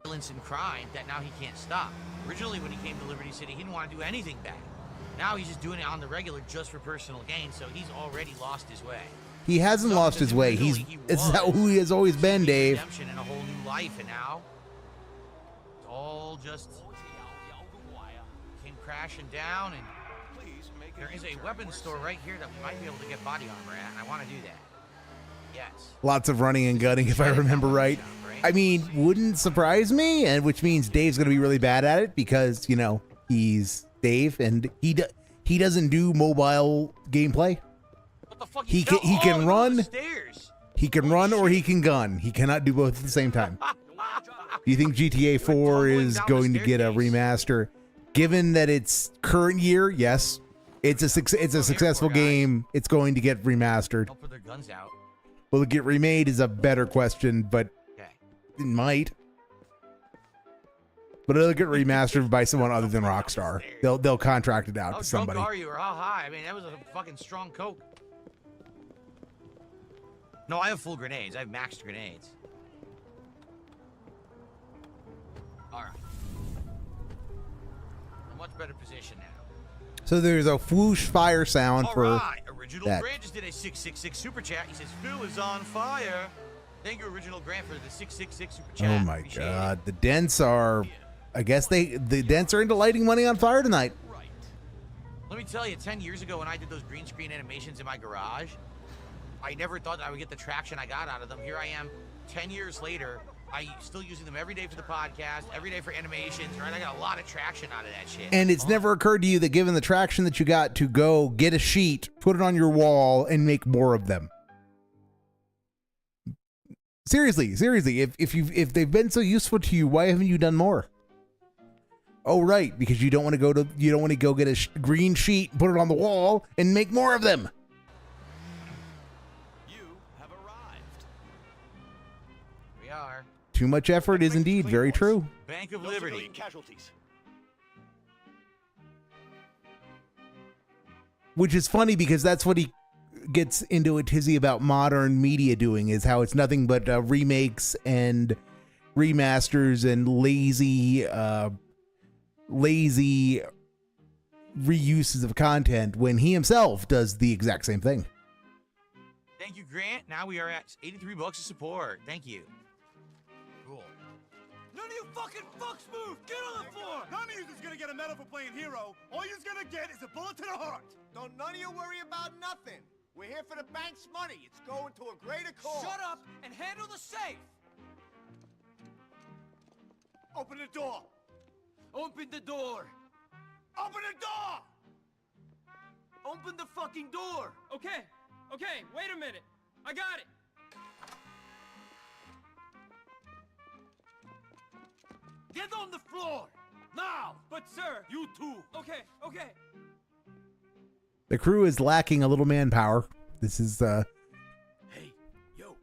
Violence and crime that now he can't stop. Originally, when he came to Liberty City, he didn't want to do anything bad. Now he's just doing it on the regular just for personal gain, so he's already lost his way. He hasn't lost his way. This is who he has always been, Dave. Redemption and a whole new life, and now it's all just came crashing down. And there is a weapons store right here that we might be able to get body armor at, and I want to do that. Yes. Lots of running and gunning, if I remember right. I mean, wouldn't surprise me, and which means Dave's going to be really bad at it because, you know, he's Dave and he doesn't do mobile gameplay. What the fuck? He can run. Stairs. He can run or he can gun. He cannot do both at the same time. Do you think GTA 4 is going to get a remaster? Given that it's current year, yes. It's a successful game. It's going to get remastered. Don't put their guns out. Will it get remade is a better question, but it might. But it'll get remastered by someone other than Rockstar. They'll contract it out How to somebody. drunk are you or how high? I mean, that was a fucking strong coke. No, I have full grenades. I have maxed grenades. All right. A much better position now. So there's a whoosh fire sound for Original that. Grant just did a 666 super chat. He says Phil is on fire. Thank you, Original Grant, for the 666 super chat. Oh my god, the dents are. I guess the dents are into lighting money on fire tonight. Let me tell you, 10 years ago when I did those green screen animations in my garage, I never thought that I would get the traction I got out of them. Here I am, 10 years later. I still using them every day for the podcast, every day for animations, right? I got a lot of traction out of that shit. And it's never occurred to you that given the traction that you got, to go get a sheet, put it on your wall, and make more of them. Seriously, if they've been so useful to you, why haven't you done more? Oh, right, because you don't want to go get a green sheet, put it on the wall, and make more of them. You have arrived. We are. Too much effort is indeed very true. Bank of Liberty. Casualties. Which is funny because that's what he gets into a tizzy about modern media doing, is how it's nothing but remakes and remasters and lazy reuses of content, when he himself does the exact same thing. Thank you, Grant. Now we are at 83 bucks of support. Thank you. Cool. None of you fucking fucks move! Get on the floor! None of you is gonna get a medal for playing hero. All you're gonna get is a bullet to the heart. Don't none of you worry about nothing. We're here for the bank's money. It's going to a greater cause. Shut up and handle the safe! Open the door. Open the door! Open the door! Open the fucking door! Okay, wait a minute. I got it. Get on the floor! Now! But sir, You too! okay. The crew is lacking a little manpower. This is Hey, yo,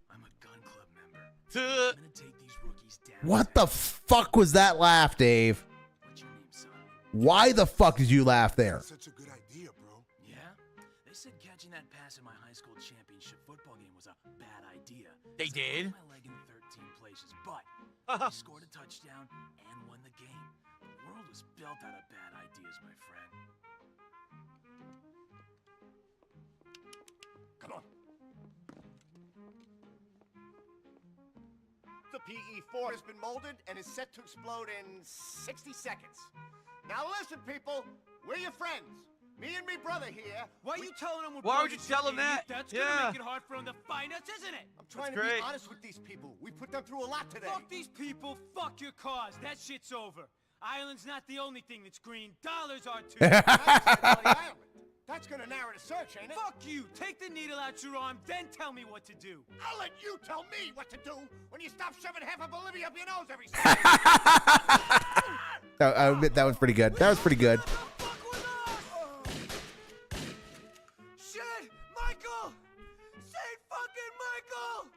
I'm a gun club member. I'm gonna take these rookies down. what the fuck was that laugh, Dave? What's your name, son? Why the fuck did you laugh there? Such a good idea, bro. Yeah? They said catching that pass in my high school championship football game was a bad idea. They So I did? put my leg in 13 places, but I scored a touchdown and won the game. The world was built out of bad ideas, my friend. Come on. The PE-4 has been molded and is set to explode in 60 seconds. Now listen, people. We're your friends. Me and me brother here. Why are you telling them we're Why would you brothers, tell them idiot? that? That's Yeah. gonna make it hard for them to find us, isn't it? I'm trying That's to be great. honest with these people. We put them through a lot today. Fuck these people, fuck your cause. That shit's over. Ireland's not the only thing that's green. Dollars are too. That's gonna narrow the search, ain't it? Fuck you. Take the needle out your arm, then tell me what to do. I'll let you tell me what to do when you stop shoving half of Bolivia up your nose every second. I admit that was pretty good. That was pretty good. Shit! Michael! Saint fucking Michael!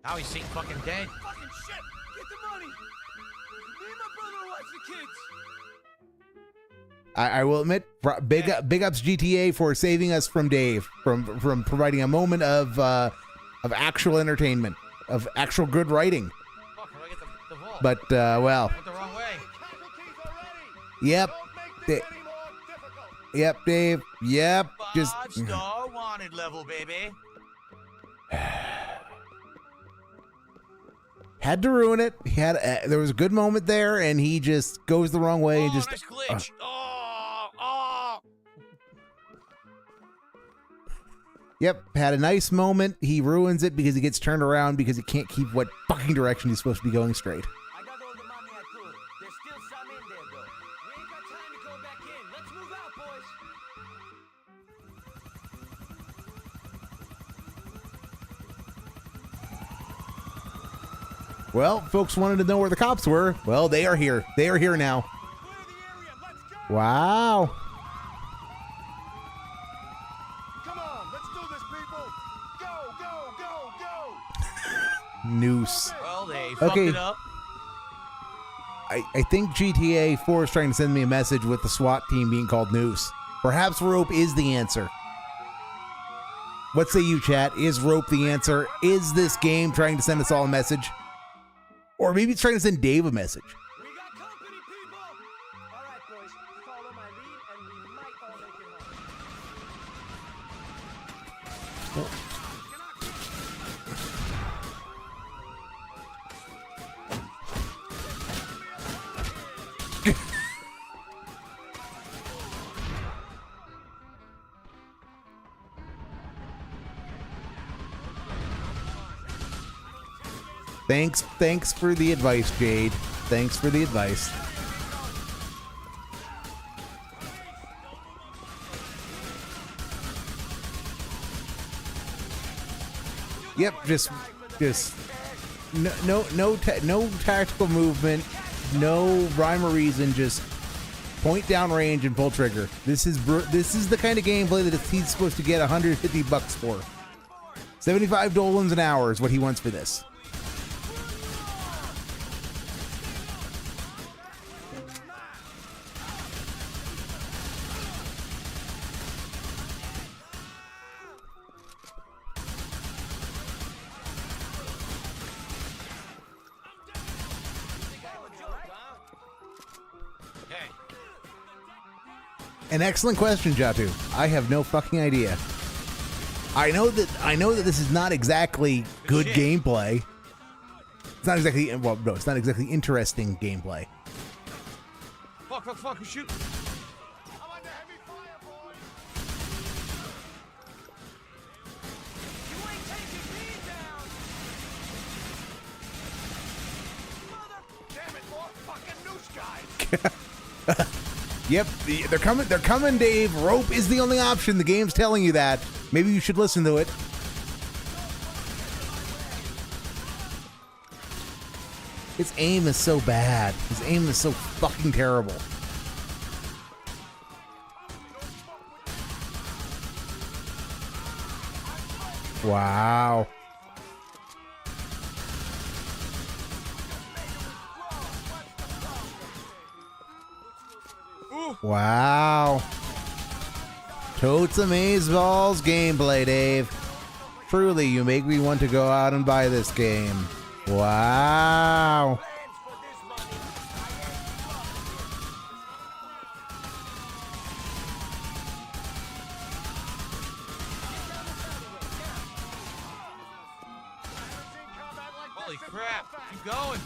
Now he's Saint fucking dead. Fucking shit! Get the money! Me and my brother will watch the kids! I will admit, big ups GTA for saving us from Dave, from providing a moment of actual entertainment, of actual good writing. Fuck, how do I get the vault? But well, Went the wrong way. yep, yep, Dave, yep, just 5-star wanted level, baby. had to ruin it. He had there was a good moment there, and he just goes the wrong way and just. Nice glitch. Yep, had a nice moment. He ruins it because he gets turned around because he can't keep what fucking direction he's supposed to be going straight. I got all the money I could. There's still some in there, though. We ain't got time to go back in. Let's move out, boys. Well, folks wanted to know where the cops were. Well, they are here. They are here now. Wow. Come on, let's do this, people. Go, go, go, go. Noose. Well, they fucked Okay. it up. I think GTA 4 is trying to send me a message with the SWAT team being called Noose. Perhaps rope is the answer. What say you, chat? Is rope the answer? Is this game trying to send us all a message? Or maybe it's trying to send Dave a message. We got company, people! All right, boys, follow my lead, and we might all make it home. Thanks for the advice, Jade. Thanks for the advice. Yep, just no tactical movement, no rhyme or reason, just point down range and pull trigger. This is the kind of gameplay that he's supposed to get $150 for. 75 dolans an hour is what he wants for this. An excellent question, Jatu. I have no fucking idea. I know that this is not exactly good gameplay. It's not exactly it's not exactly interesting gameplay. Fuck, shoot. I'm under heavy fire, boys. You ain't taking me down! Mother... Damn it, more fucking noose guys. Yep, they're coming, Dave. Rope is the only option. The game's telling you that. Maybe you should listen to it. His aim is so bad. His aim is so fucking terrible. Wow. Wow. Totes Amazeballs gameplay, Dave. Truly, you make me want to go out and buy this game. Wow. Holy crap. Keep going.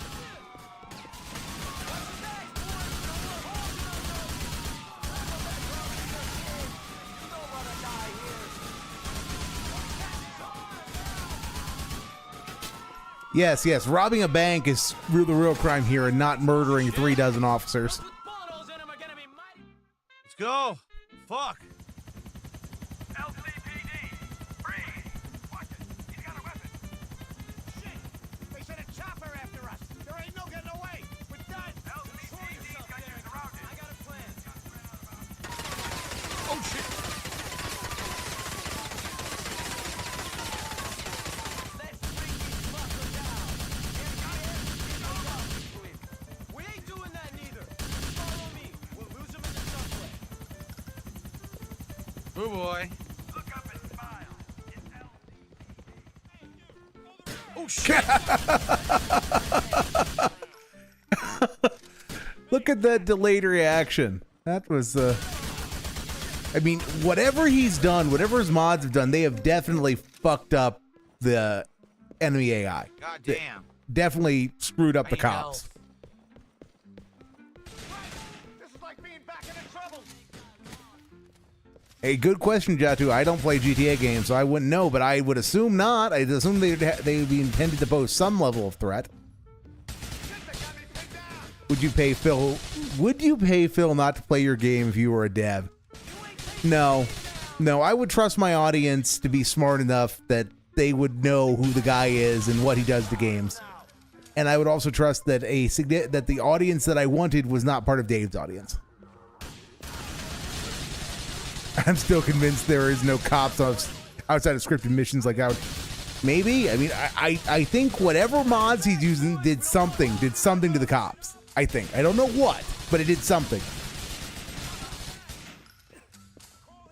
Yes. Robbing a bank is the real crime here and not murdering 36 officers. Let's go. Fuck. LCPD, freeze! Watch it. He's got a weapon. Shit! They sent a chopper after us. There ain't no getting away. We're done. LCPD's got you surrounded. I got a plan. Oh, shit. Let's bring these fuckers down. We ain't doing that neither. Follow me. We'll lose them in the subway. Oh, boy. Look up and smile. It's LCPD. Oh, shit. Look at that delayed reaction. That was, I mean, whatever he's done, whatever his mods have done, they have definitely fucked up the enemy AI. God damn. Definitely screwed up the I need cops. help. This is like being back into trouble. A good question, Jatu. I don't play GTA games, so I wouldn't know, but I would assume not. I'd assume they'd be intended to pose some level of threat. Would you pay Phil not to play your game if you were a dev? No. I would trust my audience to be smart enough that they would know who the guy is and what he does to games. and I would also trust that that the audience that I wanted was not part of Dave's audience. I'm still convinced there is no cops outside of scripted missions like out. Maybe. I mean, I think whatever mods he's using did something to the cops. I think. I don't know what, but it did something.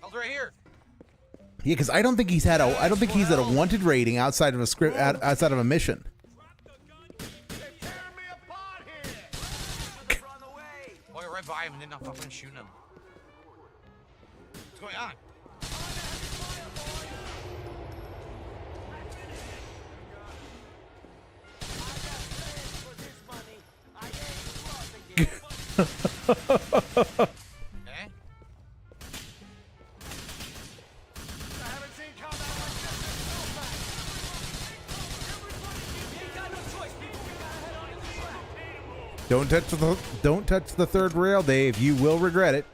Hell's right here. Yeah, because I don't think he's at a wanted rating outside of a script outside of a mission. Oh, you're right by him and then not fucking shooting him. What's going on? Okay. Don't touch the third rail, Dave. You will regret it.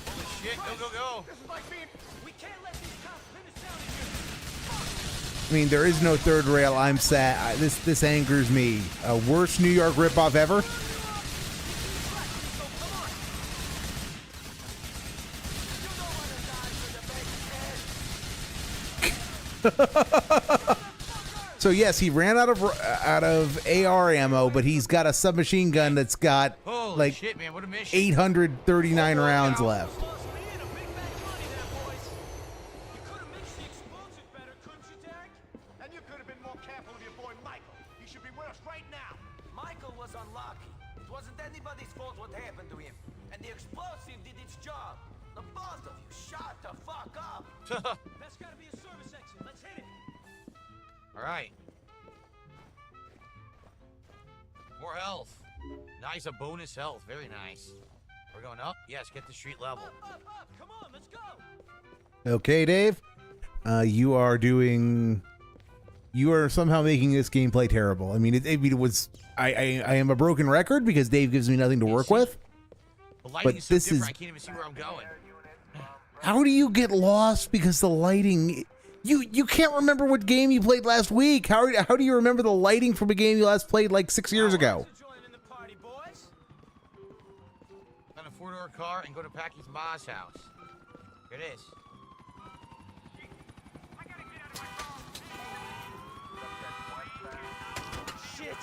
Holy shit, go. I mean, there is no third rail. I'm sad. This angers me. Worst New York ripoff ever. So yes, he ran out of AR ammo, but he's got a submachine gun that's got Holy like shit, man, what a mission. 839 rounds left. And you could have been more careful of your boy Michael. He should be with us right now. Michael was unlucky. It wasn't anybody's fault what happened to him. And the explosive did its job. The both of you shut the fuck up. That's gotta be a service exit. Let's hit it. All right. More health. Nice, a bonus health. Very nice. We're going up? Yes, get to street level. Up. Come on, let's go. Okay, Dave. You are somehow making this gameplay terrible. I mean, it was. I am a broken record because Dave gives me nothing to work with. The lighting But is so this different, is. I can't even see where I'm going. How do you get lost because the lighting? You can't remember what game you played last week. How do you remember the lighting from a game you last played like 6 years ago? Got a 4-door car and go to Packy's Mah's house. Here it is. Shit,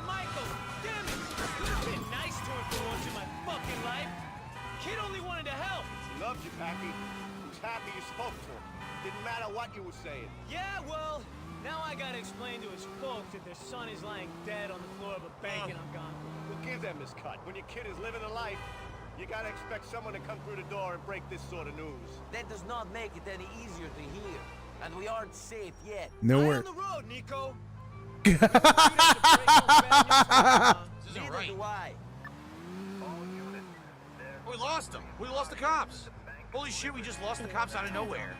Michael! Damn it! Could have been nice to him for once in my fucking life. Kid only wanted to help. He loved you, Packy. He was happy you spoke to him. Didn't matter what you were saying. Yeah, well, now I gotta explain to his folks that their son is lying dead on the floor of a bank and I'm gone. We'll give them his cut. When your kid is living a life, you gotta expect someone to come through the door and break this sort of news. That does not make it any easier to hear. And we aren't safe yet. Nowhere. On the road, Nico. This isn't Neither right. do I. Oh, we lost them. We lost the cops. Holy shit, we just lost the cops out of nowhere.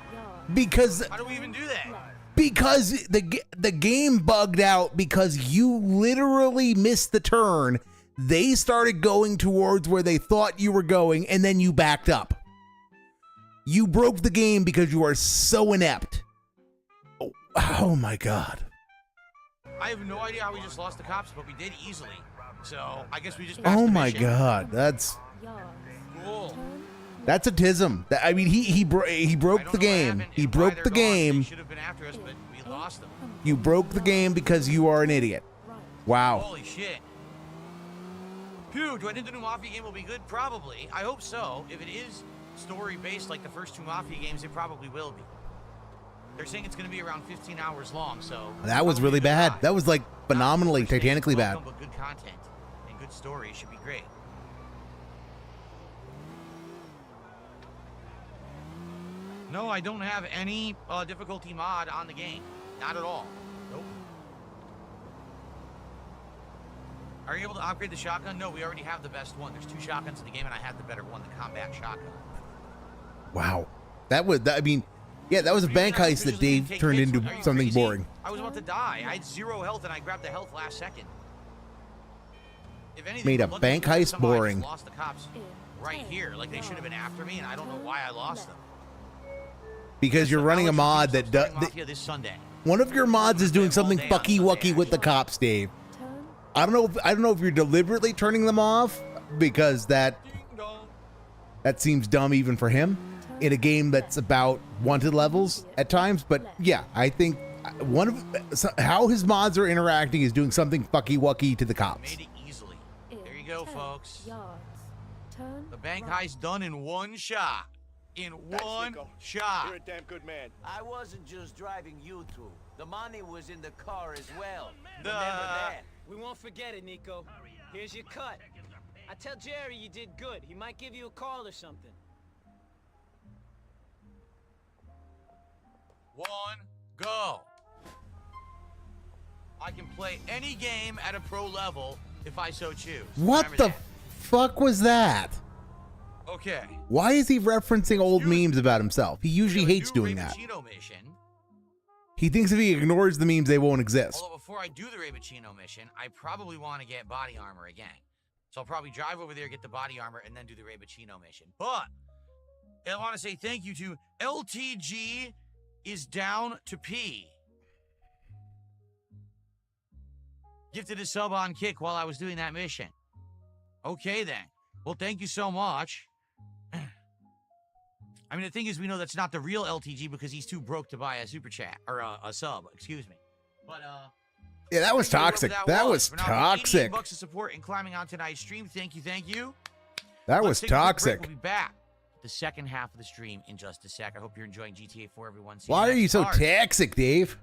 Because How do we even do that? the game bugged out because you literally missed the turn. They started going towards where they thought you were going, and then you backed up. You broke the game because you are so inept. Oh my god. I have no idea how we just lost the cops, but we did easily. So I guess we just. Oh my god, that's Cool. a tism. I mean, he broke the game. He broke the game. Should have been after us, but we lost them. You broke the game because you are an idiot. Wow. Holy shit. Phew, do I think the new Mafia game will be good? Probably. I hope so. If it is story-based like the first two Mafia games, it probably will be. They're saying it's going to be around 15 hours long, so... That was really bad. That was like phenomenally, titanically bad. But good content and good story should be great. No, I don't have any difficulty mod on the game. Not at all. Nope. Are you able to upgrade the shotgun? No, we already have the best one. There's 2 shotguns in the game, and I have the better one, the combat shotgun. Wow. That was, I mean, yeah, that was a bank heist that Dave turned into something boring. I was about to die. I had 0 health, and I grabbed the health last second. If anything, Made a lucky bank was heist somehow I just boring. lost the cops right here. Like, they should have been after me, and I don't know why I lost them. because you're running a mod that does. Mafia this Sunday. One of your mods is doing something fucky wucky with the cops, Dave. I don't know if you're deliberately turning them off because that seems dumb even for him in a game that's about wanted levels at times. But yeah, I think how his mods are interacting is doing something fucky wucky to the cops. Made it easily. There you go, folks. Yards. Turn The bank right. heist done in one shot. In one shot. You're a damn good man. I wasn't just driving you through. The money was in the car as well. The- Remember that? We won't forget it, Nico. Here's your cut. I tell Jerry you did good. He might give you a call or something. One, go. I can play any game at a pro level if I so choose. What Remember the that. fuck was that? Okay. Why is he referencing old memes about himself? He usually hates Do doing that. Ray mission. He thinks if he ignores the memes, they won't exist. Although before I do the Ray mission, I probably want to get body armor again. So I'll probably drive over there, get the body armor, and then do the Ray mission. But I want to say thank you to LTG is down to P. Gifted a sub on Kick while I was doing that mission. Okay then. Well, thank you so much. I mean, the thing is, we know that's not the real LTG because he's too broke to buy a super chat or a sub. Excuse me. But Yeah, that was toxic. That was For now, toxic. $88 of support and climbing on tonight's stream. Thank you, thank you. That was Let's take a quick break. toxic. We'll be back with the second half of the stream in just a sec. I hope you're enjoying GTA4, everyone. See Why are next you so part. toxic, Dave?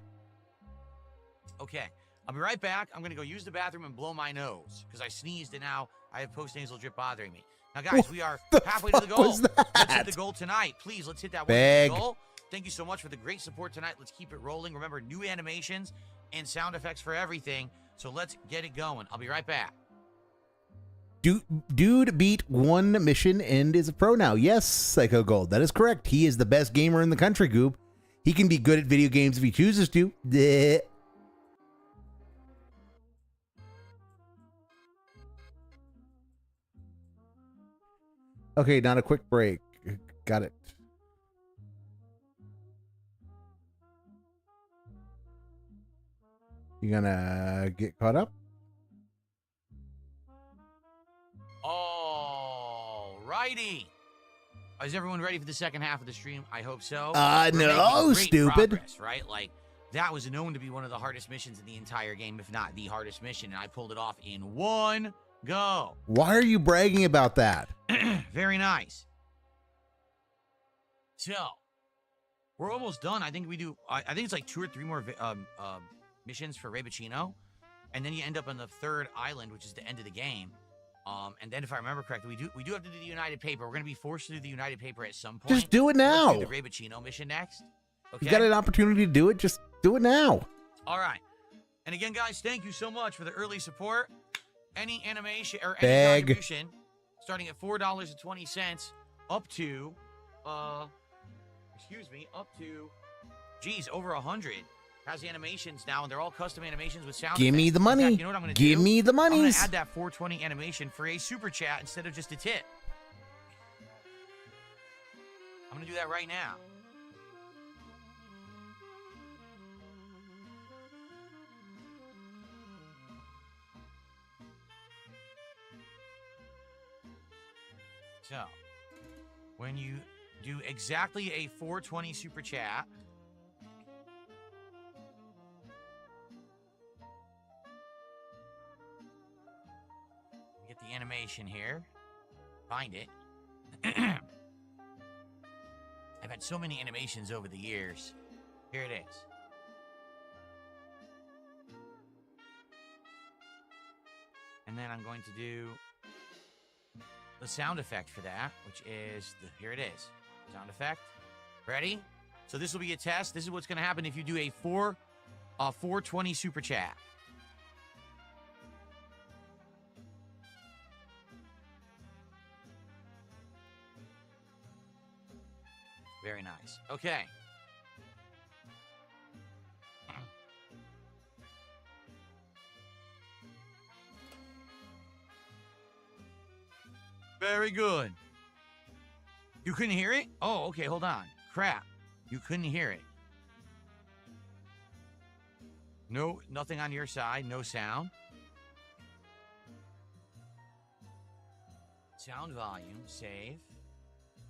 Okay, I'll be right back. I'm gonna go use the bathroom and blow my nose because I sneezed and now I have post-nasal drip bothering me. Now, guys, we are halfway to the fuck goal. was Let's hit that? the goal tonight. Please, let's hit that Bag. one goal. Thank you so much for the great support tonight. Let's keep it rolling. Remember, new animations and sound effects for everything. So let's get it going. I'll be right back. Dude beat one mission and is a pro now. Yes, Psycho Gold. That is correct. He is the best gamer in the country, Goop. He can be good at video games if he chooses to. Bleh. Okay, not a quick break. Got it. You gonna get caught up? Alrighty. Is everyone ready for the second half of the stream? I hope so. No, We're making great stupid. progress, right? Like, that was known to be one of the hardest missions in the entire game, if not the hardest mission, and I pulled it off in one go. Why are you bragging about that? Very nice. So, we're almost done. I think we do. I think it's like 2 or 3 more missions for Ray Pacino, and then you end up on the third island, which is the end of the game. And then, if I remember correctly, we do have to do the United Paper. We're gonna be forced to do the United Paper at some point. Just do it Let's now. do the Ray Pacino mission next. Okay. You got an opportunity to do it. Just do it now. All right. And again, guys, thank you so much for the early support. Any animation or any Bag. contribution, starting at $4.20 up to, geez, over 100. Has the animations now, and they're all custom animations with sound. Give me effects. the In money. fact, you know what I'm gonna Give do? me the I'm monies. gonna add that 420 animation for a super chat instead of just a tip. I'm gonna do that right now. So, when you do exactly a 420 super chat, get the animation here, find it. I've had so many animations over the years. Here it is. And then I'm going to do the sound effect for that, which is, here it is. Sound effect. Ready? So this will be a test. This is what's going to happen if you do a 420 super chat. Very nice. Okay. Very good. You couldn't hear it? Oh, okay, hold on. Crap. You couldn't hear it. No, nothing on your side. No sound. Sound volume. Save.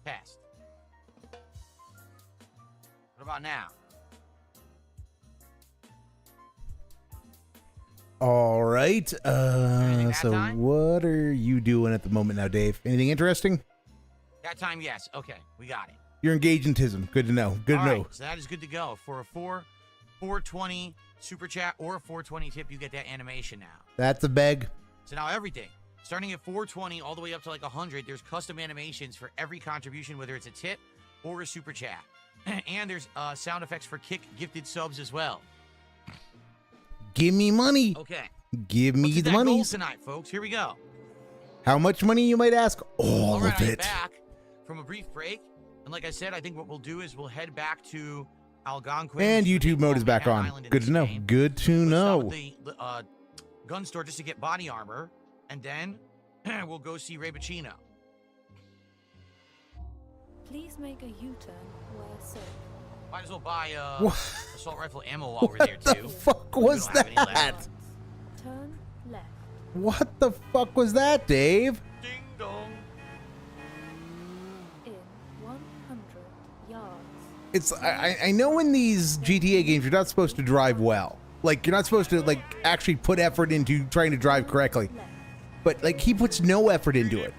Test. What about now? All right. that So time? what are you doing at the moment now, Dave? Anything interesting? That time, yes. Okay, we got it. You're engaged in TISM. Good to know. Good to All know. right, so that is good to go. For a 420 super chat or a 420 tip, you get that animation now. That's a beg. So now everything, starting at 420 all the way up to like 100, there's custom animations for every contribution, whether it's a tip or a super chat. And there's sound effects for kick gifted subs as well. Give me money. Okay. Give me Let's hit the that money. goal tonight, folks. Here we go. How much money, you might ask? All All right, of I'm it. back from a brief break. And like I said, I think what we'll do is we'll head back to Algonquin. And which is YouTube mode is back Manhattan on. Island in Good this to know. game. Good to We'll know. stop at the gun store just to get body armor. And then we'll go see Ray Bacino. Please make a U-turn where safe. Might as well buy What? assault rifle ammo while we're there, What the too. fuck We was don't have any left. that? Turn left. What the fuck was that, Dave? Ding dong. In 100 yards. It's I know in these GTA games you're not supposed to drive well. Like you're not supposed to like actually put effort into trying to drive correctly. Left. But like he puts no effort into it.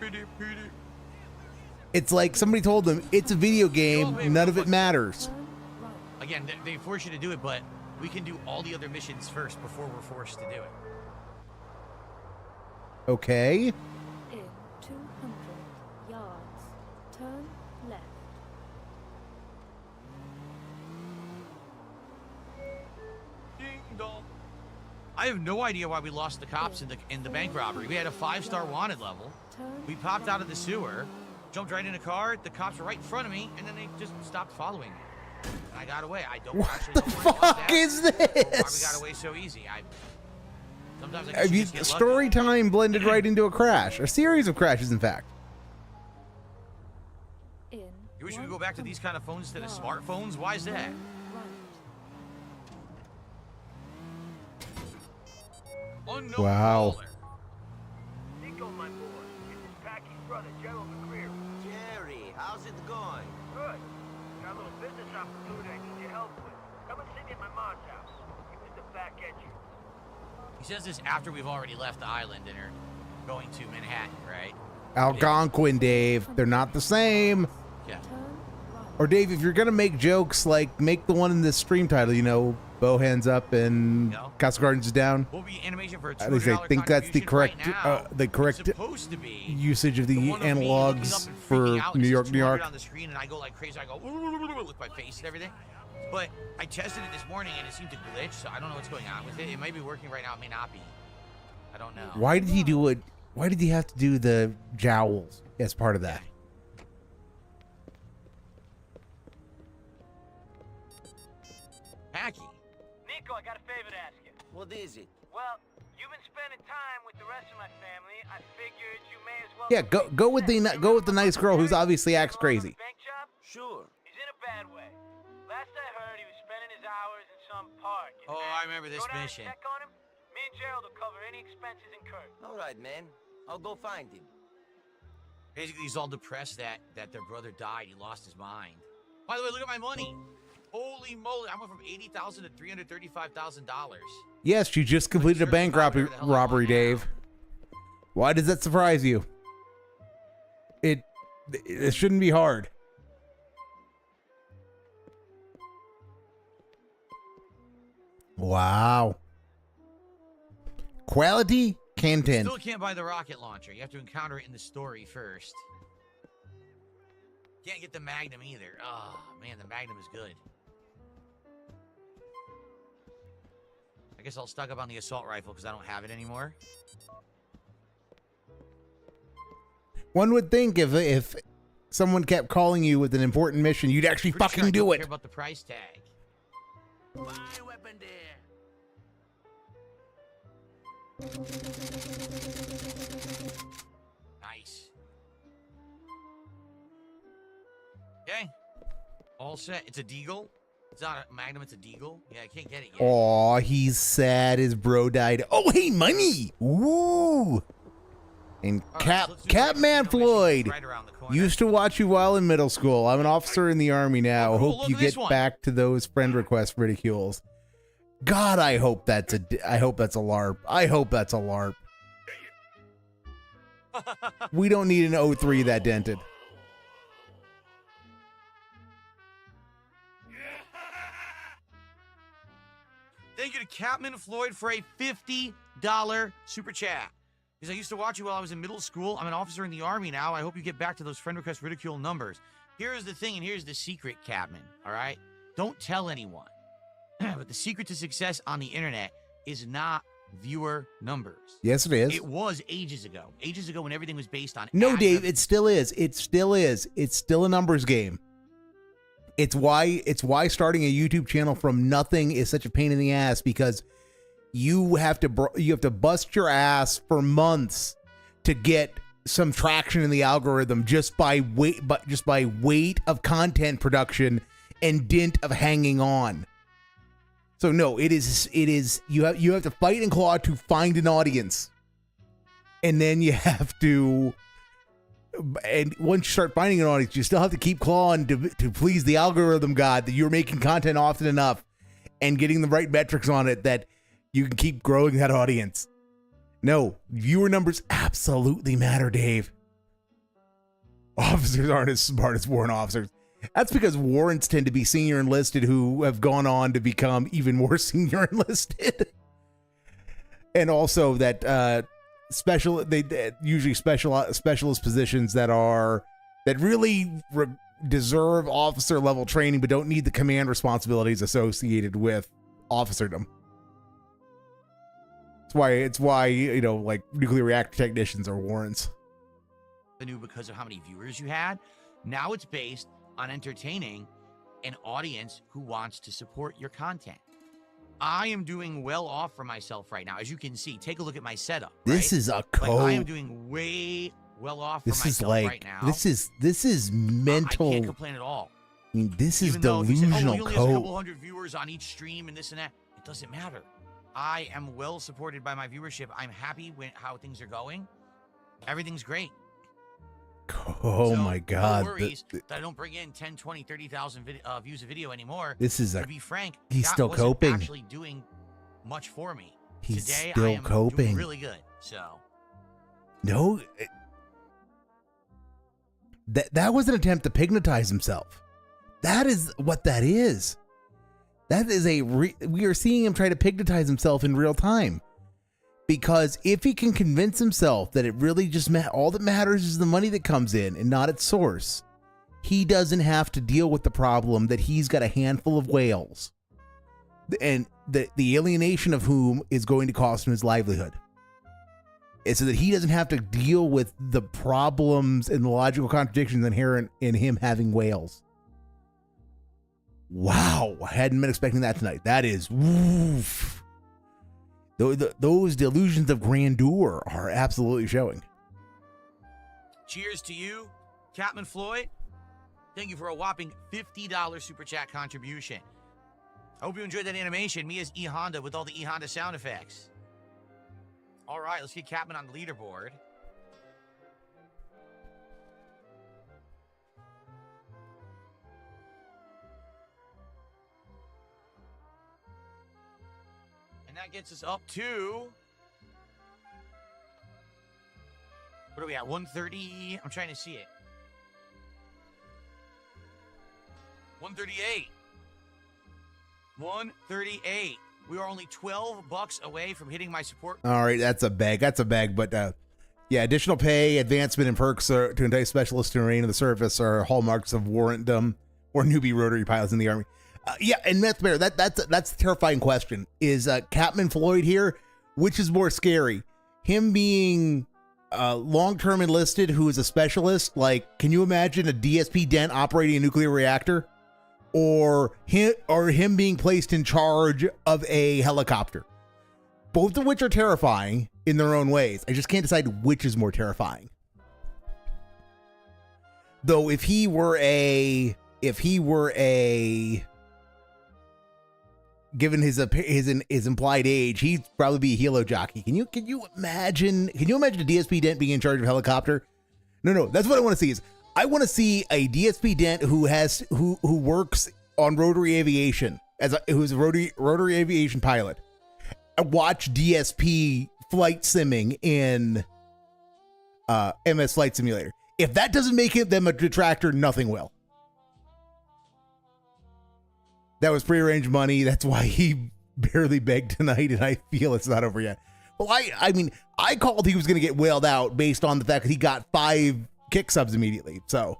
It's like somebody told him it's a video game, none of it matters. Turn right. Again, they force you to do it, but we can do all the other missions first before we're forced to do it. Okay. In 200 yards. Turn left. Ding dong. I have no idea why we lost the cops in the bank robbery. We had a 5-star wanted level. Turn We popped out of the sewer, jumped right in a car. The cops were right in front of me, and then they just stopped following me. And I got away. I don't What actually the know why fuck that, is or why we got this? away so easy. Sometimes I I guess you mean, just get lucky. story time blended right into a crash. A series of crashes, in fact. in. You wish we could go back to these kind of phones instead of smartphones? Why is that? Right. Unknown Wow. caller. Nico, my boy. This is Packy's brother, Gerald McCreary. Jerry, how's it going? Good. Got a little business opportunity I need your help with. Come and see me at my mom's house. Give Mr. Fat get you. He says this after we've already left the island and are going to Manhattan, right? Algonquin, Dave. They're not the same. Yeah. Turn right. Or Dave, if you're gonna make jokes, like make the one in the stream title. You know, Bohan's up and No. Castle Gardens is down. We'll be animation for a At least I $200 think that's the contribution correct, right now. the correct It's supposed to be usage of the one of me looking analogs up and for freaking out. New It York, says New 200 York. on the screen, and I go like crazy. I go with my face and everything. But I tested it this morning, and it seemed to glitch. So I don't know what's going on with it. It might be working right now. It may not be. I don't know. Why did he do it? Why did he have to do the jowls as part of that? Packy. Nico, I got a favor to ask you. What is it? Well, you've been spending time with the rest of my family. I figured you may as well. Yeah, go with the nice girl who's obviously acts crazy. Bank job? Sure. He's in a bad way. Last I heard, he was spending his hours in some park. Oh, I remember this Go down and mission. check on him. Me and Gerald will cover any expenses incurred. All right, man. I'll go find him. Basically, he's all depressed that their brother died. He lost his mind. By the way, look at my money. Holy moly! I went from $80,000 to $335,000. Yes, you just completed a bank robbery, Dave. Why does that surprise you? It shouldn't be hard. Wow. Quality content. Still can't buy the rocket launcher. You have to encounter it in the story first. Can't get the Magnum either. Oh, man, the Magnum is good. I guess I'll stock up on the assault rifle because I don't have it anymore. One would think if someone kept calling you with an important mission, you'd actually Pretty fucking sure I do don't it. care about the price tag. Buy weapon there. Nice. Okay. All set. It's a deagle. It's not a Magnum. It's a deagle. Yeah, I can't get it yet. Aw, he's sad his bro died. Oh, hey, money! Woo! And Capman Floyd used to watch you while in middle school. I'm an officer in the army now. Hope you get back to those friend request ridicules. God, I hope that's a LARP. I hope that's a LARP. We don't need an 03 that dented. Thank you to Capman Floyd for a $50 super chat. Because I used to watch you while I was in middle school. I'm an officer in the army now. I hope you get back to those friend request ridicule numbers. Here's the thing, and here's the secret, Capman. All right? Don't tell anyone. But the secret to success on the internet is not viewer numbers. Yes, it is. It was ages ago. Ages ago when everything was based on... No, Dave, it still is. It still is. It's still a numbers game. It's why starting a YouTube channel from nothing is such a pain in the ass, because you have to bust your ass for months to get some traction in the algorithm just by weight of content production and dint of hanging on. So no, it is you have to fight and claw to find an audience. And then you have to, and once you start finding an audience, you still have to keep clawing to please the algorithm god that you're making content often enough and getting the right metrics on it that you can keep growing that audience. No, viewer numbers absolutely matter, Dave. Officers aren't as smart as warrant officers. That's because warrants tend to be senior enlisted who have gone on to become even more senior enlisted. And also that they usually specialist positions that really deserve officer level training but don't need the command responsibilities associated with officerdom. It's why like nuclear reactor technicians are warrants. Because of how many viewers you had. Now it's based on entertaining an audience who wants to support your content. I am doing well off for myself right now. As you can see, take a look at my setup. This is a code. Like, I am doing way well off for myself right now. This is mental. I can't complain at all. I mean, this is Even though delusional we only code. have a couple hundred viewers on each stream and this and that. It doesn't matter. I am well supported by my viewership. I'm happy with how things are going. Everything's great. Oh so, my God. No worries that I don't bring in 10, 20, 30,000 views a video anymore. This is to be frank, he's that still wasn't coping. Actually doing much for me. He's Today, still I am coping. Doing really good. So. No. That was an attempt to pignatize himself. That is what that is. That is we are seeing him try to pignatize himself in real time. Because if he can convince himself that it really just all that matters is the money that comes in and not its source, he doesn't have to deal with the problem that he's got a handful of whales, and the alienation of whom is going to cost him his livelihood. And so that he doesn't have to deal with the problems and the logical contradictions inherent in him having whales. Wow, I hadn't been expecting that tonight. That is woof. Those delusions of grandeur are absolutely showing. Cheers to you, Capman Floyd. Thank you for a whopping $50 super chat contribution. I hope you enjoyed that animation. Me as E Honda with all the E Honda sound effects. All right, let's get Capman on the leaderboard. And that gets us up to... What are we at? 130? I'm trying to see it. 138. 138. We are only $12 away from hitting my support. All right, that's a bag. But yeah, additional pay, advancement, and perks to entice specialists to remain in the service are hallmarks of warrantdom or newbie rotary pilots in the Army. Yeah, and that's fair. That's a terrifying question. Is Capman Floyd here? Which is more scary? Him being long-term enlisted who is a specialist? Like, can you imagine a DSP Dent operating a nuclear reactor? Or him being placed in charge of a helicopter? Both of which are terrifying in their own ways. I just can't decide which is more terrifying. Though if he were a if he were given his implied age, he'd probably be a helo jockey. Can you imagine a DSP Dent being in charge of a helicopter? No, that's what I want to see. Is I want to see a DSP Dent who works on rotary aviation who's a rotary aviation pilot. Watch DSP flight simming in MS Flight Simulator. If that doesn't make them a detractor, nothing will. That was prearranged money. That's why he barely begged tonight, and I feel it's not over yet. Well, I mean, I called he was going to get whaled out based on the fact that he got 5 kick subs immediately. So,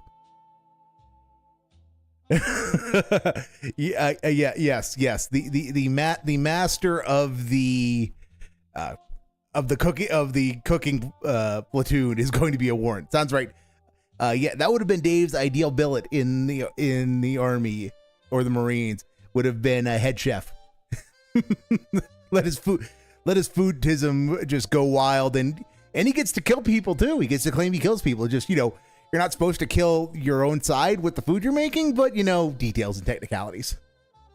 yes. The master of the cooking platoon is going to be a warrant. Sounds right. That would have been Dave's ideal billet in the Army or the Marines. Would have been a head chef. let his foodism just go wild, and he gets to kill people too. He gets to claim he kills people. Just, you're not supposed to kill your own side with the food you're making, but details and technicalities.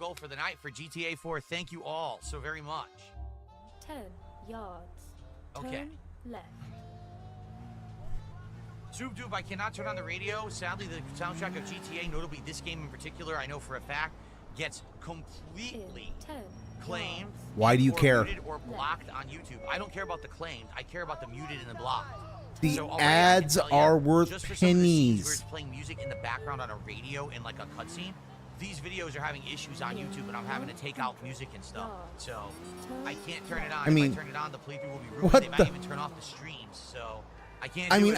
Goal for the night for GTA4. Thank you all so very much. 10 yards. Okay. Turn left. Shub, I cannot turn on the radio. Sadly, the soundtrack of GTA, notably this game in particular, I know for a fact, gets completely claimed. Why do you care? Muted or blocked on YouTube. I don't care about the claimed. I care about the muted and the blocked. The so ads are worth just for pennies. Where it's playing music in the background on a radio in like a cutscene. These videos are having issues on YouTube, and I'm having to take out music and stuff. So I can't turn it on. If I turn it on, the playthrough will be ruined. They might even turn off the streams. So I can't. I'm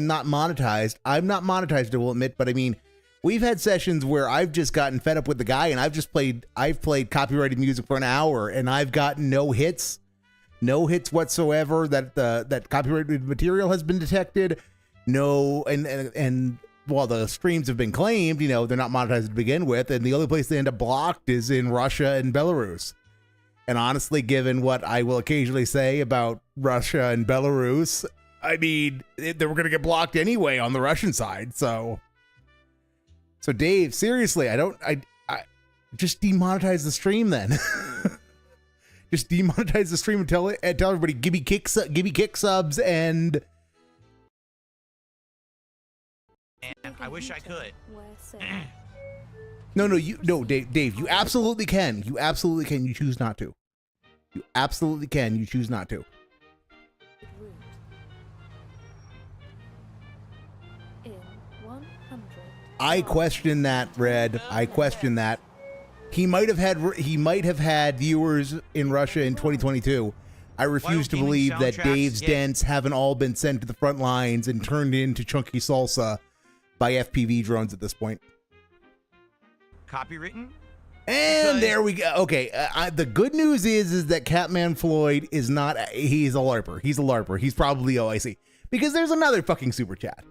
not monetized. I'm not monetized, I will admit, but we've had sessions where I've just gotten fed up with the guy, and I've played copyrighted music for an hour, and I've gotten no hits whatsoever. That copyrighted material has been detected. No, and while the streams have been claimed, they're not monetized to begin with, and the only place they end up blocked is in Russia and Belarus. And honestly, given what I will occasionally say about Russia and Belarus, they were going to get blocked anyway on the Russian side. So Dave, seriously, I just demonetize the stream then. Just demonetize the stream and tell everybody, give me kick subs and I wish I could. No, Dave, you absolutely can. You absolutely can. You choose not to. You absolutely can. You choose not to. I question that, Red. I question that. He might have had viewers in Russia in 2022. I refuse to believe that Dave's dents haven't all been sent to the front lines and turned into chunky salsa by FPV drones at this point. Copywritten? And there we go. Okay, the good news is that Catman Floyd is not. He's a LARPer. He's a LARPer. He's probably OIC. Because there's another fucking super chat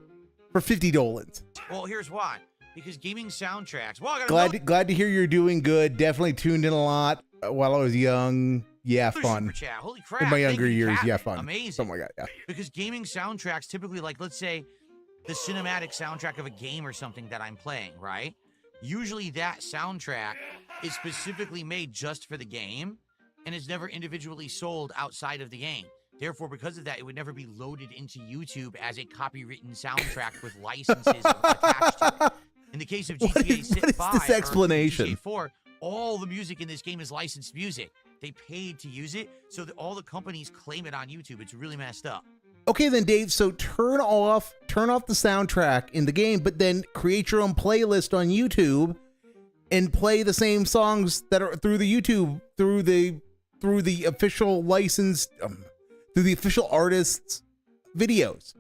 for 50 dolans. Well, here's why. Because gaming soundtracks. Well, glad to hear you're doing good. Definitely tuned in a lot while I was young. Yeah, fun. Holy crap. In my younger years, yeah, fun. Amazing. Oh my god, yeah. Because gaming soundtracks typically, like, let's say the cinematic soundtrack of a game or something that I'm playing, right? Usually that soundtrack is specifically made just for the game and is never individually sold outside of the game. Therefore, because of that, it would never be loaded into YouTube as a copywritten soundtrack with licenses attached to it. In the case of GTA 5 this explanation? Or GTA 4, all the music in this game is licensed music. They paid to use it, so that all the companies claim it on YouTube. It's really messed up. Okay, then, Dave, so turn off the soundtrack in the game, but then create your own playlist on YouTube and play the same songs that are through the YouTube, through the official licensed, through the official artists' videos.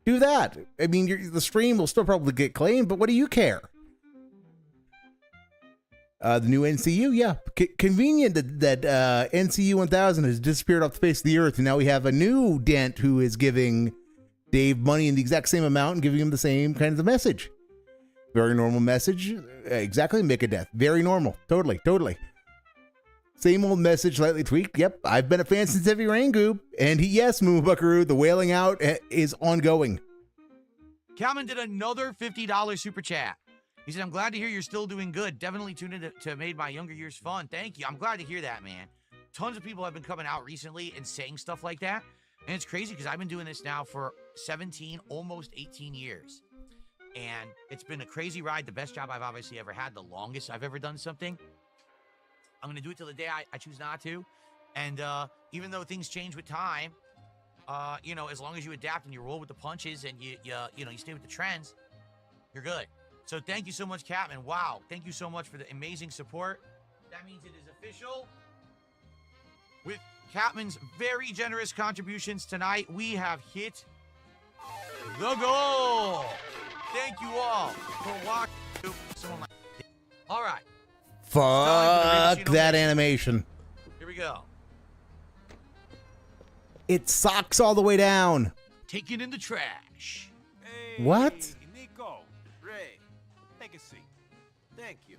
Do that. The stream will still probably get claimed, but what do you care? The new NCU, yeah. Convenient that NCU 1000 has disappeared off the face of the earth, and now we have a new Dent who is giving Dave money in the exact same amount and giving him the same kinds of message. Very normal message. Exactly, Mechadeth. Very normal. Totally. Same old message, slightly tweaked. Yep, I've been a fan since Heavy Rain Goop. And yes, Moo Buckaroo, the wailing out is ongoing. Calvin did another $50 super chat. He said, I'm glad to hear you're still doing good. Definitely tuned in to Made My Younger Years Fun. Thank you. I'm glad to hear that, man. Tons of people have been coming out recently and saying stuff like that. And it's crazy because I've been doing this now for 17, almost 18 years. And it's been a crazy ride. The best job I've obviously ever had. The longest I've ever done something. I'm going to do it till the day I choose not to. And even though things change with time, you know, as long as you adapt and you roll with the punches and you stay with the trends, you're good. So thank you so much, Catman. Wow. Thank you so much for the amazing support. That means it is official. With Catman's very generous contributions tonight, we have hit the goal. Thank you all for watching. Someone like it. All right. Fuck that animation. Here we go. It socks all the way down. Take it in the trash. Hey, What? Nico, Ray, take a seat. Thank you.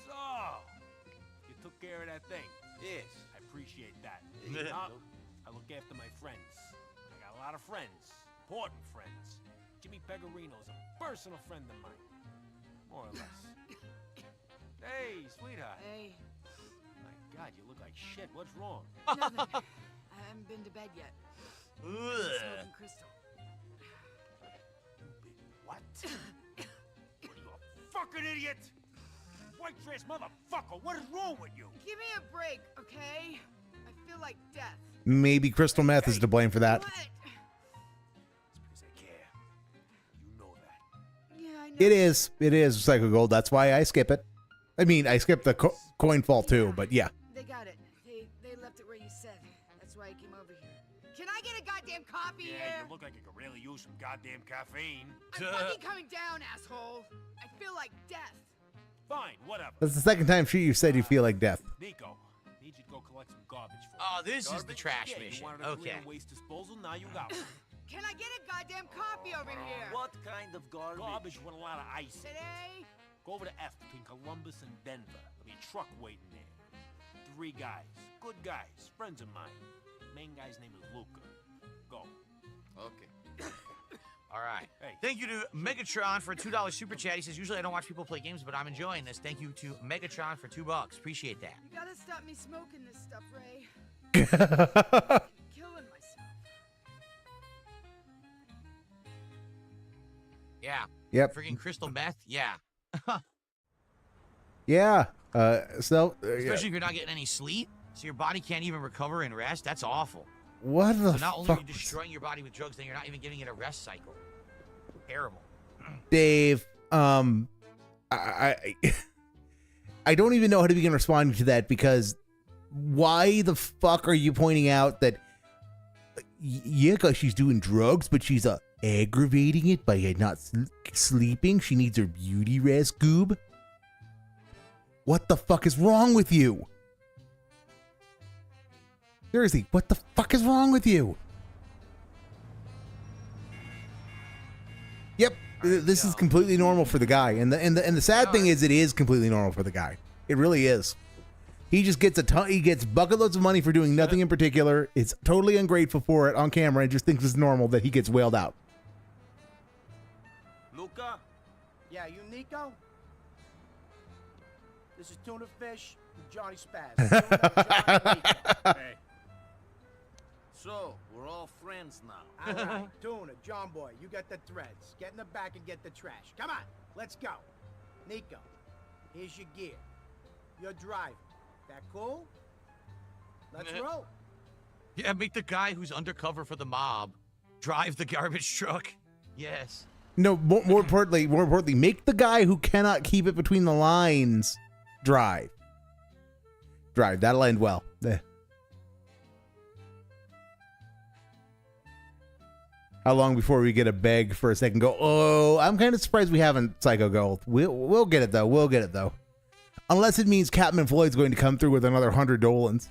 So, you took care of that thing. Yes, I appreciate that. I look after my friends. I got a lot of friends, important friends. Jimmy Pecorino's a personal friend of mine, more or less. Hey, sweetheart. Hey, My God, you look like shit. What's wrong? nothing. I haven't been to bed yet. Smoking crystal. What? What are you, a fucking idiot? White trash motherfucker, what is wrong with you? Give me a break, okay? I feel like death. Maybe crystal meth is to blame for that. What? It's because I care. You know that. Yeah, I know. It is. It is Psycho Gold. That's why I skip it. I mean, I skipped the coin fall too, but yeah. They got it. They left it where you said. That's why I came over here. Can I get a goddamn copy Yeah, here? you look like you could really use some goddamn caffeine. I'm fucking coming down, asshole. I feel like death. Fine, whatever. That's the second time you said you feel like death. Nico, need you to go collect some garbage for me. Oh, this is the trash Yeah, mission. You wanted to Okay. clean waste disposal, now you got one. Can I get a goddamn copy over here? What kind of garbage? Garbage with a lot of ice. Today? Go over to F between Columbus and Denver. There'll be a truck waiting there. 3 guys. Good guys. Friends of mine. Main guy's name is Luca. Go. Okay. All right. Hey. Thank you to Megatron for a $2 super chat. He says, usually I don't watch people play games, but I'm enjoying this. Thank you to Megatron for $2. Appreciate that. You gotta stop me smoking this stuff, Ray. Killing myself. Yeah. Yep. Freaking crystal meth. Yeah. Yeah. Especially if you're not getting any sleep, so your body can't even recover and rest. That's awful. What the So not only are fuck? you destroying your body with drugs, then you're not even giving it a rest cycle. Terrible. Dave, I don't even know how to begin responding to that, because why the fuck are you pointing out that yeah, cause she's doing drugs, but she's aggravating it by not sleeping? She needs her beauty rest, goob. What the fuck is wrong with you? Seriously, what the fuck is wrong with you? Yep, this is completely normal for the guy, and the sad thing is, it is completely normal for the guy. It really is. He just gets he gets bucket loads of money for doing nothing in particular. Is totally ungrateful for it on camera, and just thinks it's normal that he gets wailed out. Luca? Yeah, you Nico? This is Tuna Fish and Johnny Spaz. Hey. So, we're all friends now. All right, Tuna, John Boy, you got the threads. Get in the back and get the trash. Come on, let's go. Nico, here's your gear. You're driving. That cool? Let's roll. Yeah, make the guy who's undercover for the mob drive the garbage truck. Yes. No, more importantly, make the guy who cannot keep it between the lines drive. That'll end well. How long before we get a beg for a second go? Oh, I'm kind of surprised we haven't Psycho Gold. We'll get it though. Unless it means Captain Floyd's going to come through with another 100 Dolans.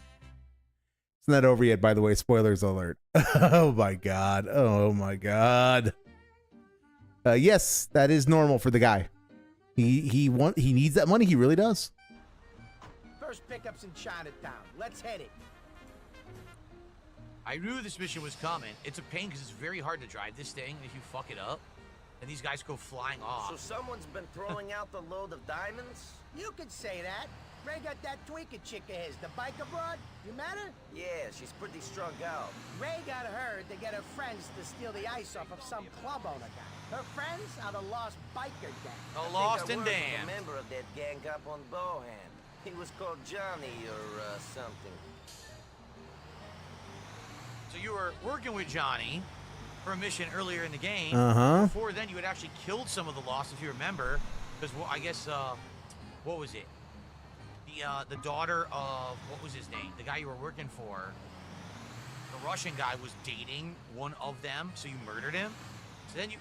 It's not over yet, by the way. Spoilers alert. Oh my god. Yes, that is normal for the guy. He needs that money. He really does. First pickup's in Chinatown. Let's hit it. I knew this mission was coming. It's a pain because it's very hard to drive this thing if you fuck it up. And these guys go flying off. So someone's been throwing out the load of diamonds? You could say that. Ray got that tweaker chick of his, the biker broad. You met her? Yeah, she's pretty strung out. Ray got her to get her friends to steal the ice off of some club owner guy. Her friends are the Lost Biker Gang. The Lost and A Damned. member of that gang up on Bohan. He was called Johnny or something. So you were working with Johnny for a mission earlier in the game. Before then, you had actually killed some of the Lost, if you remember. Because, well, I guess, what was it? The daughter of, what was his name? The guy you were working for. The Russian guy was dating one of them, so you murdered him. So then you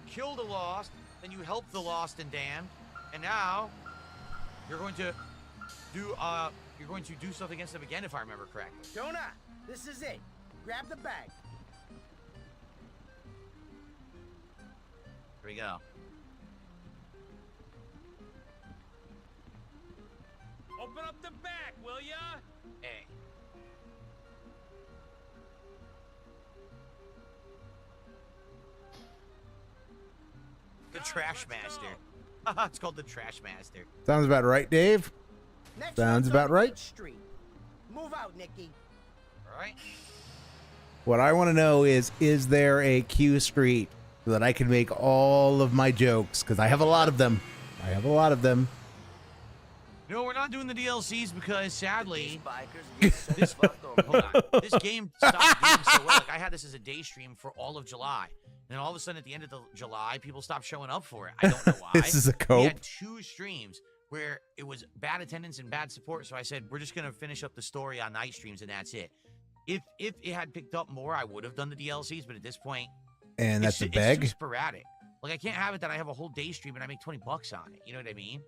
killed the Lost, then you helped the Lost and Damned, and now you're going to do something against them again, if I remember correctly. Jonah, this is it. Grab the bag. Here we go. Open up the back, will ya? Hey. The Trash Master. It's called the Trash Master. Sounds about right, Dave. Next Sounds one's about on right. Reed Street. Move out, Nicky. All right. What I want to know is there a Q Street so that I can make all of my jokes? Because I have a lot of them. No, we're not doing the DLCs because sadly, These bikers get so fucked over. hold on, this game stopped doing so well. Like I had this as a day stream for all of July, and then all of a sudden at the end of the July, people stopped showing up for it. I don't know why. This is a cope. We had 2 streams where it was bad attendance and bad support, so I said we're just gonna finish up the story on night streams and that's it. If it had picked up more, I would have done the DLCs, but at this point, And that's a it's bag. too sporadic. Like I can't have it that I have a whole day stream and I make $20 on it. You know what I mean?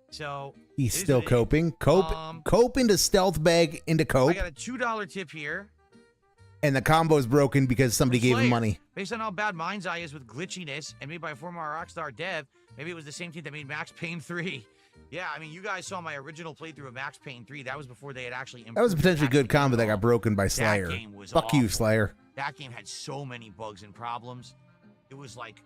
So He's it is still what it is. coping. Cope into stealth bag into I cope, got a $2 tip here. and the combo's broken because somebody gave him Slayer. money. Based on how bad Mind's Eye is with glitchiness and made by a former Rockstar dev, maybe it was the same team that made Max Payne 3. Yeah, I mean, you guys saw my original playthrough of Max Payne 3. That was before they had actually That was a improved potentially Max good Payne combo that at all. got broken by Slayer. That game was Fuck you, awful. Slayer. That game had so many bugs and problems. It was like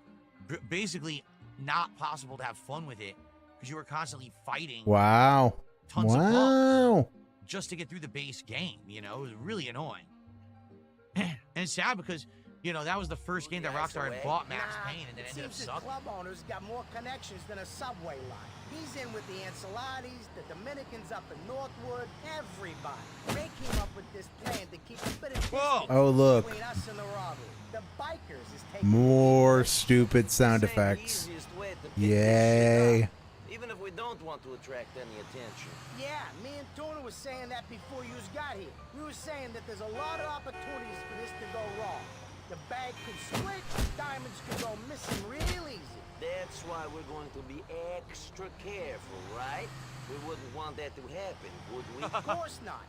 basically not possible to have fun with it because you were constantly fighting Wow. tons of bugs Wow. just to get through the base game. You know, it was really annoying. And it's sad because, you know, that was the first game that Rockstar had bought Max Payne and then it ended up seems the sucking. club owner's got more connections than a subway line. He's in with the Ancelottis, the Dominicans up in Northwood, everybody. Ray came up with this plan to keep a bit of distance Oh, look. between us and the robbery. The bikers is taking More stupid sound effects. Yay. Even if we don't want to attract any attention. Yeah, me and Tuna was saying that before you got here. We were saying that there's a lot of opportunities for this to go wrong. The bag could split, diamonds could go missing real easy. That's why we're going to be extra careful, right? We wouldn't want that to happen, would we? Of course not.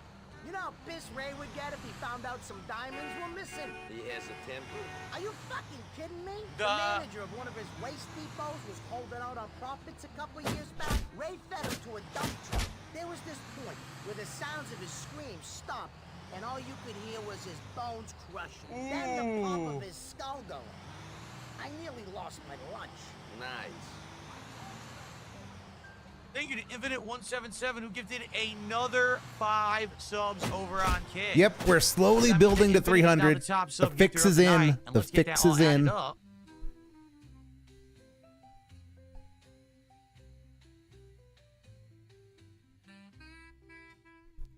You know how pissed Ray would get if he found out some diamonds were missing? He has a temper. Are you fucking kidding me? The Duh. manager of one of his waste depots was holding out on profits a couple years back. Ray fed him to a dump truck. There was this point where the sounds of his screams stopped, and all you could hear was his bones crushing. Then the pop of his skull going. I nearly lost my lunch. Nice. Thank you to Infinite177 who gifted another 5 subs over on Kick. Yep, we're slowly building to 300. The fix is in. The fix is in.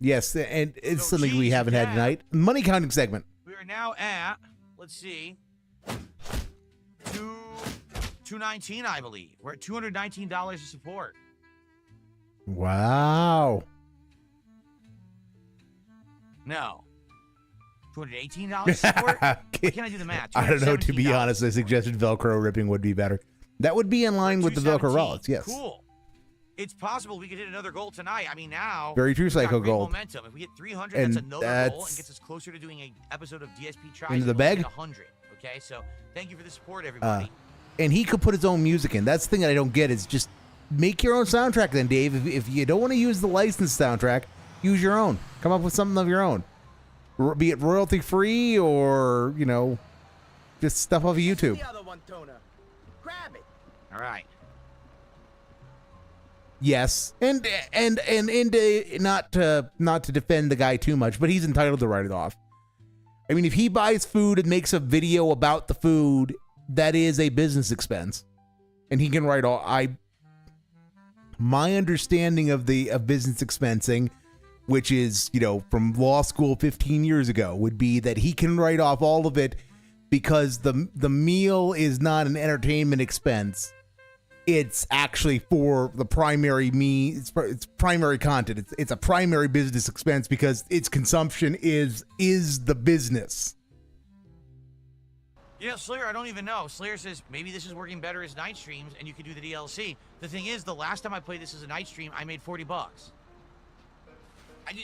Yes, and it's So, something we geez, haven't had yeah. tonight. Money counting segment. We are now at, let's see, 219, I believe. We're at $219 of support. Wow. No. $218 support? Why can't I do the math? I don't know. To be $217. honest, I suggested Velcro ripping would be better. That would be in line with the Velcro 217. wallets. Yes. Cool. It's possible we could hit another goal tonight. I mean, now. Very true, we've got Psycho great Gold. Momentum. If we hit 300, And that's another goal that's- and gets us closer to doing an episode of DSP Tries. Into the and we'll bag? hit 100. Okay, so thank you for the support, everybody. And he could put his own music in. That's the thing that I don't get is just make your own soundtrack then, Dave. If you don't want to use the licensed soundtrack, use your own. Come up with something of your own. be it royalty free or, you know, just stuff off of YouTube. The other one, Tuna. Grab it. All right. Yes, and not to defend the guy too much, but he's entitled to write it off. I mean, if he buys food and makes a video about the food, that is a business expense, and he can write all. My understanding of business expensing, which is, you know, from law school 15 years ago, would be that he can write off all of it because the meal is not an entertainment expense. It's actually for the primary it's primary content. It's a primary business expense because its consumption is the business. Yeah, Slayer, I don't even know. Slayer says maybe this is working better as night streams and you can do the DLC. The thing is, the last time I played this as a night stream, I made $40.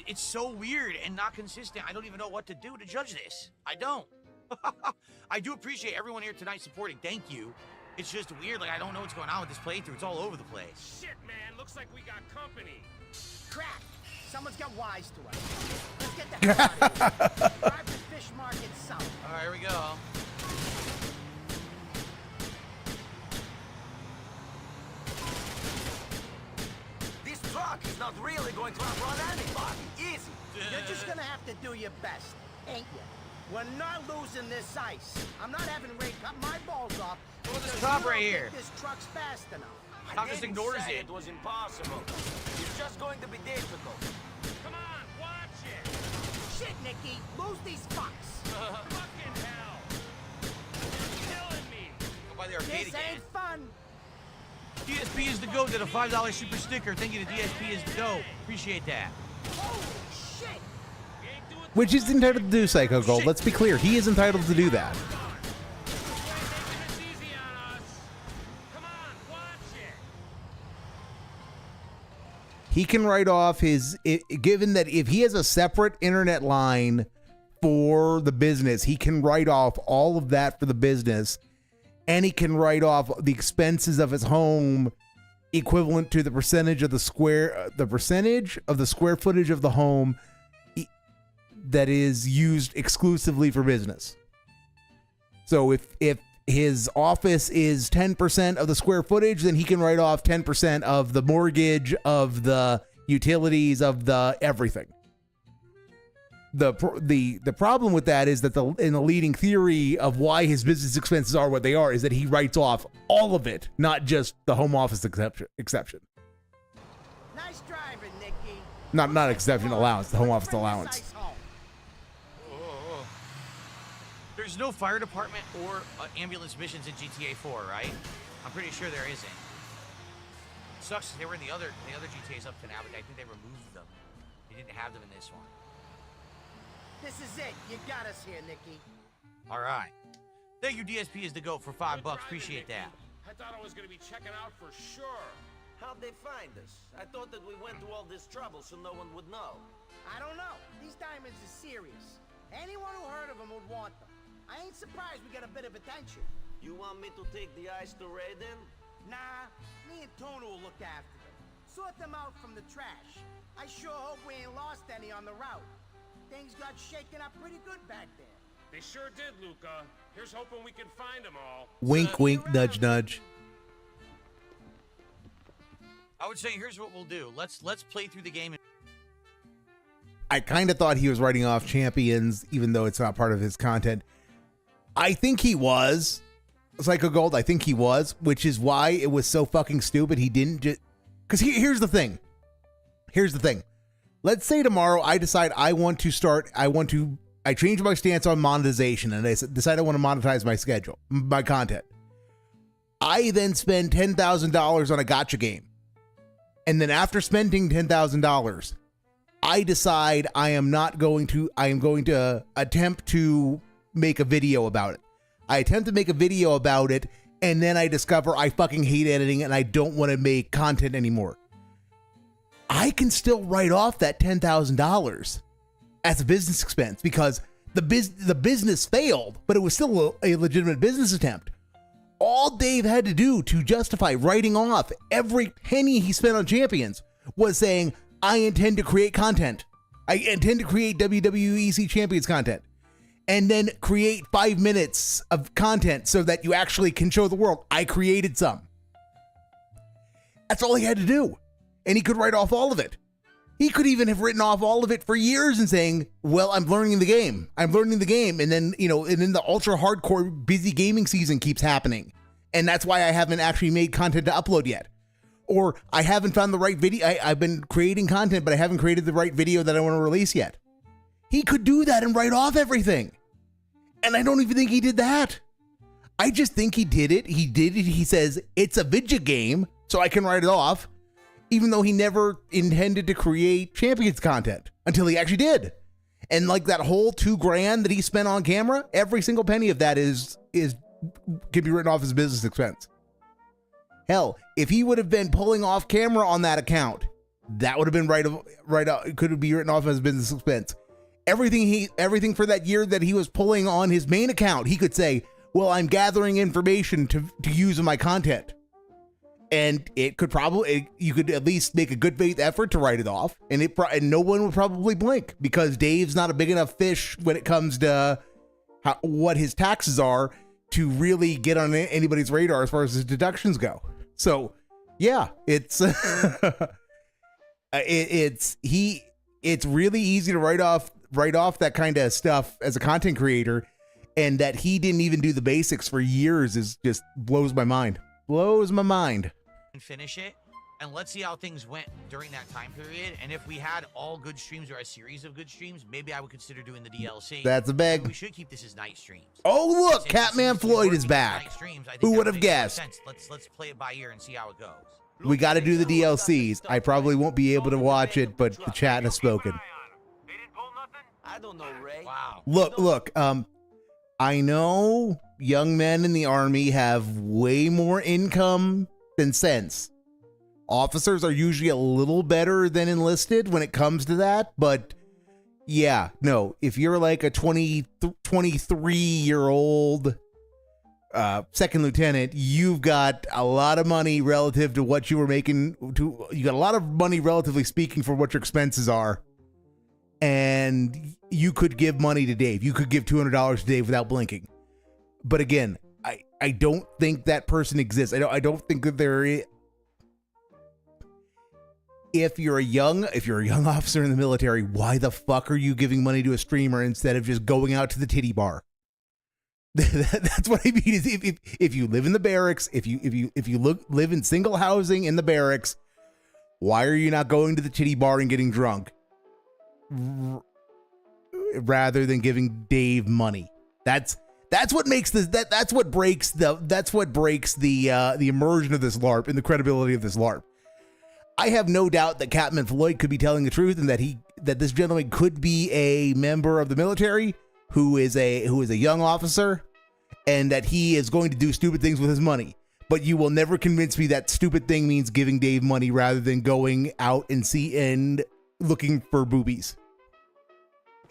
It's so weird and not consistent. I don't even know what to do to judge this. I don't. I do appreciate everyone here tonight supporting. Thank you. It's just weird. Like, I don't know what's going on with this playthrough. It's all over the place. Shit, man. Looks like we got company. Crap. Someone's got wise to us. Let's get the hell out of here. Drive to Fish Market South. All right, here we go. This truck is not really going to outrun anybody, is it? You're just gonna have to do your best, ain't you? We're not losing this ice. I'm not having Ray cut my balls off. Look at this because cop you don't right think here. This truck's fast enough. Cop just ignores say it. It was impossible. It's just going to be difficult. Come on, watch it. Shit, Nicky, lose these fucks. Fucking hell. You're killing me. Go by the arcade This again. ain't fun. DSP is the GOAT did a $5 super sticker. Thank you to DSP is the GOAT. Appreciate that. Holy shit. We ain't doing Which he's entitled to do, Psycho Gold. Let's be clear, he is entitled to do that. making this easy on us. Come on, watch it. He can write off given that if he has a separate internet line for the business, he can write off all of that for the business, and he can write off the expenses of his home equivalent to the percentage of the square footage of the home that is used exclusively for business. So if his office is 10% of the square footage, then he can write off 10% of the mortgage, of the utilities, of the everything. The problem with that is that in the leading theory of why his business expenses are what they are is that he writes off all of it, not just the home office exception. Nice driving, Nicky. Not exception, allowance, the home office allowance. There's no fire department or ambulance missions in GTA4, right? I'm pretty sure there isn't. Sucks. They were in the other GTAs up to now, but I think they removed them. They didn't have them in this one. This is it. You got us here, Nicky. All right. Thank you, DSP is the GOAT for $5. Appreciate that. I thought I was going to be checking out for sure. How'd they find us? I thought that we went to all this trouble so no one would know. I don't know. These diamonds are serious. Anyone who heard of them would want them. I ain't surprised we get a bit of attention. You want me to take the ice to Ray then? Nah, me and Tona will look after them. Sort them out from the trash. I sure hope we ain't lost any on the route. Things got shaken up pretty good back there. They sure did, Luca. Here's hoping we can find them all. Wink, wink, nudge, nudge. I would say here's what we'll do. Let's play through the game. I kind of thought he was writing off Champions, even though it's not part of his content. I think he was. Psycho Gold, I think he was, which is why it was so fucking stupid. He didn't just... Because here's the thing. Let's say tomorrow I decide I change my stance on monetization and I decide I want to monetize my content. I then spend $10,000 on a gacha game. And then after spending $10,000, I decide I am going to attempt to make a video about it. I attempt to make a video about it, and then I discover I fucking hate editing and I don't want to make content anymore. I can still write off that $10,000 as a business expense because the business failed, but it was still a legitimate business attempt. All Dave had to do to justify writing off every penny he spent on Champions was saying, I intend to create content. I intend to create WWEC Champions content and then create 5 minutes of content so that you actually can show the world I created some. That's all he had to do. And he could write off all of it. He could even have written off all of it for years and saying, well, I'm learning the game. I'm learning the game. And then, and then the ultra hardcore busy gaming season keeps happening. And that's why I haven't actually made content to upload yet. Or I haven't found the right video. I've been creating content, but I haven't created the right video that I want to release yet. He could do that and write off everything. And I don't even think he did that. I just think he did it. He did it. He says, it's a video game, so I can write it off, even though he never intended to create Champions content until he actually did. And like that whole $2,000 that he spent on camera, every single penny of that can be written off as business expense. Hell, if he would have been pulling off camera on that account, that would have been it could be written off as business expense. Everything for that year that he was pulling on his main account, he could say, well, I'm gathering information to use in my content. And it could you could at least make a good faith effort to write it off. And no one would probably blink because Dave's not a big enough fish when it comes to what his taxes are to really get on anybody's radar as far as his deductions go. So yeah, it's it's really easy to write off that kind of stuff as a content creator, and that he didn't even do the basics for years is just blows my mind. Blows my mind. And finish it, and let's see how things went during that time period. And if we had all good streams or a series of good streams, maybe I would consider doing the DLC. That's a beg. Maybe we should keep this as night streams. Oh look, Catman Floyd is back. Who would have guessed? Let's play it by ear and see how it goes. We got to do the DLCs. I probably won't be able to watch it, but the chat has spoken. I don't know, Ray. Wow. Look, I know young men in the Army have way more income than sense. Officers are usually a little better than enlisted when it comes to that, but yeah, no, if you're like a 23-year-old second lieutenant, you've got a lot of money relative to what you were making. You got a lot of money, relatively speaking, for what your expenses are. And you could give money to Dave. You could give $200 to Dave without blinking. But again, I don't think that person exists. I don't think that there is. If you're a young officer in the military, why the fuck are you giving money to a streamer instead of just going out to the titty bar? That's what I mean. Is if you live in the barracks, if you live in single housing in the barracks, why are you not going to the titty bar and getting drunk rather than giving Dave money? That's what makes this that's what breaks the immersion of this LARP and the credibility of this LARP. I have no doubt that Captain Floyd could be telling the truth, and that this gentleman could be a member of the military who is a young officer, and that he is going to do stupid things with his money. But you will never convince me that stupid thing means giving Dave money rather than going out and looking for boobies.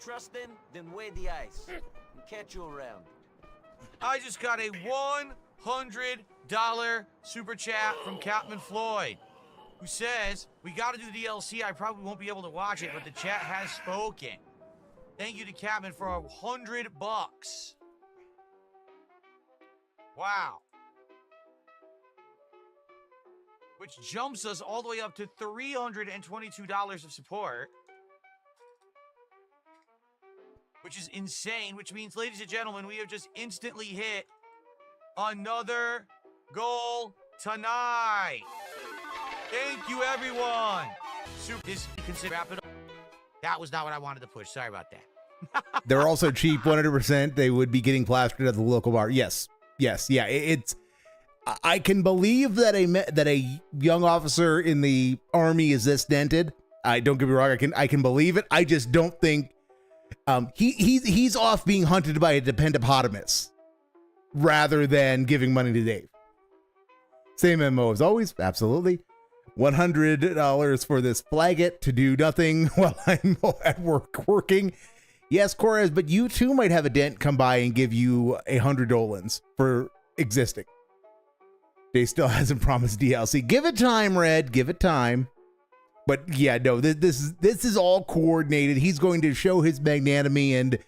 Trust them, then weigh the ice and catch you around. I just got a $100 super chat from Captain Floyd, who says, we got to do the DLC. I probably won't be able to watch it, but the chat has spoken. Thank you to Captain for $100. Wow. Which jumps us all the way up to $322 of support. Which is insane, which means, ladies and gentlemen, we have just instantly hit another goal tonight. Thank you, everyone. Wrap it up. That was not what I wanted to push. Sorry about that. They're also cheap, 100%. They would be getting plastered at the local bar. Yes. Yeah. I can believe that a young officer in the Army is this dented. Don't get me wrong. I can believe it. I just don't think he's off being hunted by a dependopotamus rather than giving money to Dave. Same MO as always. Absolutely. $100 for this flag it to do nothing while I'm at work working. Yes, Corez, but you too might have a dent come by and give you $100 for existing. They still hasn't promised DLC. Give it time, Red. Give it time. But yeah, no, this is all coordinated. He's going to show his magnanimity, and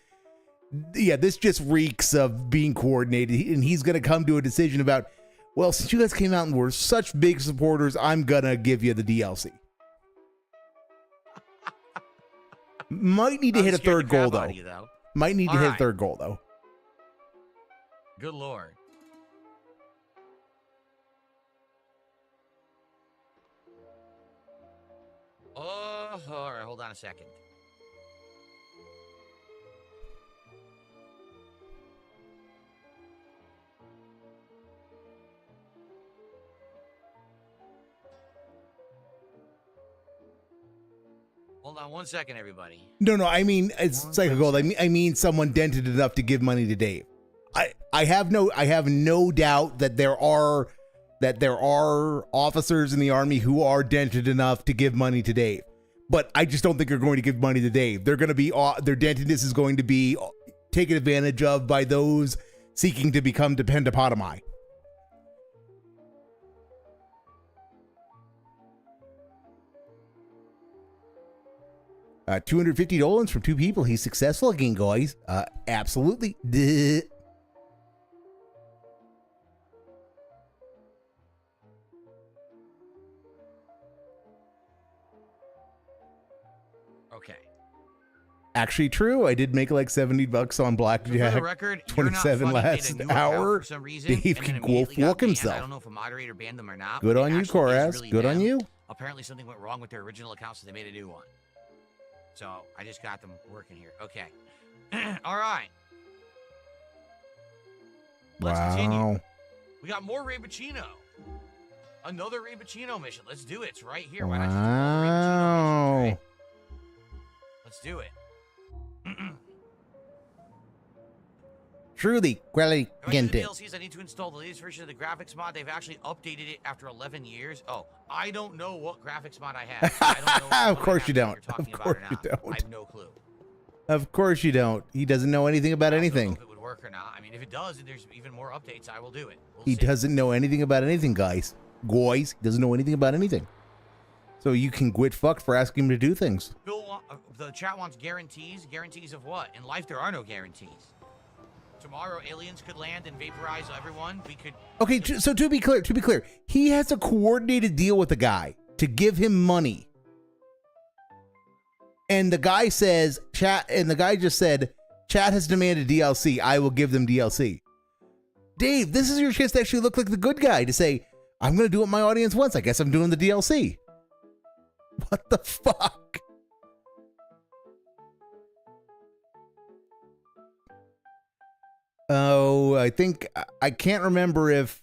yeah, this just reeks of being coordinated. And he's going to come to a decision about, well, since you guys came out and were such big supporters, I'm gonna give you the DLC. Might need to hit a third goal though. Might need to hit a third goal though. Good lord. Oh, all right, hold on a second. Hold on one second, everybody. No, I mean, it's Psycho Gold. I mean someone dented enough to give money to Dave. I have no doubt that there are officers in the army who are dented enough to give money to Dave. But I just don't think they're going to give money to Dave. They're going to be their dentedness is going to be taken advantage of by those seeking to become dependapotami. $250 from 2 people. He's successful again, guys. Absolutely. Duh. Okay. Actually true. I did make like $70 on blackjack. For the record, 27 last hour. For some reason, Dave can go fuck himself. I don't know if a moderator banned them or not. Good on you, Koraz. Really good on you. Apparently something went wrong with their original account, so they made a new one. So I just got them working here. Okay. All right. Let's continue. We got more Ray Bacino. Another Ray Bacino mission. Let's do it. It's right here. Why not just do another Ray Bacino mission, right? Let's do it. Truly, quality gente. DLCs, I need to install the latest version of the graphics mod. They've actually updated it after 11 years. Oh, I don't know what graphics mod I have. I don't know of course you don't. Of course you don't. I have no clue. Of course you don't. He doesn't know anything about anything. I don't know if it would work or not. I mean, if it does and there's even more updates, I will do it. He doesn't know anything about anything, guys. He doesn't know anything about anything. So you can quit fucked for asking him to do things. Bill, the chat wants guarantees. Guarantees of what? In life, there are no guarantees. Tomorrow, aliens could land and vaporize everyone. We could. Okay, so to be clear, he has a coordinated deal with the guy to give him money, and the guy says, "Chat," and the guy just said, "Chat has demanded DLC. I will give them DLC." Dave, this is your chance to actually look like the good guy to say, "I'm going to do what my audience wants. I guess I'm doing the DLC." What the fuck? Oh, I cannot remember if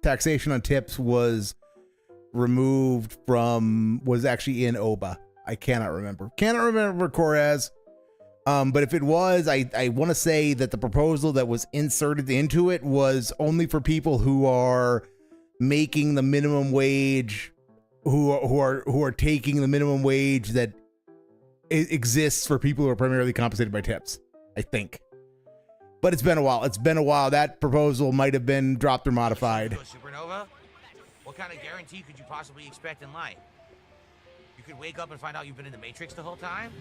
taxation on tips was actually in OBA. I cannot remember. Cannot remember, Koraz. But if it was, I want to say that the proposal that was inserted into it was only for people who are making the minimum wage, who are taking the minimum wage that exists for people who are primarily compensated by tips, I think. But it's been a while. That proposal might have been dropped or modified. Supernova? What kind of guarantee could you possibly expect in life? You could wake up and find out you've been in the Matrix the whole time?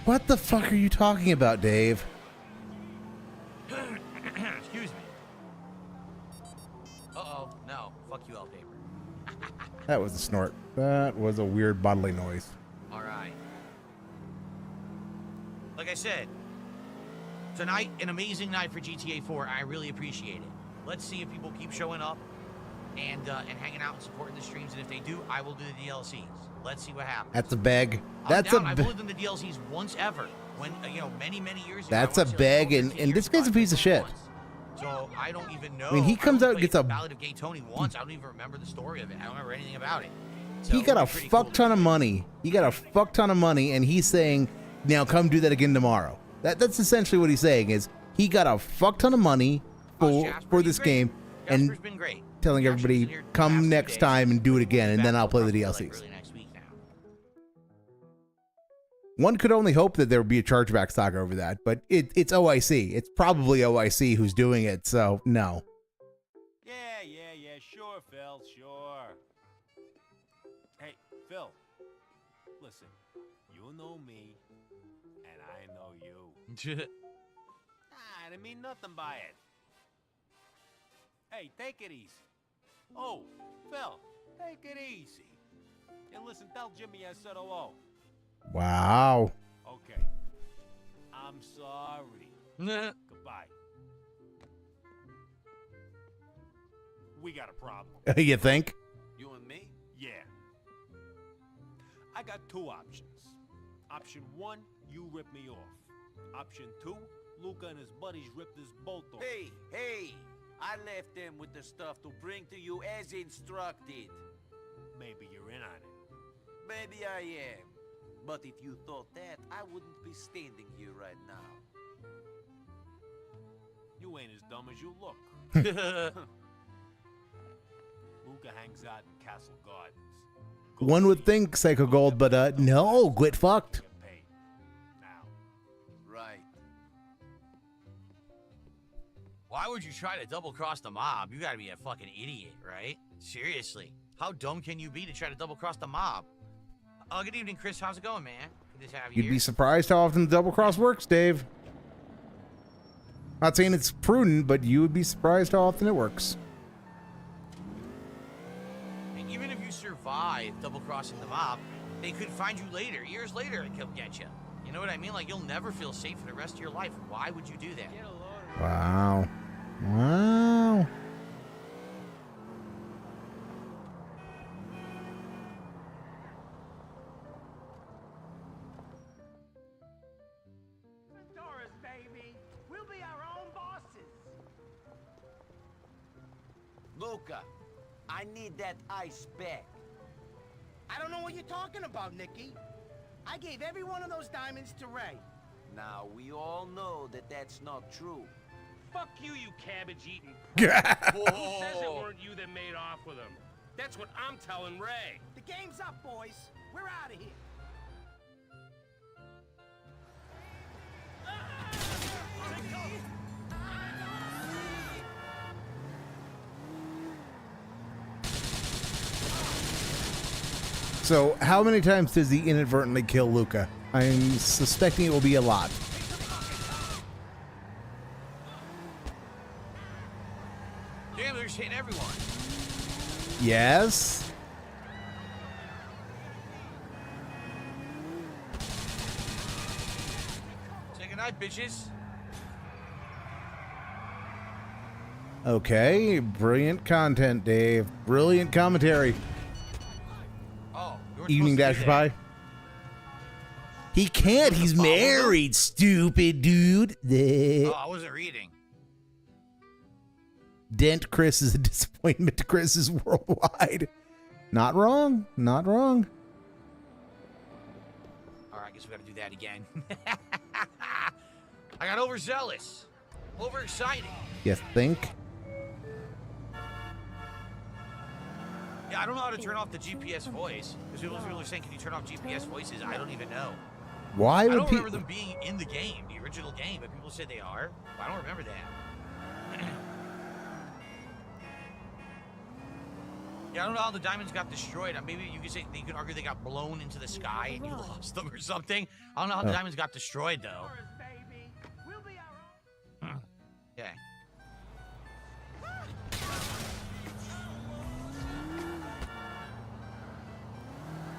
What the fuck are you talking about, Dave? Excuse me. Uh-oh. No. Fuck you, L-Paper. That was a snort. That was a weird bodily noise. All right. Like I said, tonight, an amazing night for GTA4. I really appreciate it. Let's see if people keep showing up and hanging out and supporting the streams. And if they do, I will do the DLCs. Let's see what happens. That's a beg. I've only done the DLCs once ever. When many years ago. That's a beg, and this guy's a piece of shit. So I don't even know. I mean, he comes out and gets a Ballad of Gay Tony once. I don't even remember the story of it. I don't remember anything about it. So he got a fuck ton of money. And he's saying, "Now come do that again tomorrow." That's essentially what he's saying. Is he got a fuck ton of money for this game, and telling everybody, "Come next time and do it again, and then I'll play the DLCs." One could only hope that there would be a chargeback saga over that, but it's OIC. It's probably OIC who's doing it, so no. Yeah, sure, Phil, sure. Hey, Phil. Listen, you know me, and I know you. I didn't mean nothing by it. Hey, take it easy. Oh, Phil, take it easy. And listen, tell Jimmy I said hello. Wow. Okay. I'm sorry. Goodbye. We got a problem. You think? You and me? Yeah. I got two options. Option 1, you rip me off. Option 2, Luca and his buddies ripped this bolt off. Hey, I left them with the stuff to bring to you as instructed. Maybe you're in on it. Maybe I am. But if you thought that, I wouldn't be standing here right now. You ain't as dumb as you look. Luca hangs out in Castle Gardens. One would think Psycho Gold, but no, get fucked. Right. Why would you try to double cross the mob? You gotta be a fucking idiot, right? Seriously. How dumb can you be to try to double cross the mob? Oh, good evening, Chris. How's it going, man? Good to have you You'd here. be surprised how often the double cross works, Dave. Not saying it's prudent, but you would be surprised how often it works. And even if you survive double crossing the mob, they could find you later, years later, and come get you. You know what I mean? Like, you'll never feel safe for the rest of your life. Why would you do that? Wow. Wow. Doris, baby. We'll be our own bosses. Luca, I need that ice back. I don't know what you're talking about, Nicky. I gave every one of those diamonds to Ray. Now, we all know that that's not true. Fuck you, you cabbage-eating prick. Who says it weren't you that made off with him? That's what I'm telling Ray. The game's up, boys. We're out of here. So, how many times does he inadvertently kill Luca? I'm suspecting it will be a lot. Damn, they're just hitting everyone. Yes. Say goodnight, bitches. Okay, brilliant content, Dave. Brilliant commentary. Oh, you were Evening supposed to Dasher do that. Pie. He can't. He's married, stupid dude. Oh, I wasn't reading. Dent Chris is a disappointment to Chris's worldwide. Not wrong. Not wrong. All right, I guess we got to do that again. I got overzealous. Overexcited. You think? Yeah, I don't know how to turn off the GPS voice. Because people are saying, can you turn off GPS voices? I don't even know. Why I would don't remember people... them being in the game, the original game, but people said they are. I don't remember that. Yeah, I don't know how the diamonds got destroyed. Maybe you could argue they got blown into the sky and you lost them or something. I don't know how the diamonds got destroyed though. Okay.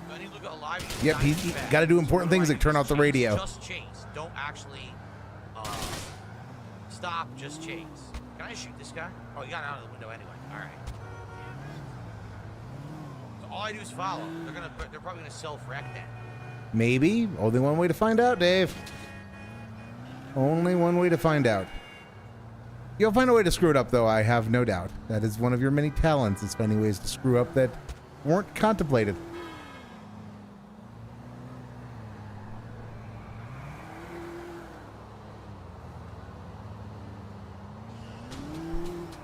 I need to look alive. Yep, he's got to do important things like turn off the radio. Just chase. Don't actually stop. Just chase. Can I shoot this guy? Oh, he got out of the window anyway. All right. So all I do is follow. They're probably gonna self-wreck that. Maybe. Only one way to find out, Dave. Only one way to find out. You'll find a way to screw it up, though, I have no doubt. That is one of your many talents, is finding ways to screw up that weren't contemplated.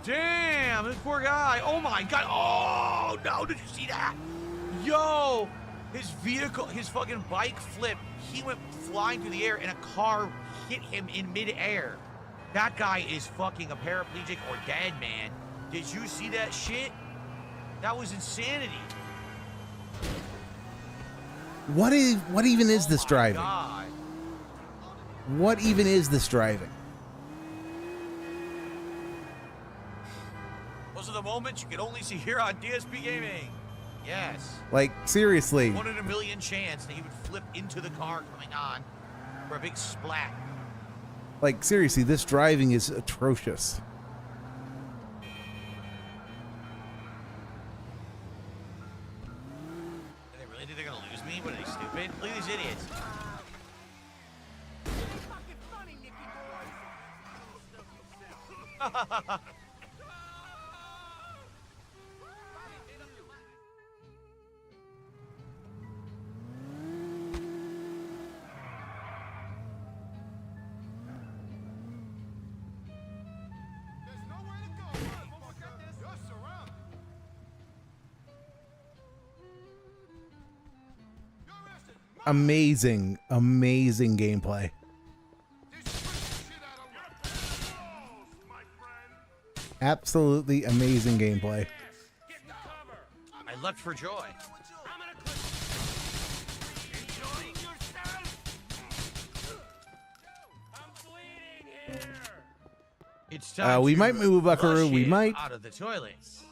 Damn, this poor guy. Oh my god. Oh no, did you see that? Yo, his vehicle, his fucking bike flipped. He went flying through the air and a car hit him in midair. That guy is fucking a paraplegic or dead, man. Did you see that shit? That was insanity. What even is this driving? God. What even is this driving? Those are the moments you can only see here on DSP Gaming. Yes. Like, seriously. 1 in a million chance that he would flip into the car coming on for a big splat. Like, seriously, this driving is atrocious. Do they really think they're gonna lose me? What are they, stupid? Look at these idiots. Amazing, amazing gameplay. Absolutely amazing gameplay. I leapt for joy. It's time We to might move Buckaroo. flush We him might. out of the toilets.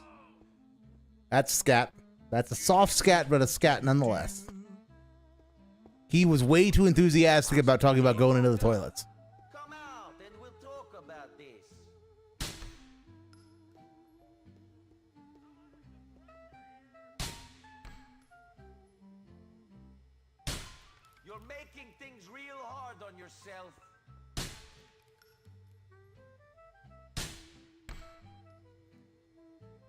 That's scat. That's a soft scat, but a scat nonetheless. He was way too enthusiastic about talking about going into the toilets. Come out and we'll talk about this. You're making things real hard on yourself.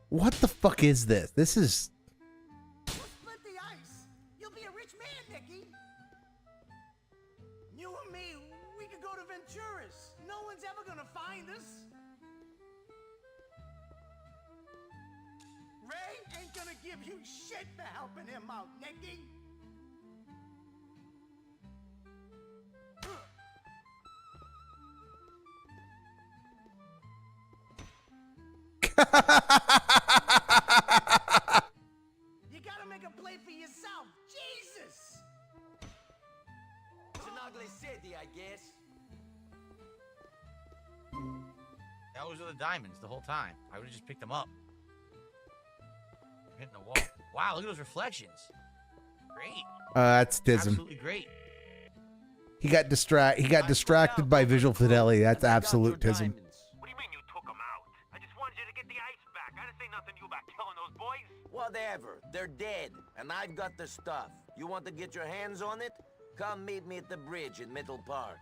What the fuck is this? This is... Split the ice. You'll be a rich man, Nicky. You and me, we could go to Venturas. No one's ever gonna find us. Ray ain't gonna give you shit for helping him out, Nicky. You gotta make a play for yourself. Jesus! It's an ugly city, I guess. Those are the diamonds the whole time. I would have just picked them up. Hitting the wall. Wow, look at those reflections. Great. That's Dism. Absolutely great. He got distracted by visual fidelity. That's absolute Tism. What do you mean you took them out? I just wanted you to get the ice back. I didn't say nothing to you about killing those boys. Whatever. They're dead, and I've got the stuff. You want to get your hands on it? Come meet me at the bridge in Middle Park.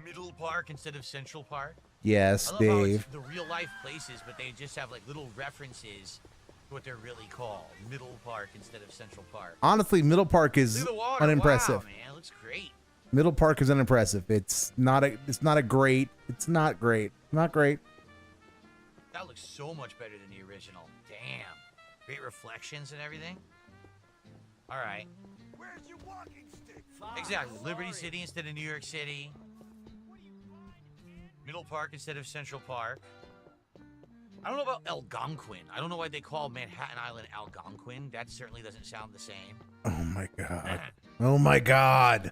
Middle Park instead of Central Park. Yes, I love how Dave. it's the real life places, but they just have like little references to what they're really called. Middle Park instead of Central Park. Honestly, Middle Park is Look at the water. unimpressive. Wow, man, it looks great. Middle Park is unimpressive. It's not great. Not great. That looks so much better than the original. Damn. Great reflections and everything. All right. Where's your walking stick? Exactly. Liberty City instead of New York City. Middle Park instead of Central Park. I don't know about Algonquin. I don't know why they call Manhattan Island Algonquin. That certainly doesn't sound the same. Oh my god. Oh my god.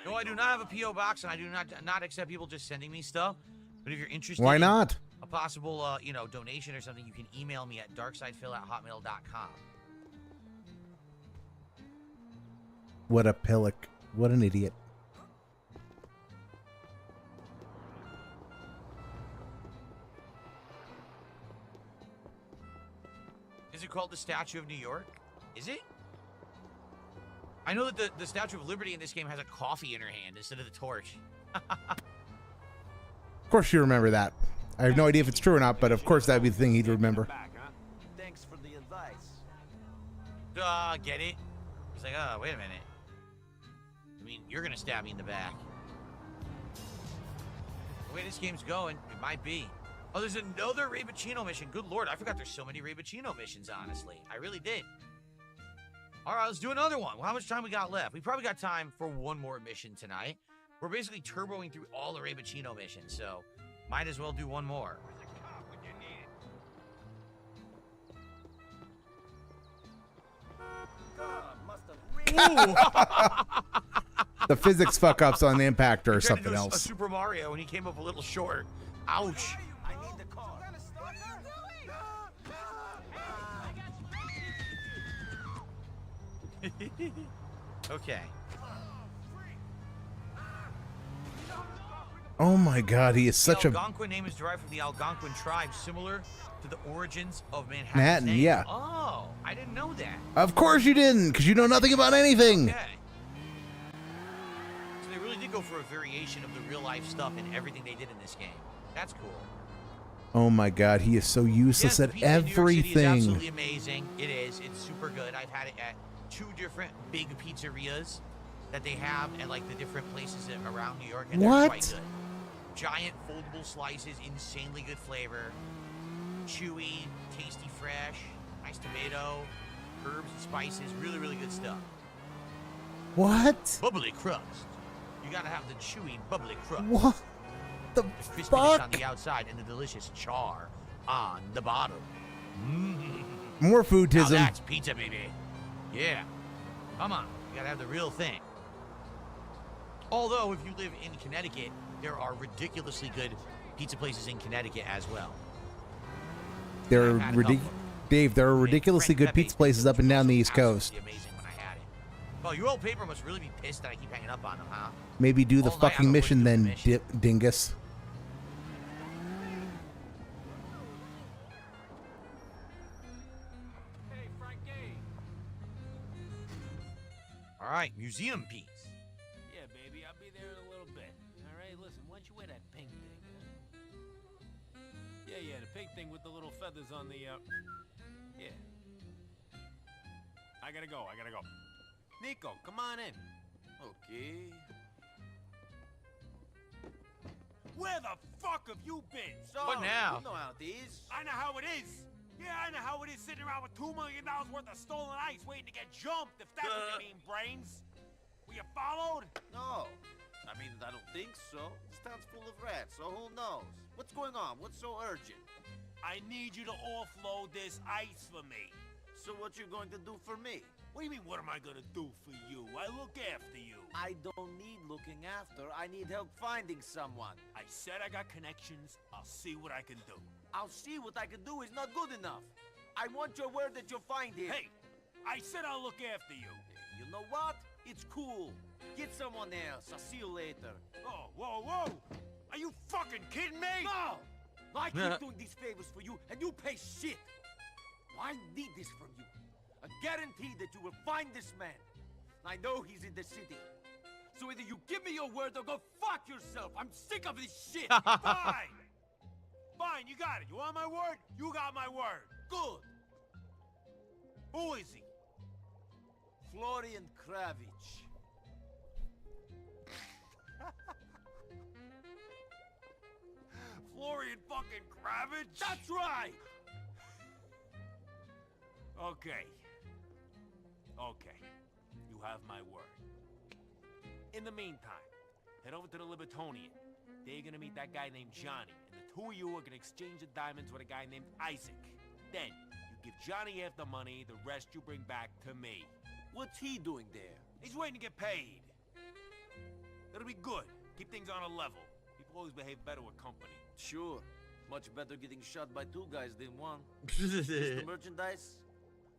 No, I do not have a P.O. box, and I do not accept people just sending me stuff. But if you're interested Why in not? a possible donation or something, you can email me at darksidephil@hotmail.com. What a pillock. What an idiot. Is it called the Statue of New York? Is it? I know that the Statue of Liberty in this game has a coffee in her hand instead of the torch. Of course you remember that. I have no idea if it's true or not, but of course that'd be the thing he'd remember. Thanks for the advice. Get it? He's like, oh, wait a minute. I mean, you're gonna stab me in the back. The way this game's going, it might be. Oh, there's another Ray Bacino mission. Good lord, I forgot there's so many Ray Bacino missions, honestly. I really did. All right, let's do another one. Well, how much time we got left? We probably got time for one more mission tonight. We're basically turboing through all the Ray Pacino missions, so might as well do one more. The physics fuck ups on the impactor or Tried to something do a else. Super Mario and he came up a little short. Ouch. I need the car. Okay. Oh my god, he is such the a Algonquin name is derived from the Algonquin tribe, similar to the origins of Manhattan's Manhattan, name. yeah. Oh, I didn't know that. Of course you didn't, because you know nothing about anything. Okay. So they really did go for a variation of the real life stuff in everything they did in this game. That's cool. Oh my god, he is so useless Yes, the at pizza in New York City is everything. absolutely amazing. It is. It's super good. I've had it at 2 different big pizzerias that they have at like the different places around New York, and they're What? quite good. Giant foldable slices, insanely good flavor, chewy, tasty, fresh, nice tomato, herbs and spices, really, really good stuff. What? Bubbly crust. You gotta have the chewy, bubbly crust. What the Crispiness fuck? on the outside and the delicious char on the bottom. Mm. More Now foodism. that's pizza, baby. Yeah. Come on. You gotta have the real thing. Although, if you live in Connecticut, there are ridiculously good pizza places in Connecticut as well. There are I've had a couple. Dave, there are ridiculously good pizza places up and down the East Coast. Absolutely amazing when I had it. Well, your old paper must really be pissed that I keep hanging up on them, huh? Maybe do the All night, fucking I'm gonna mission put you then, in the mission. dingus. Hey, Frankie. All right, museum piece. Yeah, baby, I'll be there in a little bit. All right, listen, why don't you wear that pink thing, huh? Yeah, the pink thing with the little feathers on the, yeah. I gotta go. Nico, come on in. Okay. Where the fuck have you been? So, What now? You know how it is. I know how it is. Yeah, I know how it is sitting around with $2 million worth of stolen ice waiting to get jumped, if that's what you mean, brains. Were you followed? No. I mean, I don't think so. This town's full of rats, so who knows? What's going on? What's so urgent? I need you to offload this ice for me. So what you going to do for me? What do you mean, what am I gonna do for you? I look after you. I don't need looking after. I need help finding someone. I said I got connections. I'll see what I can do. I'll see what I can do is not good enough. I want your word that you'll find him. Hey, I said I'll look after you. You know what? It's cool. Get someone else. I'll see you later. Oh, whoa. Are you fucking kidding me? No! I keep doing these favors for you, and you pay shit. I need this from you. A guarantee that you will find this man. I know he's in the city. So either you give me your word or go fuck yourself. I'm sick of this shit. Fine. Fine, you got it. You want my word? You got my word. Good. Who is he? Florian Kravitz. Florian fucking Kravitz? That's right. Okay. You have my word. In the meantime, head over to the Libertonian. They're gonna meet that guy named Johnny, and the two of you are gonna exchange the diamonds with a guy named Isaac. Then, you give Johnny half the money, the rest you bring back to me. What's he doing there? He's waiting to get paid. It'll be good. Keep things on a level. People always behave better with company. Sure. Much better getting shot by 2 guys than 1. Is the merchandise?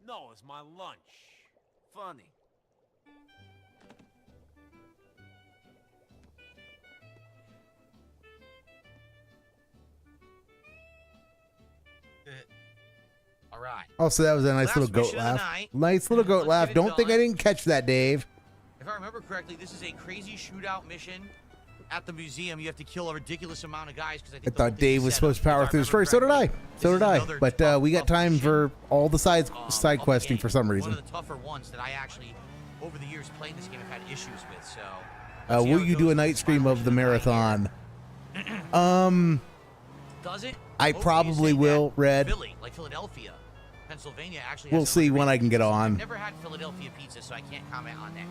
No, it's my lunch. Funny. All right. Oh, so that was a nice Last little goat mission of the laugh. night. Nice little goat Let's laugh. get it Don't think I done. didn't catch that, Dave. If I remember correctly, this is a crazy shootout mission at the museum. You have to kill a ridiculous amount of guys because I I think the whole thought thing Dave is was set supposed to up. power If I through his remember first. So did I. correctly, So this did is I. another But we got tough time mission, for all the side of the questing game. for some reason. One of the tougher ones that I actually, over the years playing this game, have had issues with. So. let's see how Will it you goes do a with night this stream final of the mission right marathon? Does it? I Oh, you probably say will, that Red. Philly, like Philadelphia, Pennsylvania, actually. We'll has some see when I can get on. I've never had Philadelphia pizza, so I can't comment on that.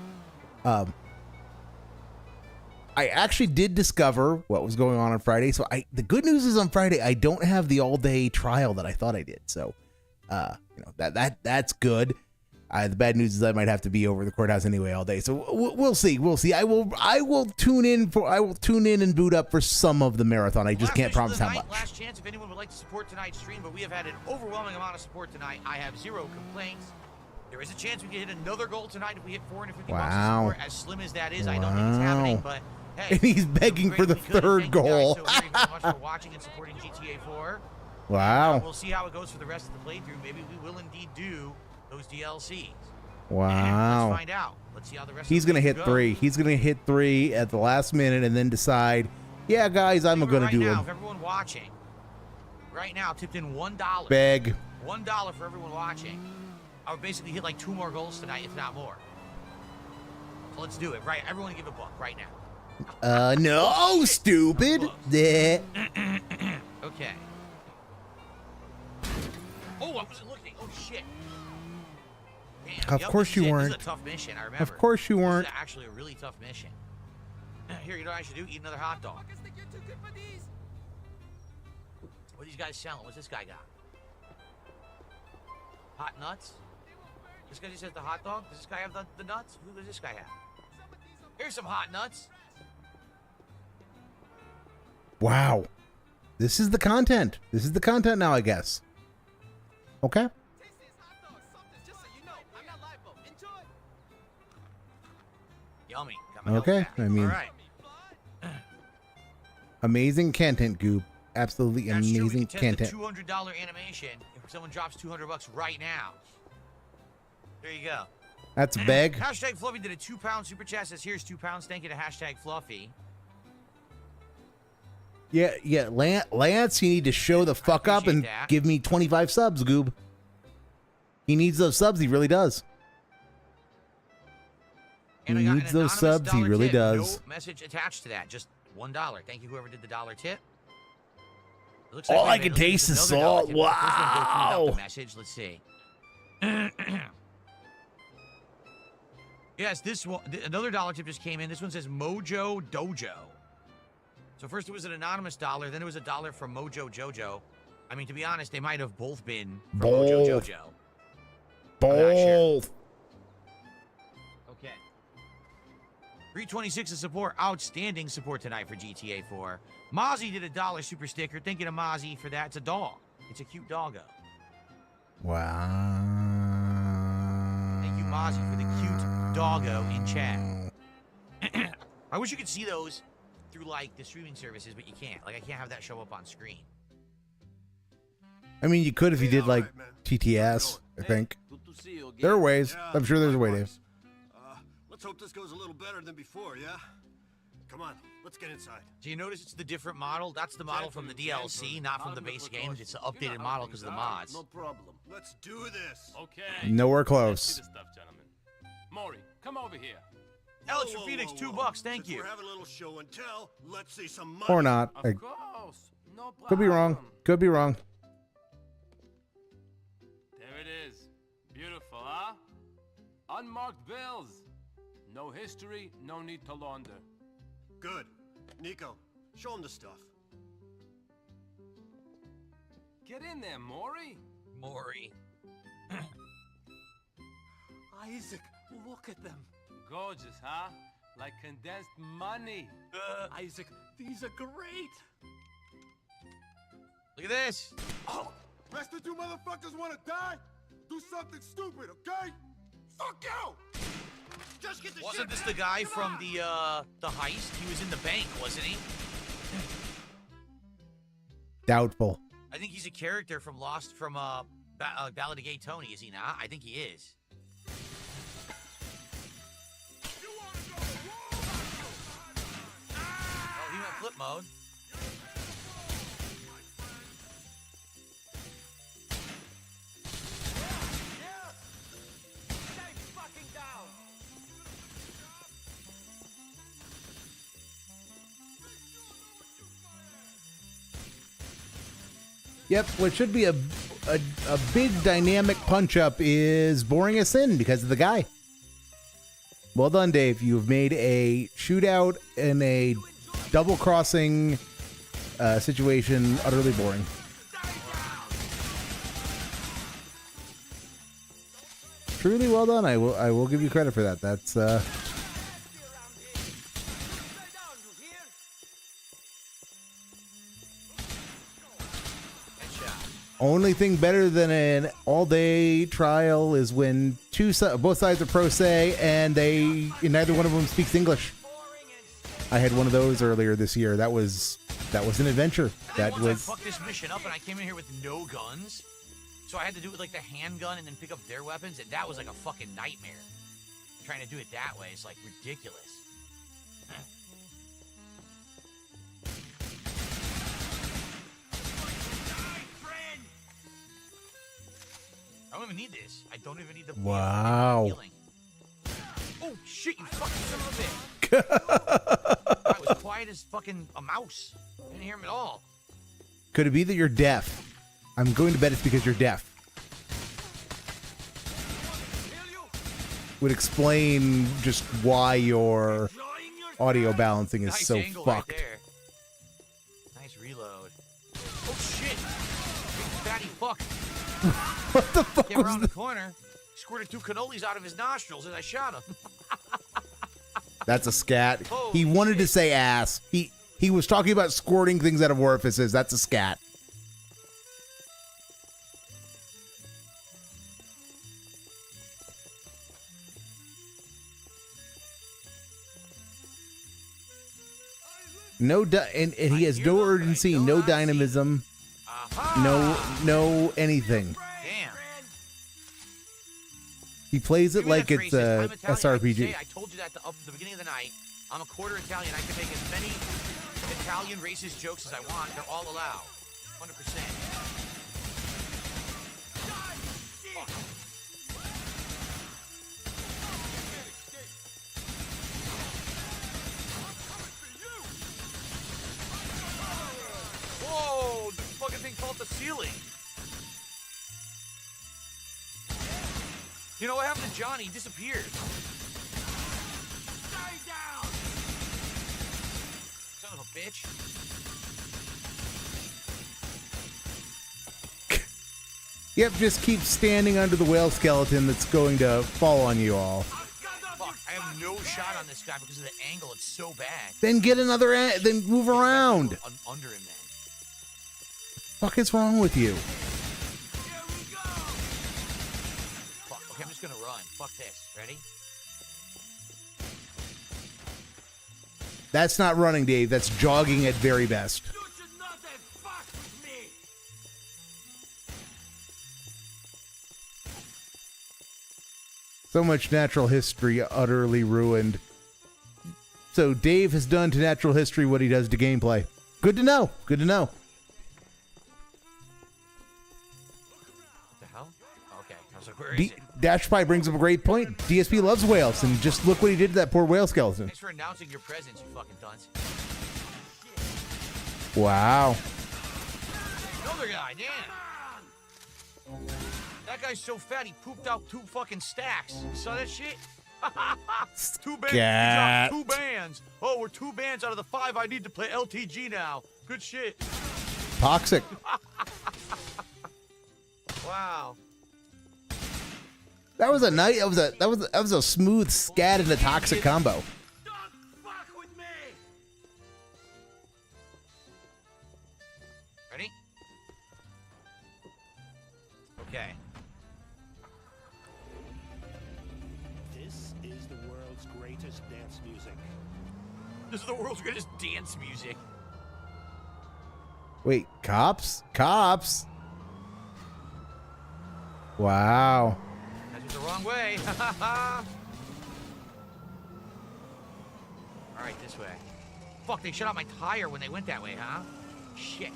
I actually did discover what was going on Friday. So the good news is on Friday I don't have the all-day trial that I thought I did. So, that's good. The bad news is I might have to be over the courthouse anyway all day. So we'll see. We'll see. I will tune in and boot up for some of the marathon. I just can't promise how much. Last chance if anyone would like to support tonight's stream, but we have had an overwhelming amount of support tonight. I have 0 complaints. There is a chance we can hit another goal tonight if we hit 450 bucks of support. As slim as that is, I don't think it's happening, but hey. And he's begging for the third goal. Thank you guys so very much for watching and supporting GTA4. Wow. We'll see how it goes for the rest of the playthrough. Maybe we will indeed do those DLCs. Wow. Let's find out. Let's see how the rest He's going to hit 3. He's going to hit 3 at the last minute and then decide, yeah, guys, I'm going to do now, them. if everyone watching, right now, tipped in $1. Beg. $1 for everyone watching. I would basically hit like 2 more goals tonight, if not more. So let's do it. Right, everyone give a buck right now. No, stupid. Okay. Oh, I wasn't looking. Oh, shit. Damn, Of course you weren't. This is a tough mission, I remember. Of course you weren't. This is actually a really tough mission. Here, you know what I should do? Eat another hot dog. What are these guys selling? What's this guy got? Hot nuts? This guy just has the hot dog? Does this guy have the nuts? Who does this guy have? Here's some hot nuts. Wow. This is the content. This is the content now, I guess. Okay. Yummy. Okay. I mean, all right. amazing content, Goop. Absolutely That's true. We amazing can test content. the $200 animation if someone drops $200 right now. There you go. That's a beg. Hashtag Fluffy did a £2 super chat. Says here's £2. Thank you to hashtag Fluffy. Yeah, Lance, you need to show the fuck up and give me 25 subs, Goob. He needs those subs, he really does. He needs those subs, he really does. No message attached to that, just $1. Thank you, whoever did the dollar tip. It looks All like I can taste is salt. Wow. Message. Let's see. Yes, this one. Another dollar tip just came in. This one says Mojo Dojo. So first it was an anonymous $1, then it was $1 from Mojo Jojo. I mean, to be honest, they might have both been from Mojo Jojo. Both. Okay. 326 of support. Outstanding support tonight for GTA 4. Mozzie did a $1 super sticker. Thank you to Mozzie for that. It's a dog. It's a cute doggo. Wow. Thank you, Mozzie, for the cute doggo in chat. I wish you could see those through, like, the streaming services, but you can't. Like, I can't have that show up on screen. I mean, you could if you did, like, TTS, I think. There are ways. I'm sure there's a way, Dave. Let's hope this goes a little better than before, yeah? Come on, let's get inside. Do you notice it's the different model? That's the model from the DLC, not from the base game. It's an updated model because of the mods. No problem. Let's do this. Okay. Nowhere close. Let's see the stuff, gentlemen. Maury, come over here. Alex for Phoenix, $2. Thank you. We're having a little show and tell. Let's see some money. Or not. Of course. No problem. Could be wrong. Could be wrong. There it is. Beautiful, huh? Unmarked bills. No history, no need to launder. Good. Nico, show him the stuff. Get in there, Maury. Maury. Isaac, look at them. Gorgeous, huh? Like condensed money. Isaac, these are great. Look at this. Oh, rest of you motherfuckers want to die? Do something stupid, okay? Fuck you! Just get the Wasn't this the guy from the heist? He was in the bank, wasn't he? Doubtful. I think he's a character from Lost from Ballad of Gay Tony, is he not? I think he is. Oh, he went flip mode. Yep, what should be a big dynamic punch-up is boring us in because of the guy. Well done, Dave. You've made a shootout in a double-crossing situation utterly boring. Truly well done. I will give you credit for that. That's only thing better than an all-day trial is when both sides are pro se and neither one of them speaks English. I had one of those earlier this year. That was an adventure. That was. I fucked this mission up and I came in here with no guns, so I had to do it with like the handgun and then pick up their weapons, and that was like a fucking nightmare. Trying to do it that way is like ridiculous. I don't even need this. I don't even need the. Wow. Oh shit! You fucking son of a bitch! I was quiet as fucking a mouse. I didn't hear him at all. Could it be that you're deaf? I'm going to bet it's because you're deaf. Would explain just why your audio balancing is nice so angle fucked. Right there. Nice reload. Oh shit! Big fatty fuck. What the fuck Came was around the corner, squirted 2 cannolis out of his nostrils, and I shot him. That's a scat. Holy He wanted to shit. say ass. He was talking about squirting things out of orifices. That's a scat. No, and he has no urgency, no dynamism, no anything. Damn. He plays it Give me like that it's phrase. a I'm Italian. SRPG. I told you that up at the beginning of the night. I'm a quarter Italian. I can make as many Italian racist jokes as I want. They're all allowed. 100%. Whoa! The fucking thing fell off the ceiling. You know what happened to Johnny? He disappeared. Stay down! Son of a bitch. Yep, just keep standing under the whale skeleton that's going to fall on you all. Fuck, I have no shot on this guy because of the angle. It's so bad. Then get another, then move around. Under him then. Fuck is wrong with you? Fuck, okay, I'm just gonna run. Fuck this. Ready? That's not running, Dave. That's jogging at very best. So much natural history utterly ruined. So Dave has done to natural history what he does to gameplay. Good to know. Good to know. What the hell? Okay, I was like, where is it? Dash Pie brings up a great point. DSP loves whales, and just look what he did to that poor whale skeleton. Thanks for announcing your presence, you fucking dunce. Wow. Another guy, damn. That guy's so fat he pooped out 2 fucking stacks. You saw that shit? 2 bands. Scat. 2 bands. Oh, we're 2 bands out of the 5 I need to play LTG now. Good shit. Toxic. Wow. That was a nice. That was a smooth scat and a toxic combo. Ready? Okay. This is the world's greatest dance music. This is the world's greatest dance music. Wait, cops? Cops? Wow. That was the wrong way. Alright, this way. Fuck, they shut out my tire when they went that way, huh? Shit.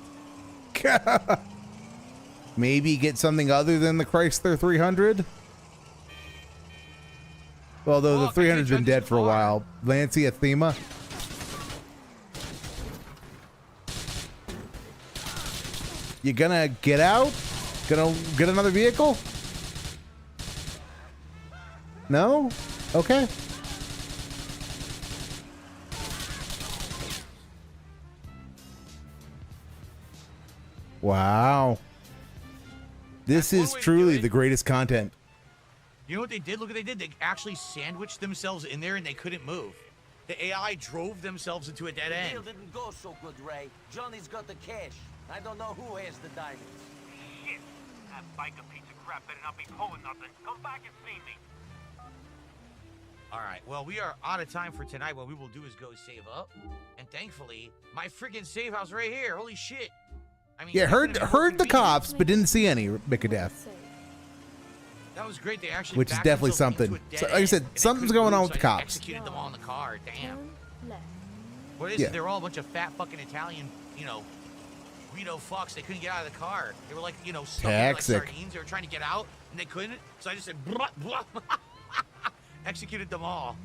Maybe get something other than the Chrysler 300? Although the 300's been dead for a while. Lancia Thema? You gonna get out? Gonna get another vehicle? No? Okay. Wow. This is truly the greatest content. You know what they did? Look what they did. They actually sandwiched themselves in there and they couldn't move. The AI drove themselves into a dead The end. deal didn't go so good, Ray. Johnny's got the cash. I don't know who has the diamonds. Shit! That biker piece of crap better not be pulling nothing. Come back and see me. All right, well, we are out of time for tonight. What we will do is go save up. And thankfully, my freaking save house right here. Holy shit. I mean, Yeah, it's gonna be heard the convenient. cops, but didn't see any Bickadeth. That was great. They actually Which is backed definitely themselves into something. a dead So, like I end, said, and they something's couldn't going on move, with so the I cops. executed them all in the car. Damn. Turn left. What is Yeah. it? They're all a bunch of fat fucking Italian, you know, Guido fucks. They couldn't get out of the car. They were like, you know, stuck in like Toxic. sardines. They were trying to get out, and they couldn't. So I just said, blah, blah. Executed them all.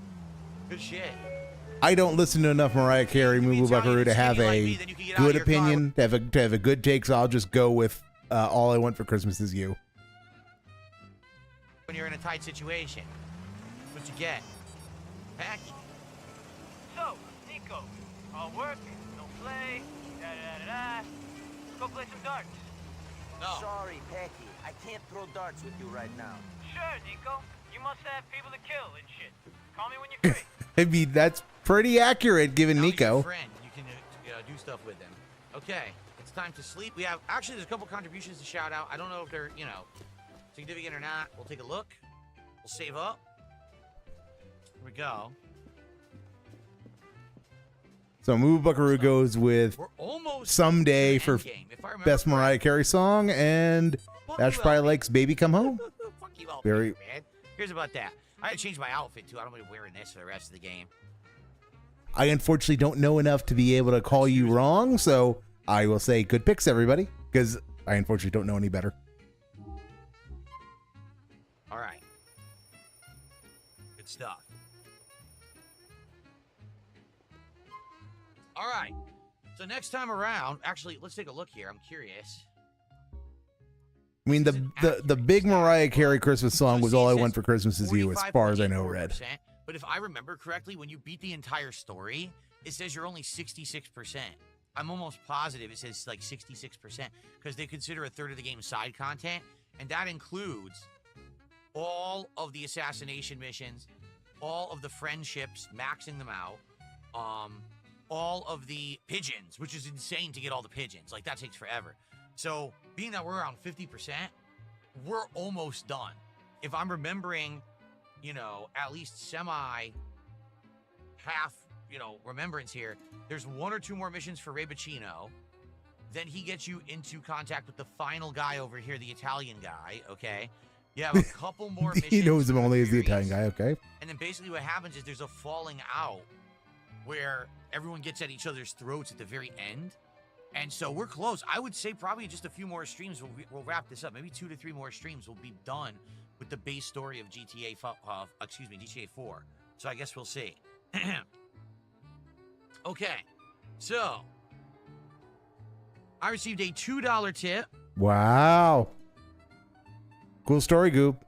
Good shit. I don't listen to enough Mariah Carey, Moo Buckaroo to have a good opinion, to have a good take, so I'll just go with All I Want for Christmas Is You. When you're in a tight situation, that's what you get. Heck. So, Nico, all work, no play, da-da-da-da. Let's go play some darts. No. Sorry, Packy. I can't throw darts with you right now. Sure, Nico. You must have people to kill and shit. Call me when you're free. I mean, that's pretty accurate given Now he's your Nico. friend. You can do stuff with him. Okay, it's time to sleep. We have actually there's a couple contributions to shout out. I don't know if they're significant or not. We'll take a look. We'll save up. Here we go. So Moo Buckaroo goes with We're almost Someday to the for end game. If I remember best Mariah Carey song, and Ash probably likes Baby Come Home. Fuck you all, Very. man. Here's about that. I had to change my outfit too. I don't want to be wearing this for the rest of the game. I unfortunately don't know enough to be able to call you wrong, so I will say good picks, everybody, because I unfortunately don't know any better. All right. Good stuff. All right. So next time around, actually, let's take a look here. I'm curious. I mean, the big Mariah Carey Christmas song was All I Want for Christmas Is You, as far as I know, Red. But if I remember correctly, when you beat the entire story, it says you're only 66%. I'm almost positive it says like 66% because they consider a third of the game side content, and that includes all of the assassination missions, all of the friendships, maxing them out, all of the pigeons, which is insane to get all the pigeons. Like, that takes forever. So, being that we're around 50%, we're almost done. If I'm remembering, at least semi half, remembrance here, there's one or two more missions for Ray Bacino. Then he gets you into contact with the final guy over here, the Italian guy, okay? You have a couple more missions. He knows him for only as the Furies. Italian guy, okay? And then basically what happens is there's a falling out where everyone gets at each other's throats at the very end. And so we're close. I would say probably just a few more streams. We'll wrap this up. Maybe 2 to 3 more streams will be done with the base story of GTA 4. So I guess we'll see. Okay. So I received a $2 tip Wow. Cool story, Goop.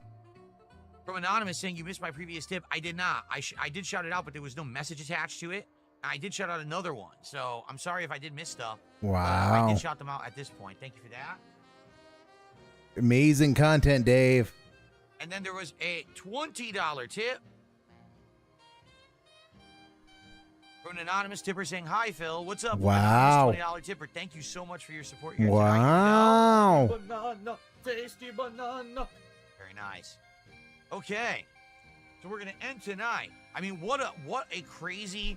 from Anonymous saying you missed my previous tip. I did not. I did shout it out, but there was no message attached to it. I did shout out another one. So I'm sorry if I did miss stuff. Wow. I did shout them out at this point. Thank you for that. Amazing content, Dave. And then there was a $20 tip from an anonymous tipper saying, "Hi, Phil. What's up?" Wow. $20 tipper. Thank you so much for your support here Wow. tonight. Banana, tasty banana. Very nice. Okay. So we're going to end tonight. I mean, what a crazy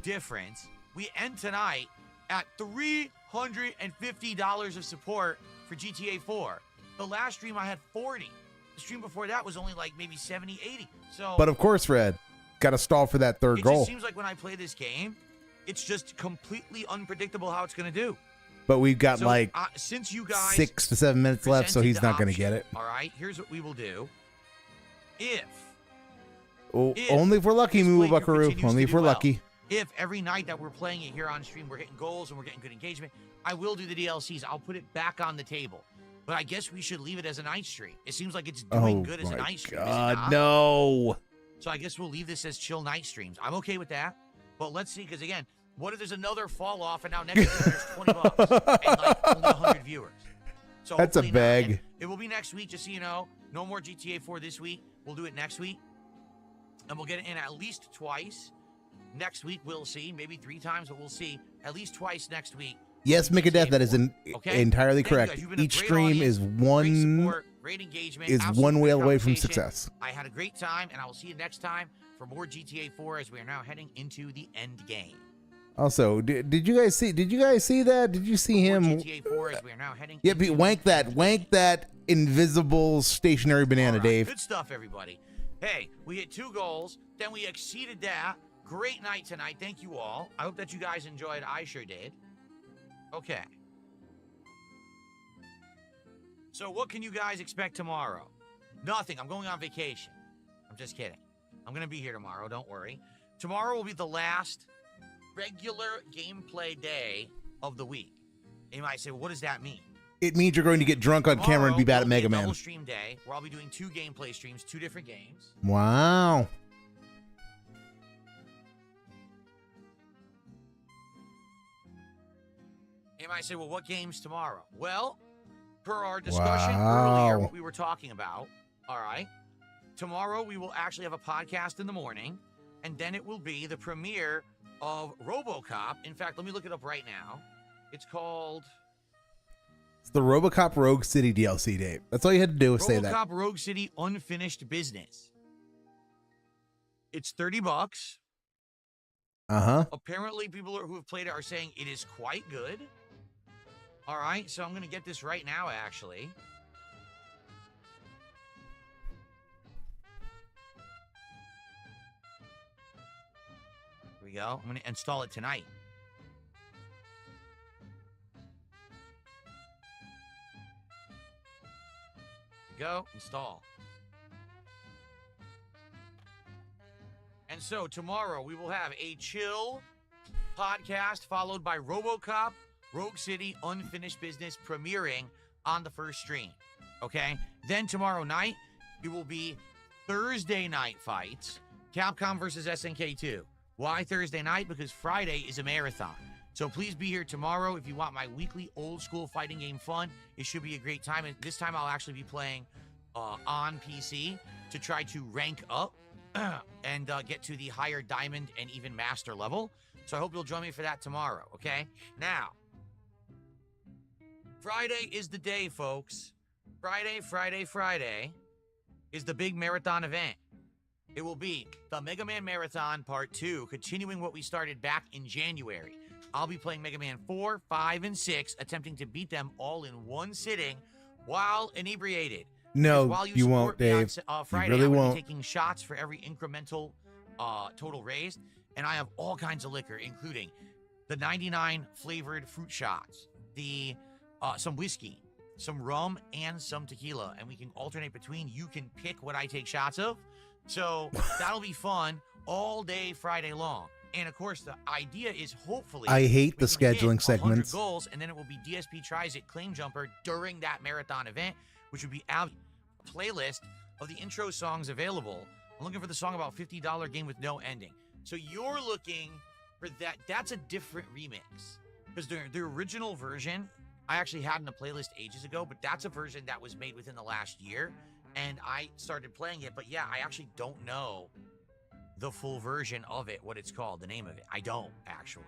difference. We end tonight at $350 of support for GTA 4. The last stream I had 40. The stream before that was only like maybe 70, 80. So But of course, Red, got to stall for that third it goal. just seems like when I play this game, it's just completely unpredictable how it's going to do. But we've got So, since you guys 6 to 7 minutes left, so presented he's the not going to option, get it. All right, here's what we will do. If Only if we're lucky, Moo Buckaroo. continues Only to if do we're well, lucky. if every night that we're playing it here on stream, we're hitting goals and we're getting good engagement, I will do the DLCs. I'll put it back on the table. But I guess we should leave it as a night stream. It seems like it's doing good as a night stream. is it not? No. So I guess we'll leave this as chill night streams. I'm okay with that. But let's see, because again, What if there's another fall off and now next week there's 20 bucks and like only 100 viewers? So That's a hopefully not. bag. And it will be next week, just so you know. No more GTA 4 this week. We'll do it next week. And we'll get it in at least twice. Next week, we'll see. Maybe 3 times, but we'll see. At least twice next week. Yes, Megadeth, that is entirely correct. Each stream is one whale away from success. I had a great time, and I will see you next time for more GTA 4 as we are now heading into the end game. Also, did you guys see that? Did you see him? GTA 4 as we are now heading. Yeah, wank that invisible stationary banana, All right, Dave. Good stuff, everybody. Hey, we hit 2 goals, then we exceeded that. Great night tonight. Thank you all. I hope that you guys enjoyed. I sure did. Okay. So what can you guys expect tomorrow? Nothing. I'm going on vacation. I'm just kidding. I'm going to be here tomorrow. Don't worry. Tomorrow will be the last regular gameplay day of the week. You might say, well, what does that mean? It means you're going to get drunk on camera and be bad at Mega Man. Double stream day where I'll be doing 2 gameplay streams, 2 different games. Wow. You might say, well, what games tomorrow? Well, per our discussion earlier, what we were talking about, all right, tomorrow we will actually have a podcast in the morning, and then it will be the premiere of RoboCop. In fact, let me look it up right now. It's called... It's the RoboCop Rogue City DLC, Dave. That's all you had to do was say that. RoboCop Rogue City Unfinished Business. It's $30. Uh-huh. Apparently, people who have played it are saying it is quite good. All right, so I'm going to get this right now, actually. Here we go. I'm going to install it tonight. Go, install. And so tomorrow we will have a chill podcast followed by RoboCop Rogue City Unfinished Business premiering on the first stream. Okay? Then tomorrow night it will be Thursday night fights, Capcom versus SNK 2. Why Thursday night? Because Friday is a marathon. So please be here tomorrow if you want my weekly old school fighting game fun. It should be a great time. And this time I'll actually be playing on PC to try to rank up and get to the higher diamond and even master level. So I hope you'll join me for that tomorrow, okay? Now, Friday is the day, folks. Friday is the big marathon event. It will be the Mega Man Marathon Part 2, continuing what we started back in January. I'll be playing Mega Man 4, 5, and 6, attempting to beat them all in one sitting while inebriated. No, while you won't, Dave. Friday, you really I'm won't. Be taking shots for every incremental total raised, and I have all kinds of liquor, including the 99 flavored fruit shots, the some whiskey, some rum, and some tequila, and we can alternate between. You can pick what I take shots of, so that'll be fun all day Friday long. And of course, the idea is hopefully I hate the we can hit scheduling 100 segments. goals, and then it will be DSP tries it claim jumper during that marathon event, which would be out playlist of the intro songs available. I'm looking for the song about $50 game with no ending. So you're looking for that. That's a different remix because the original version I actually had in a playlist ages ago, but that's a version that was made within the last year, and I started playing it. But yeah, I actually don't know the full version of it, what it's called, the name of it. I don't actually.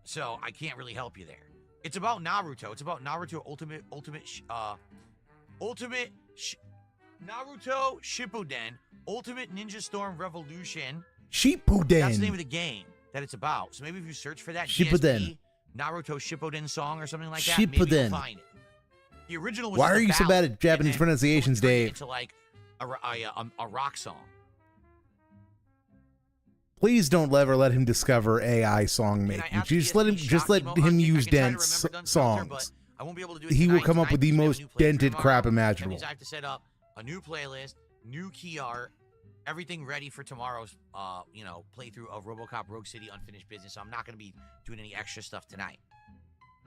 So I can't really help you there. It's about Naruto. It's about Naruto Naruto Shippuden Ultimate Ninja Storm Revolution. Shippuden. That's the name of the game that it's about. So maybe if you search for that Shippuden. DSP, Naruto Shippuden song or something like that, maybe you'll Shippuden. find it. The original was Why just are a you so bad ballad, at Japanese and then pronunciations, turned it Dave? into like a rock song. Please don't ever let him discover AI song making. Just let him use dense songs. I won't be able to do it He will tonight. come up with the Tonight, we have a most new playthrough dented tomorrow. crap That imaginable. means I have to set up a new playlist, new key art, everything ready for tomorrow's playthrough of RoboCop Rogue City Unfinished Business. So I'm not going to be doing any extra stuff tonight.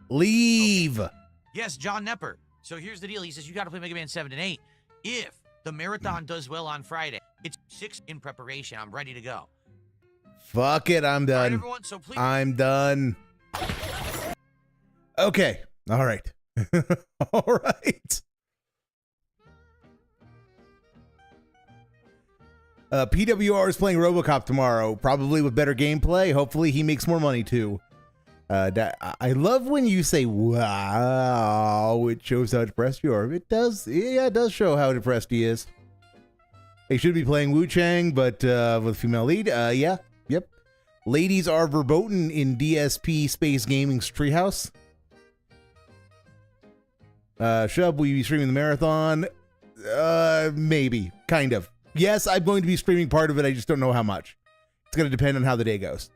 Leave. Okay. Yes, John Nepper. So here's the deal. He says you got to play Mega Man 7 and 8. If the marathon does well on Friday, it's 6 in preparation. I'm ready to go. Fuck it, I'm All right, done. everyone, so please. I'm done. Okay. All right. All right. PWR is playing RoboCop tomorrow, probably with better gameplay. Hopefully he makes more money too. I love when you say, wow, it shows how depressed you are. It does. Yeah, it does show how depressed he is. They should be playing Wu Chang, but with a female lead. Yeah. Yep. Ladies are verboten in DSP Space Gaming's Treehouse. Shub, will you be streaming the marathon? Maybe. Kind of. Yes, I'm going to be streaming part of it. I just don't know how much. It's going to depend on how the day goes.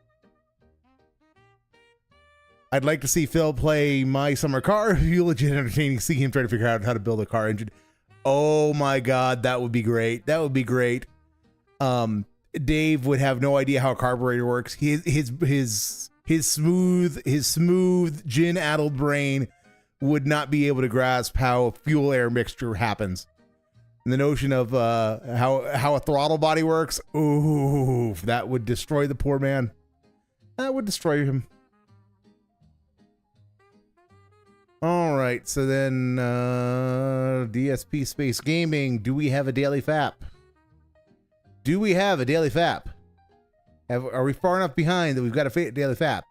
I'd like to see Phil play My Summer Car. It'd be legit entertaining to see him try to figure out how to build a car engine. Oh my God, that would be great. That would be great. Dave would have no idea how a carburetor works. His smooth gin-addled brain would not be able to grasp how a fuel-air mixture happens. And the notion of how a throttle body works, ooh, that would destroy the poor man. That would destroy him. All right, so then DSP Space Gaming, do we have a daily FAP? Do we have a daily FAP? Are we far enough behind that we've got a daily FAP?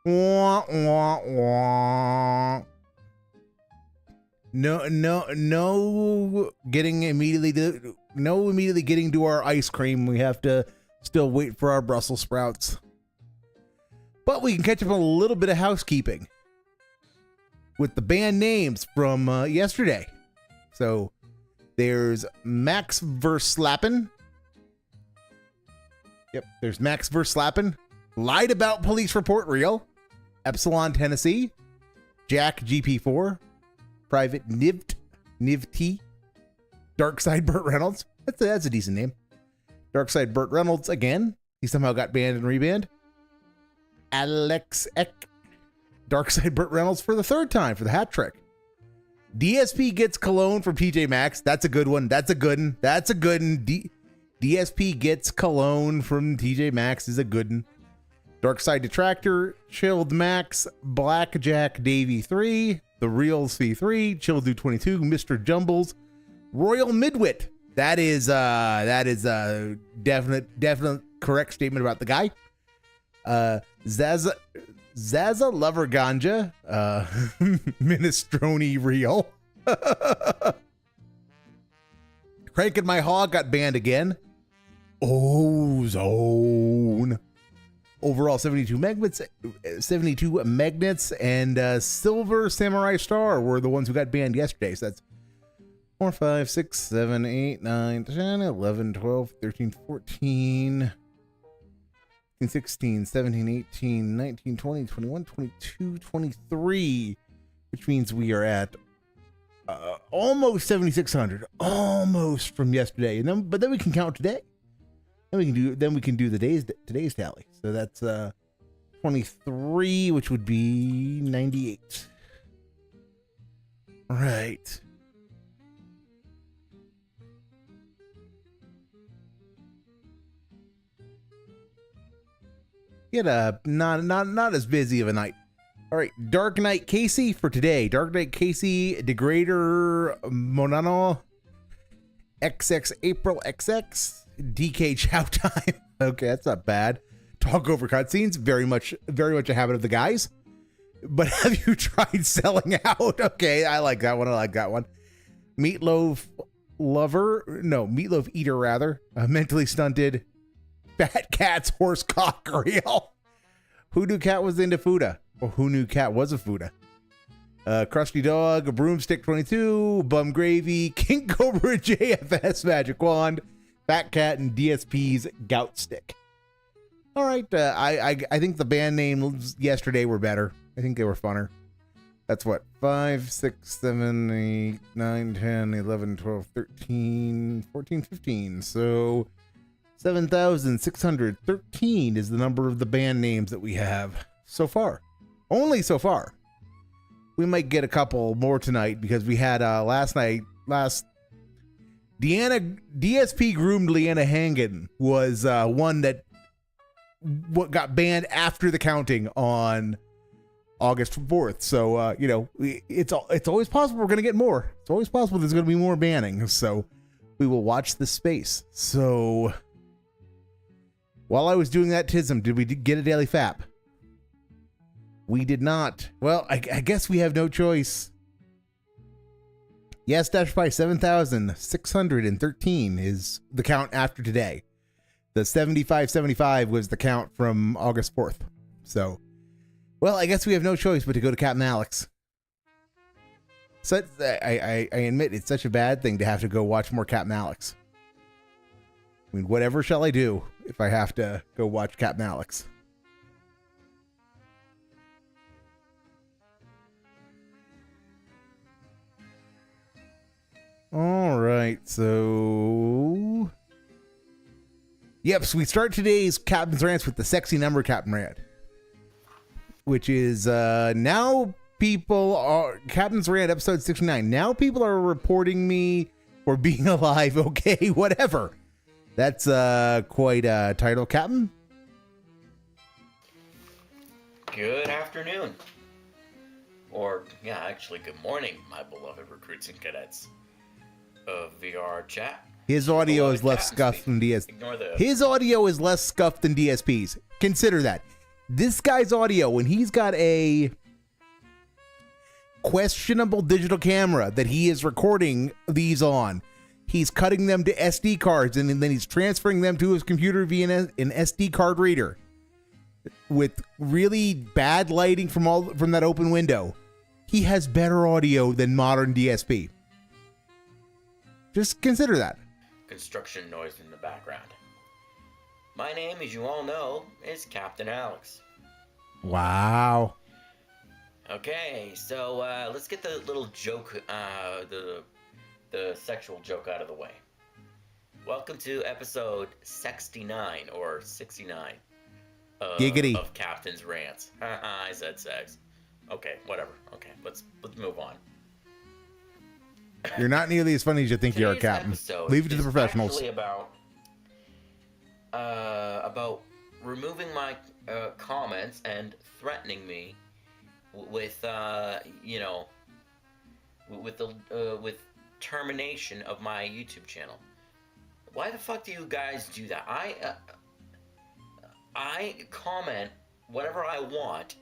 Wah, wah, wah. No getting immediately getting to our ice cream. We have to still wait for our Brussels sprouts. But we can catch up on a little bit of housekeeping with the band names from yesterday. So there's Max Verslappen. Yep, there's Max Verslappen. Lied about police report real. Epsilon, Tennessee. Jack GP4. Private Nivt. Darkside Burt Reynolds. That's a decent name. Darkside Burt Reynolds again. He somehow got banned and rebanned. Alex Eck. Darkside Burt Reynolds for the third time for the hat trick. DSP gets cologne from TJ Maxx. That's a good one. That's a good one. That's a good one. DSP gets cologne from TJ Maxx is a good one. Darkside Detractor, Chilled Max, Blackjack Davy 3, The Real C3, Chill Dude 22, Mr. Jumbles, Royal Midwit. That is a definite correct statement about the guy. Zaza Lover Ganja, Minestrone Real. Cranking My Hog got banned again. Ozone. Overall 72 magnets, and Silver Samurai Star were the ones who got banned yesterday. So that's 4, 5, 6, 7, 8, 9, 10, 11, 12, 13, 14, 16, 17, 18, 19, 20, 21, 22, 23, which means we are at almost 7,600, almost from yesterday. And then we can count today. Then we can do today's tally. So that's 23, which would be 98. Right. Not as busy of a night. All right, Dark Knight Casey for today. Dark Knight Casey, Degrader Monano, XX April XX, DK Chow Time. Okay, that's not bad. Talk over cutscenes, very much a habit of the guys. But have you tried selling out? Okay, I like that one. Meatloaf Eater rather. Mentally stunted. Fat Cat's Horse Cock Reel. Who knew Cat was into Fuda? Or who knew Cat was a Fuda? Crusty Dog, Broomstick 22, Bum Gravy, King Cobra JFS Magic Wand, Fat Cat, and DSP's Gout Stick. All right, I think the band names yesterday were better. I think they were funner. That's what, 5, 6, 7, 8, 9, 10, 11, 12, 13, 14, 15. So 7,613 is the number of the band names that we have so far. Only so far. We might get a couple more tonight because we had last DSP groomed Leanna Hangen was one that what got banned after the counting on August 4th. So, you know, it's always possible we're going to get more. It's always possible there's going to be more banning. So we will watch this space. So while I was doing that, Tism, did we get a daily FAP? We did not. Well, I guess we have no choice. Yes, dash by 7,613 is the count after today. The 7575 was the count from August 4th. So, well, I guess we have no choice but to go to Captain Alex. So I admit it's such a bad thing to have to go watch more Captain Alex. I mean, whatever shall I do if I have to go watch Captain Alex? All right, so... Yep, so we start today's Captain's Rants with the sexy number Captain Rant. Which is, now people are... Captain's Rant, episode 69. Now people are reporting me for being alive, okay, whatever. That's, quite a title, Captain. Good afternoon. Or, yeah, actually, good morning, my beloved recruits and cadets of VR chat. His audio is less scuffed than DSP. His audio is less scuffed than DSP's. Consider that. This guy's audio, when he's got a questionable digital camera that he is recording these on, he's cutting them to SD cards and then he's transferring them to his computer via an SD card reader with really bad lighting from that open window. He has better audio than modern DSP. Just consider that. Construction noise in the background. My name, as you all know, is Captain Alex. Wow. Okay, so let's get the little joke, the sexual joke out of the way. Welcome to episode 69 or 69 Giggity. Of Captain's Rants. I said sex. Okay, whatever. Okay, let's move on. You're not nearly as funny as you think you are, Captain. Leave it to the professionals. Actually about removing my comments and threatening me with with termination of my YouTube channel. Why the fuck do you guys do that? I comment whatever I want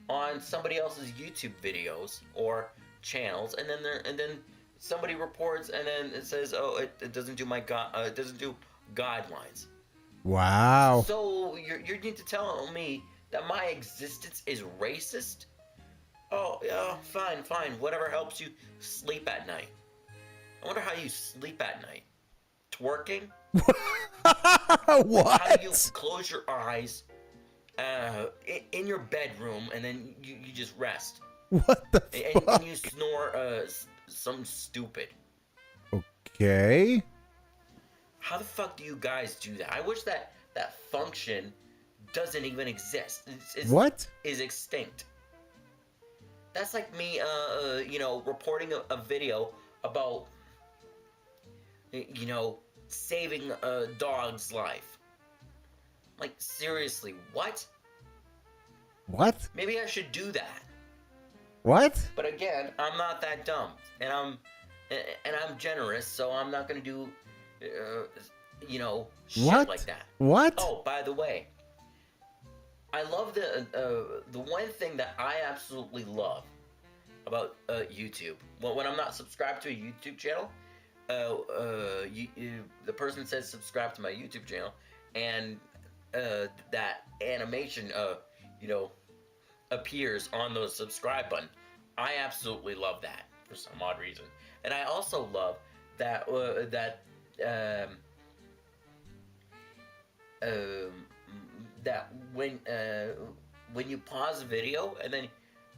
on somebody else's YouTube videos or channels, and then somebody reports, and then it says, "Oh, it doesn't do it doesn't do guidelines." Wow. So you need to tell me that my existence is racist? Oh, yeah, fine. Whatever helps you sleep at night. I wonder how you sleep at night. Twerking? What? How do you close your eyes in your bedroom and then you just rest? What the fuck? And you snore something stupid. Okay. How the fuck do you guys do that? I wish that function doesn't even exist. What? Is extinct. That's like me, reporting a video about, saving a dog's life. Like, seriously, what? What? Maybe I should do that. What? But again, I'm not that dumb, and I'm generous, so I'm not gonna do, shit what? like that. What? Oh, by the way, I love the one thing that I absolutely love about YouTube. When I'm not subscribed to a YouTube channel, the person says subscribe to my YouTube channel, and that animation, appears on the subscribe button. I absolutely love that for some odd reason, and I also love that that when you pause a video and then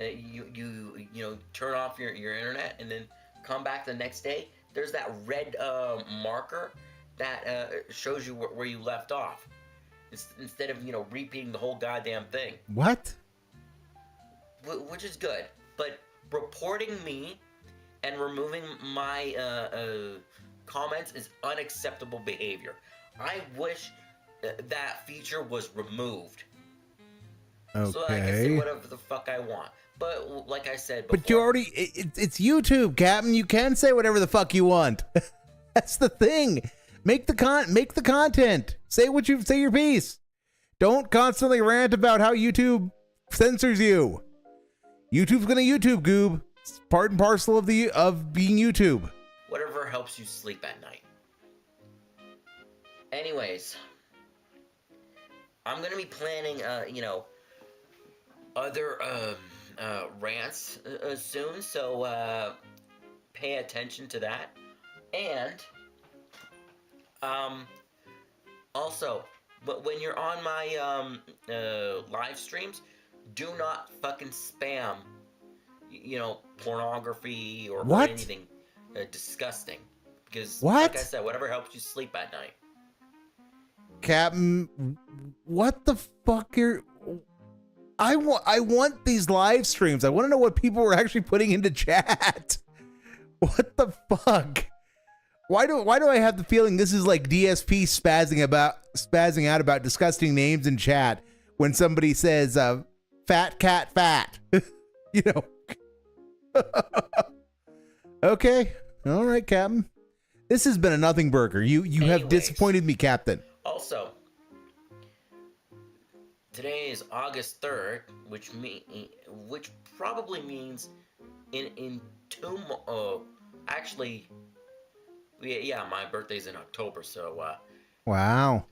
you turn off your internet and then come back the next day, there's that red marker that shows you where you left off, instead of repeating the whole goddamn thing. What? Which is good, but reporting me and removing my comments is unacceptable behavior. I wish that feature was removed. Okay. So I can say whatever the fuck I want. But like I said before, but you already, it's YouTube, Captain. You can say whatever the fuck you want. That's the thing. Make the content. Say your piece. Don't constantly rant about how YouTube censors you. YouTube's gonna YouTube, goob. It's part and parcel of being YouTube. whatever helps you sleep at night. Anyways, I'm gonna be planning, other rants soon, so pay attention to that. And also, but when you're on my live streams, do not fucking spam, pornography or anything disgusting. Because, like I said, whatever helps you sleep at night. Captain, what the fuck I want these live streams. I want to know what people were actually putting into chat. What the fuck? Why do I have the feeling this is like DSP spazzing out about disgusting names in chat when somebody says fat cat fat? Okay. All right, Captain. This has been a nothing burger. You have disappointed me, Captain. Also, today is August 3rd, which probably means in 2 actually, yeah, my birthday's in October, so wow.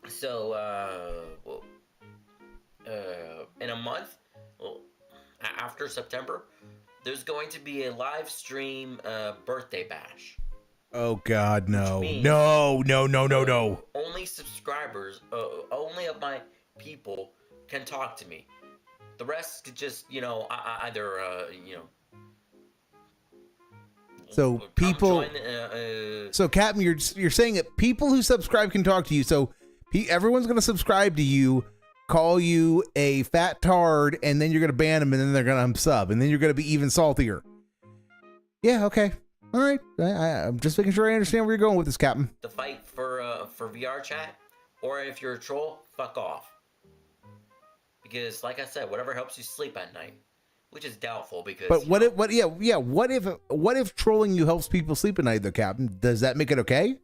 So in a month, after September, there's going to be a live stream birthday bash. Oh God, no. No. Only subscribers, only of my people can talk to me. The rest could just, either, So people, so Captain, you're saying that people who subscribe can talk to you. So everyone's going to subscribe to you, call you a fat tard, and then you're going to ban them, and then they're going to unsub, and then you're going to be even saltier. Yeah. Okay. All right. I'm just making sure I understand where you're going with this, Captain. The fight for VR chat, or if you're a troll, fuck off. Because, like I said, whatever helps you sleep at night, which is doubtful. Because, but what if trolling you helps people sleep at night, though, Captain? Does that make it okay?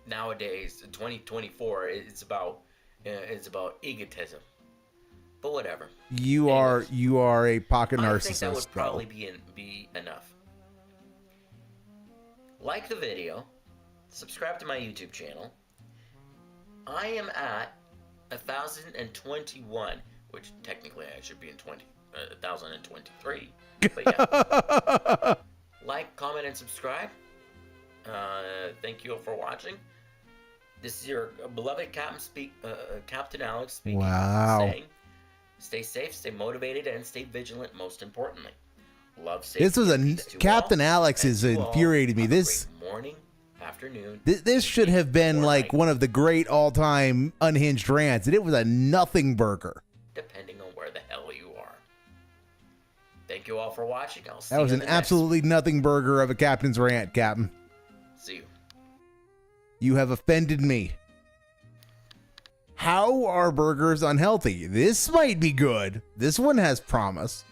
Nowadays, 2024, it's about egotism. But whatever. You are a pocket narcissist. I think that would probably be enough. Like the video, subscribe to my YouTube channel. I am at 1,021, which technically I should be in 1,023. But yeah. Like, comment, and subscribe. Thank you all for watching. This is your beloved Captain Alex speaking. Wow. Saying, stay safe, stay motivated, and stay vigilant, most importantly. Love, safety, this was Captain Alex is infuriating me. This morning, afternoon. This should have been like one of the great all-time unhinged rants, and it was a nothing burger. Depending on where the hell you are. Thank you all for watching. I'll see That was you an in the next absolutely nothing burger of a captain's rant, Captain. See you. You have offended me. How are burgers unhealthy? This might be good. This one has promise.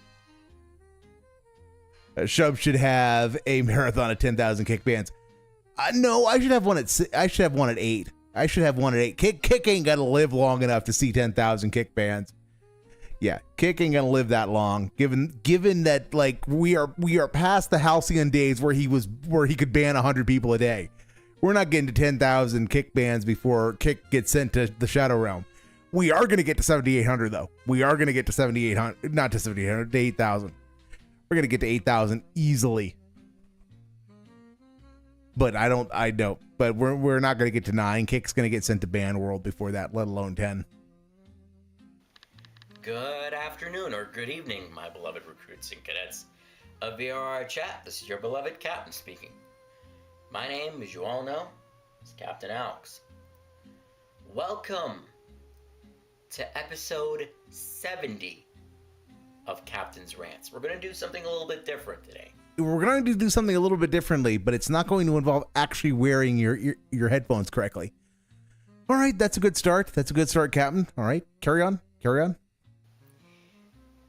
Shub should have a marathon of 10,000 kick bans. No, I should have one at 8. I should have one at 8. Kick ain't gonna live long enough to see 10,000 kick bans. Yeah, Kick ain't gonna live that long. Given that like we are past the halcyon days where he could ban 100 people a day. We're not getting to 10,000 kick bans before Kick gets sent to the Shadow Realm. We are gonna get to 7,800 though. We are gonna get to 7,800, not to 7,800, to 8,000. We're gonna get to 8,000 easily. But I know. But we're not gonna get to 9. Kick's gonna get sent to Ban World before that, let alone 10. Good afternoon or good evening, my beloved recruits and cadets of VRR Chat. This is your beloved Captain speaking. My name, as you all know, is Captain Alex. Welcome to episode 70 of Captain's Rants. We're going to do something a little bit different today. we're going to do something a little bit differently, but it's not going to involve actually wearing your headphones correctly. All right, that's a good start. That's a good start, Captain. All right, carry on. Carry on.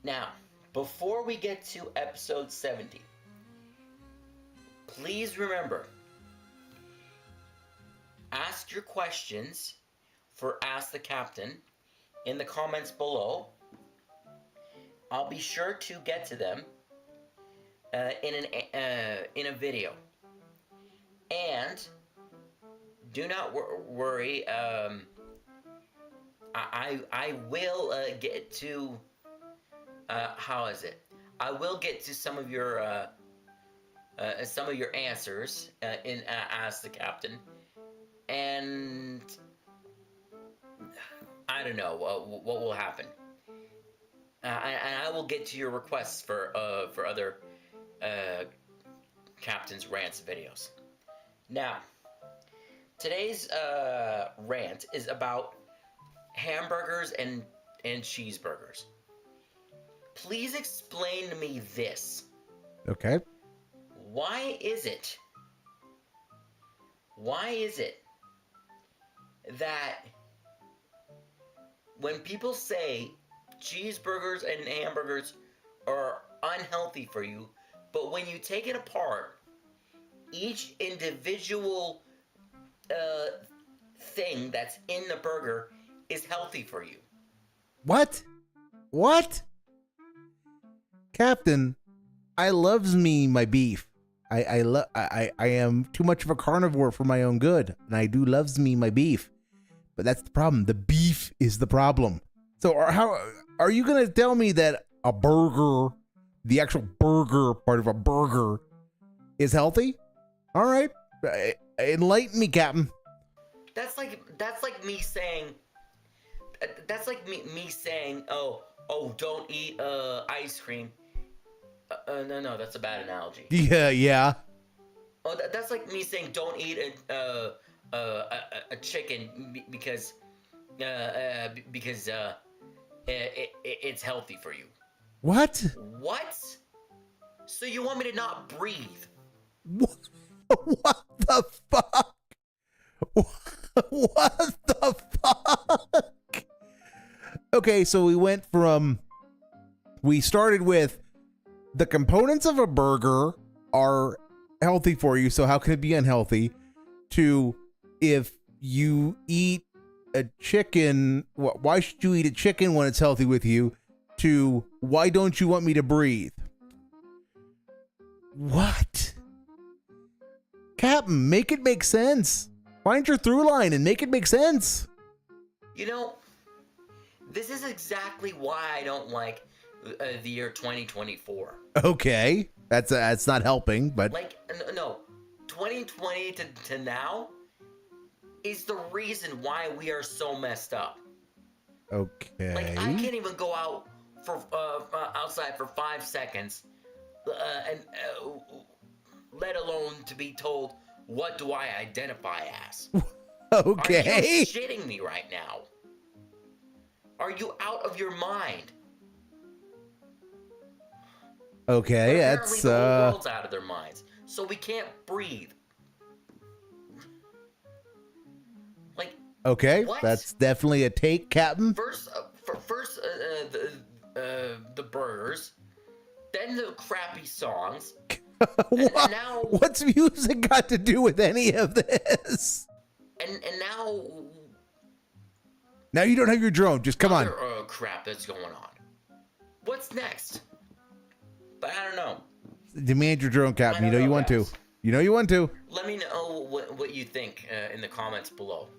Now, before we get to episode 70, please remember, ask your questions for Ask the Captain in the comments below. I'll be sure to get to them in a video. And do not worry. I will get to how is it? I will get to some of your answers in Ask the Captain, and I don't know what will happen. And I will get to your requests for other Captain's Rants videos. Now, today's rant is about hamburgers and cheeseburgers. Please explain to me this. Okay. Why is it that when people say cheeseburgers and hamburgers are unhealthy for you, but when you take it apart, each individual thing that's in the burger is healthy for you? What? Captain, I loves me my beef. I am too much of a carnivore for my own good, and I do loves me my beef. But that's the problem. The beef is the problem. So how are you going to tell me that a burger, the actual burger part of a burger, is healthy? All right, enlighten me, Captain. That's like me saying. That's like me saying, oh, don't eat ice cream. No, that's a bad analogy. Yeah. Oh, that's like me saying don't eat a chicken because it's healthy for you. What? So you want me to not breathe? What the fuck? What the fuck? Okay, so we started with the components of a burger are healthy for you, so how can it be unhealthy? To if you eat a chicken, why should you eat a chicken when it's healthy with you? To why don't you want me to breathe? What? Captain, make it make sense. Find your through line and make it make sense. You know, this is exactly why I don't like the year 2024. Okay, that's not helping, but like no, 2020 to now is the reason why we are so messed up. Okay. Like I can't even go out for outside for 5 seconds, and let alone to be told what do I identify as. Okay. Are you shitting me right now? Are you out of your mind? Okay, that's the whole world's out of their minds, so we can't breathe. Like, okay, what? That's definitely a take, Captain. First, the burgers, then the crappy songs. and now, what's music got to do with any of this? And now. Now you don't have your drone. Just come on. Crap that's going on. What's next? But I don't know. Demand your drone, Captain. You know you want to. You know you want to. Let me know what you think in the comments below.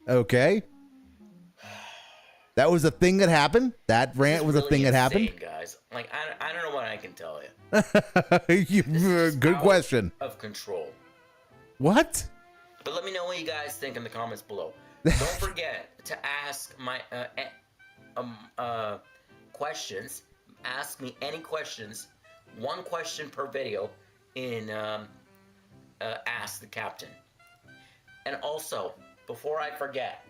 Okay. That was a thing that happened? That rant was really a thing that happened? Guys. Like, I don't know what I can tell you. Good question. Of control. What? But let me know what you guys think in the comments below. Don't forget to ask my questions. Ask me any questions. One question per video in Ask the Captain. And also, before I forget,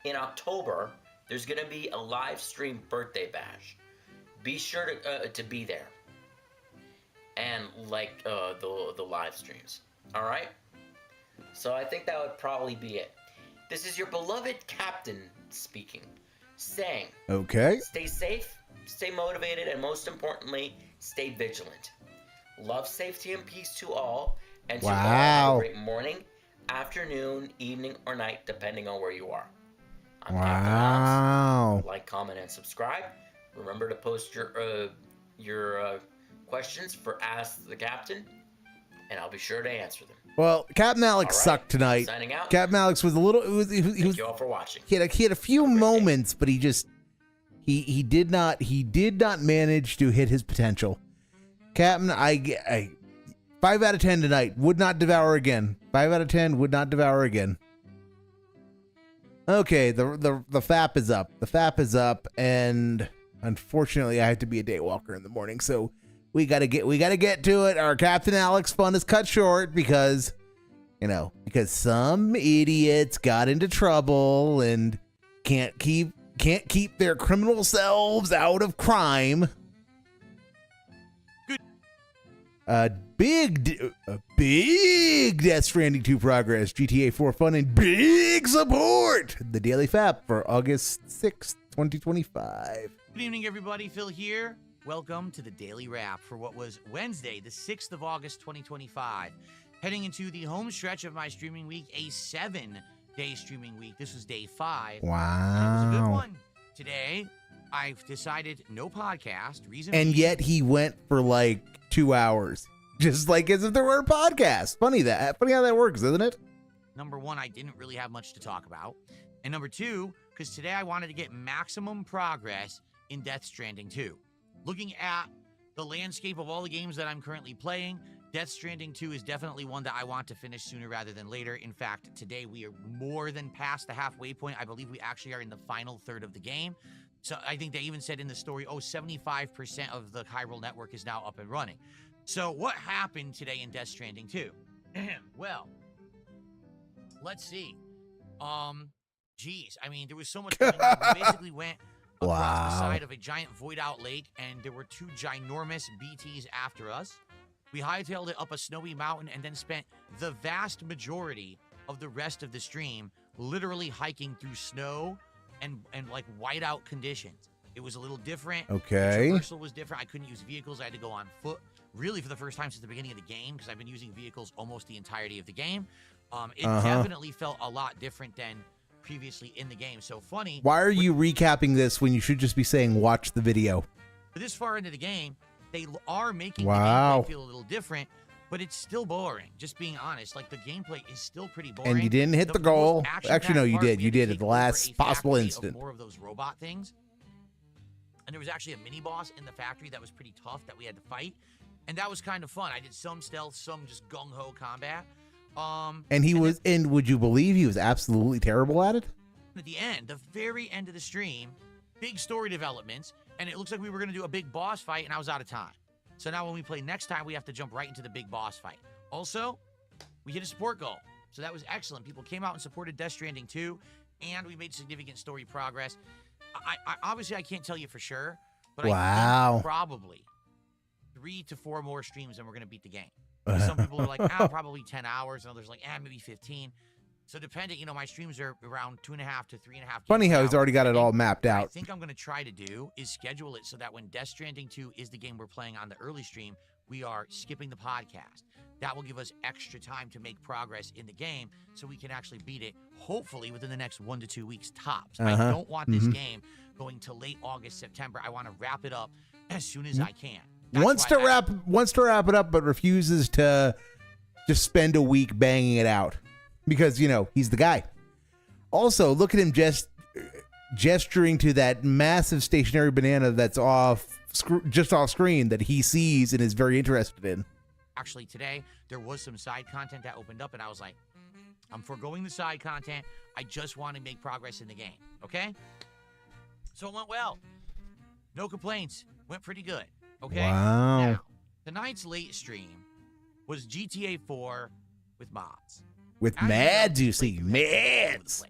in October, there's going to be a live stream birthday bash. Be sure to be there. and like the live streams. All right. So I think that would probably be it. This is your beloved captain speaking, saying, Okay. stay safe, stay motivated, and most importantly, stay vigilant. Love, safety, and peace to all, and to all have a great morning, afternoon, evening, or night, depending on where you are. I'm Captain Mahds. Like, comment, and subscribe. Remember to post your questions for Ask the Captain, and I'll be sure to answer them. Well, Captain Alex sucked tonight. Signing out. Captain Alex was a little. Thank you all for watching. He had a few moments, but he did not manage to hit his potential. Captain, I 5 out of 10 tonight. Would not devour again. 5 out of 10 would not devour again. Okay, the FAP is up. The FAP is up, and unfortunately, I have to be a day walker in the morning, so. We gotta get to it. Our Captain Alex fun is cut short because some idiots got into trouble and can't keep their criminal selves out of crime. Good. Big Death Stranding 2 progress, GTA4 fun, and big support. The Daily FAP for August 6th, 2025. Good evening, everybody. Phil here. Welcome to the Daily Wrap for what was Wednesday, the 6th of August, 2025. Heading into the home stretch of my streaming week, a 7-day streaming week. This was day 5. Wow. It was a good one. Today, I've decided no podcast. And yet he went for like 2 hours. Just like as if there were a podcast. Funny how that works, isn't it? Number 1, I didn't really have much to talk about. And number 2, because today I wanted to get maximum progress in Death Stranding 2. Looking at the landscape of all the games that I'm currently playing, Death Stranding 2 is definitely one that I want to finish sooner rather than later. In fact, today we are more than past the halfway point. I believe we actually are in the final third of the game. So I think they even said in the story, 75% of the chiral network is now up and running. So what happened today in Death Stranding 2? Well, let's see. Geez, I mean, there was so much going on. We basically went across the side of a giant void-out lake, and there were 2 ginormous BTs after us. We hightailed it up a snowy mountain and then spent the vast majority of the rest of the stream literally hiking through snow and like whiteout conditions. It was a little different. Okay. The traversal was different. I couldn't use vehicles. I had to go on foot, really for the first time since the beginning of the game, because I've been using vehicles almost the entirety of the game. It definitely felt a lot different than previously in the game. So funny. Why are you recapping this when you should just be saying watch the video? This far into the game, they are making the gameplay feel a little different, but it's still boring. Just being honest, like the gameplay is still pretty boring. And you didn't hit the goal. Actually, no, you did. You did at the last possible instant. More of those robot things. And there was actually a mini boss in the factory that was pretty tough that we had to fight, and that was kind of fun. I did some stealth, some just gung ho combat. And would you believe he was absolutely terrible at it? At the end, the very end of the stream, big story developments, and it looks like we were going to do a big boss fight, and I was out of time. So now when we play next time, we have to jump right into the big boss fight. Also, we hit a support goal, so that was excellent. People came out and supported Death Stranding 2, and we made significant story progress. I obviously, I can't tell you for sure, but I think probably 3 to 4 more streams, and we're going to beat the game. Some people are like, probably 10 hours, and others like, maybe 15. So depending, my streams are around 2.5 to 3.5. Funny how he's already got it all mapped out. I think I'm going to try to do is schedule it so that when Death Stranding 2 is the game we're playing on the early stream, we are skipping the podcast. That will give us extra time to make progress in the game so we can actually beat it, hopefully within the next 1 to 2 weeks tops. I don't want this game going to late August, September. I want to wrap it up as soon as I can. Wants to wrap it up, but refuses to just spend a week banging it out because he's the guy. Also, look at him just gesturing to that massive stationary banana that's just off screen that he sees and is very interested in. Actually, today there was some side content that opened up, and I was like, I'm foregoing the side content. I just want to make progress in the game. Okay, so it went well. No complaints. Went pretty good. Okay. Wow. Now, tonight's late stream was GTA4 with Mahds. With Mahds, you see. Mahds.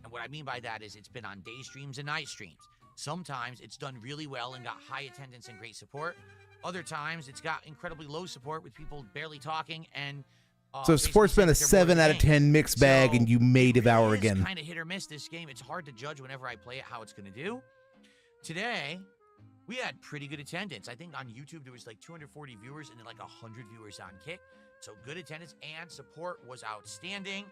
And what I mean by that is it's been on day streams and night streams. Sometimes it's done really well and got high attendance and great support. Other times, it's got incredibly low support with people barely talking and. So support's been a 7 out of 10 mixed bag, and you may devour again. It's kind of hit or miss this game. It's hard to judge whenever I play it how it's going to do. Today, we had pretty good attendance. I think on YouTube there was like 240 viewers and then like 100 viewers on Kick. So good attendance and support was outstanding.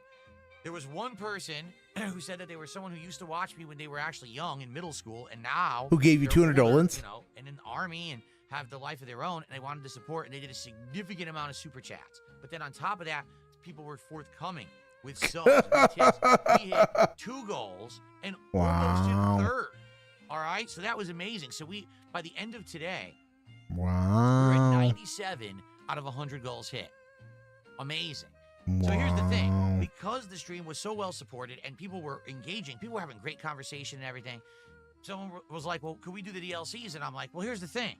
There was one person who said that they were someone who used to watch me when they were actually young in middle school, and now who gave you $200, you know, and in the army and have the life of their own, and they wanted to support, and they did a significant amount of super chats. But then on top of that, people were forthcoming with subs and tips. We hit 2 goals and almost hit 3rd. All right, so that was amazing. So we, by the end of today, we're at 97 out of 100 goals hit. Amazing. So here's the thing. Because the stream was so well supported and people were engaging, people were having great conversation and everything, someone was like, well, could we do the DLCs? And I'm like, well, here's the thing.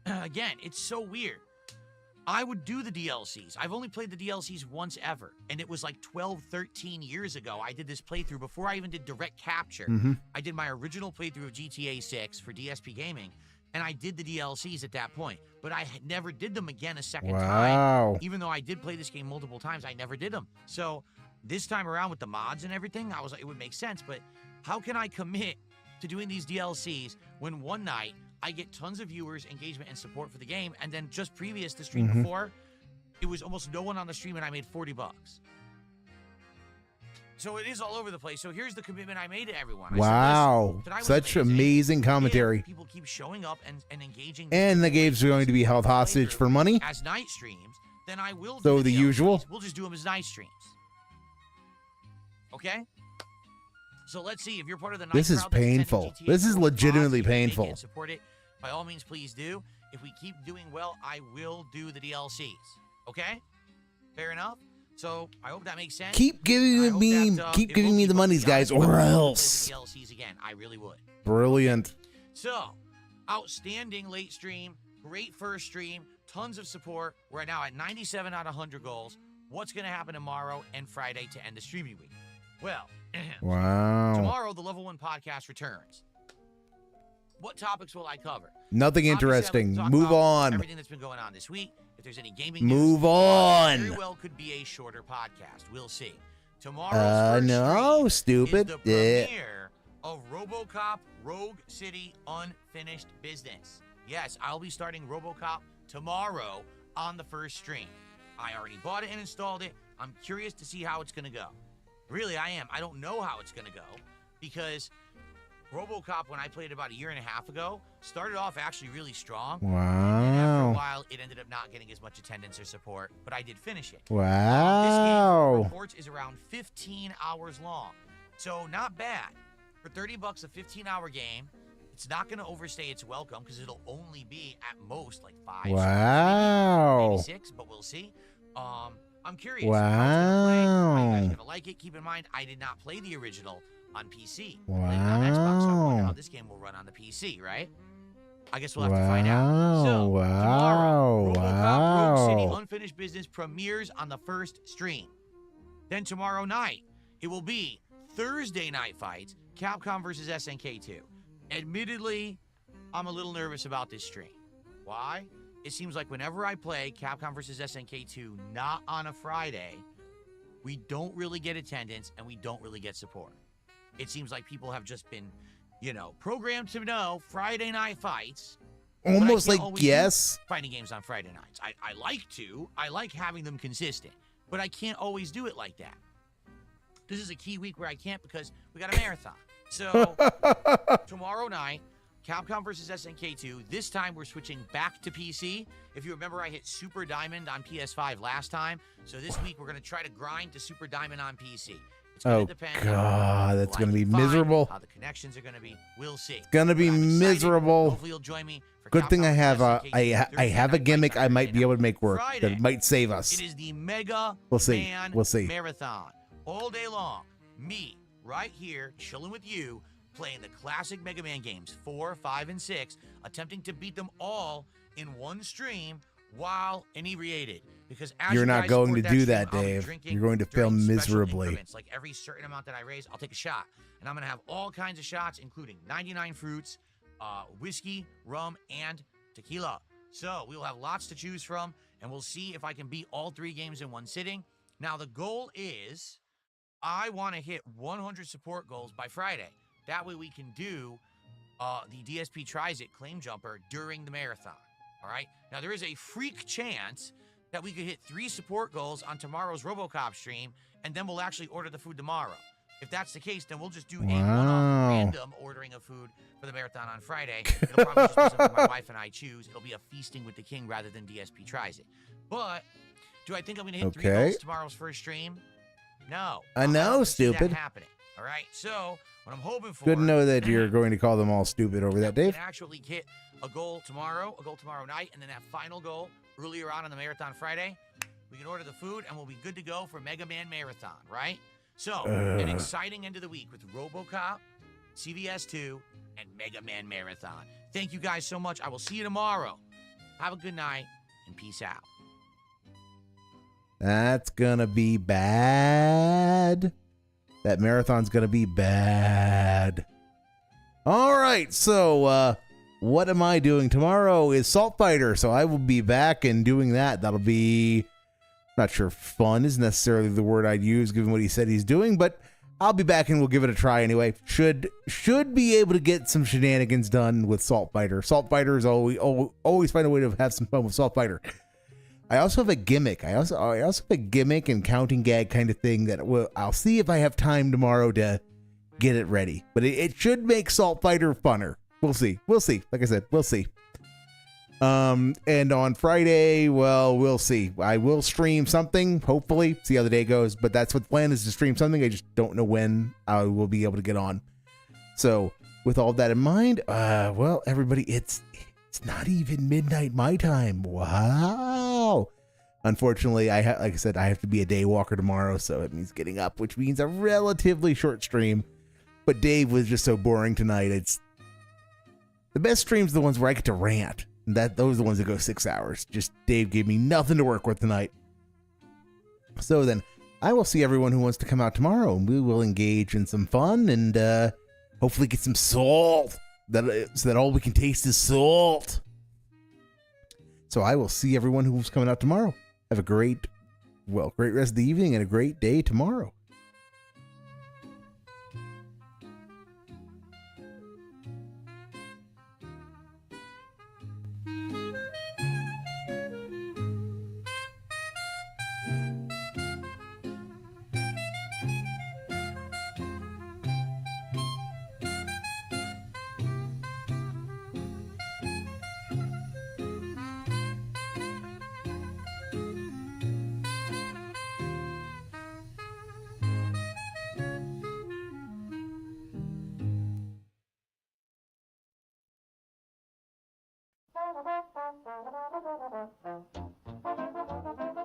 Again, it's so weird. I would do the DLCs. I've only played the DLCs once ever, and it was like 12, 13 years ago. I did this playthrough before I even did direct capture. I did my original playthrough of GTA 6 for DSP Gaming, and I did the DLCs at that point. But I never did them again a second time. Even though I did play this game multiple times, I never did them. So this time around with the mods and everything, I was like, it would make sense. But how can I commit to doing these DLCs when one night I get tons of viewers, engagement, and support for the game, and then just previous to stream before, it was almost no one on the stream, and I made $40. So it is all over the place. So here's the commitment I made to everyone. Wow, such amazing commentary. People keep showing up and engaging. And the game's going to be held hostage for money. As night streams, then I will. So the usual. We'll just do them as night streams. Okay. So let's see if you're part of the night. This is painful. This is legitimately painful. Support it. By all means, please do. If we keep doing well, I will do the DLCs. Okay? Fair enough? So I hope that makes sense. Keep giving me the monies, guys, or else. DLCs again. I really would. Brilliant. So, outstanding late stream, great first stream, tons of support. We're now at 97 out of 100 goals. What's going to happen tomorrow and Friday to end the streaming week? Well, wow. Tomorrow the Level 1 podcast returns. What topics will I cover? Nothing interesting. Move on. Everything that's been going on this week. If there's any gaming Move news, on. very well could be a shorter podcast. We'll see. Tomorrow's no, stupid. Is the premiere of RoboCop Rogue City Unfinished Business. Yes, I'll be starting RoboCop tomorrow on the first stream. I already bought it and installed it. I'm curious to see how it's going to go. Really, I am. I don't know how it's going to go because RoboCop, when I played about 1.5 years ago, started off actually really strong. Wow. And after a while, it ended up not getting as much attendance or support, but I did finish it. Wow. This game, reports, is around 15 hours long. So not bad. For $30, a 15-hour game, it's not going to overstay its welcome because it'll only be at most like 5. Wow. Maybe 6, but we'll see. I'm curious. Wow. How you guys are going to like it. Keep in mind, I did not play the original on PC. Wow. I played it on Xbox, so I wonder how this game will run on the PC, right? I guess we'll have to find out. So, tomorrow, RoboCop Rogue City Unfinished Business premieres on the first stream. Then tomorrow night, it will be Thursday Night Fights, Capcom versus SNK2. Admittedly, I'm a little nervous about this stream. Why? It seems like whenever I play Capcom versus SNK2 not on a Friday, we don't really get attendance and we don't really get support. It seems like people have just been, programmed to know Friday Night Fights. Almost like, yes. Fighting games on Friday nights. I like to. I like having them consistent. But I can't always do it like that. This is a key week where I can't because we got a marathon. So, tomorrow night, Capcom versus SNK2. This time, we're switching back to PC. If you remember, I hit Super Diamond on PS5 last time. So this week, we're going to try to grind to Super Diamond on PC. Oh, God, that's going to be miserable. How the connections are going to be, we'll see. It's going to be miserable. Hopefully you'll join me for Good thing I have I have a gimmick I might be able to make work that might save us. It is the Mega Man Marathon. All day long, me, right here, chilling with you, playing the classic Mega Man games, 4, 5, and 6, attempting to beat them all in one stream while inebriated. Because as you're not going to do that, stream, Dave. You're going to fail miserably. Like every certain amount that I raise, I'll take a shot. And I'm going to have all kinds of shots, including 99 fruits, whiskey, rum, and tequila. So we will have lots to choose from, and we'll see if I can beat all 3 games in one sitting. Now, the goal is I want to hit 100 support goals by Friday. That way we can do the DSP Tries It claim jumper during the marathon. All right? Now, there is a freak chance that we could hit 3 support goals on tomorrow's RoboCop stream, and then we'll actually order the food tomorrow. If that's the case, then we'll just do a one-off random ordering of food for the marathon on Friday. It'll probably just be something my wife and I choose. It'll be a feasting with the king rather than DSP Tries It. But do I think I'm going to hit 3 goals tomorrow's first stream? No. I know, see that stupid. happening. All right? So what I'm hoping for... Good to know that you're going to call them all stupid over that, Dave. We can actually hit a goal tomorrow night, and then that final goal earlier on in the marathon Friday. We can order the food, and we'll be good to go for Mega Man Marathon, right? So, an exciting end of the week with RoboCop, CVS 2, and Mega Man Marathon. Thank you guys so much. I will see you tomorrow. Have a good night, and peace out. That's gonna be bad. That marathon's gonna be bad. All right, so what am I doing tomorrow is Salt Fighter, so I will be back and doing that. That'll be, not sure fun is necessarily the word I'd use given what he said he's doing, but I'll be back and we'll give it a try anyway. Should be able to get some shenanigans done with Salt Fighter. Salt Fighter is always find a way to have some fun with Salt Fighter. I also have a gimmick. I also have a gimmick and counting gag kind of thing that I'll see if I have time tomorrow to get it ready. But it should make Salt Fighter funner. We'll see. We'll see. Like I said, we'll see. And on Friday, well, we'll see. I will stream something, hopefully. See how the day goes. But that's what the plan is, to stream something. I just don't know when I will be able to get on. So with all that in mind, well, everybody, it's not even midnight my time. Wow. Unfortunately, like I said, I have to be a day walker tomorrow, so it means getting up, which means a relatively short stream. But Dave was just so boring tonight. It's the best streams are the ones where I get to rant. Those are the ones that go 6 hours. Just Dave gave me nothing to work with tonight. So then I will see everyone who wants to come out tomorrow, and we will engage in some fun and hopefully get some salt. So that all we can taste is salt. So I will see everyone who's coming out tomorrow. Have a great rest of the evening and a great day tomorrow. Thank you.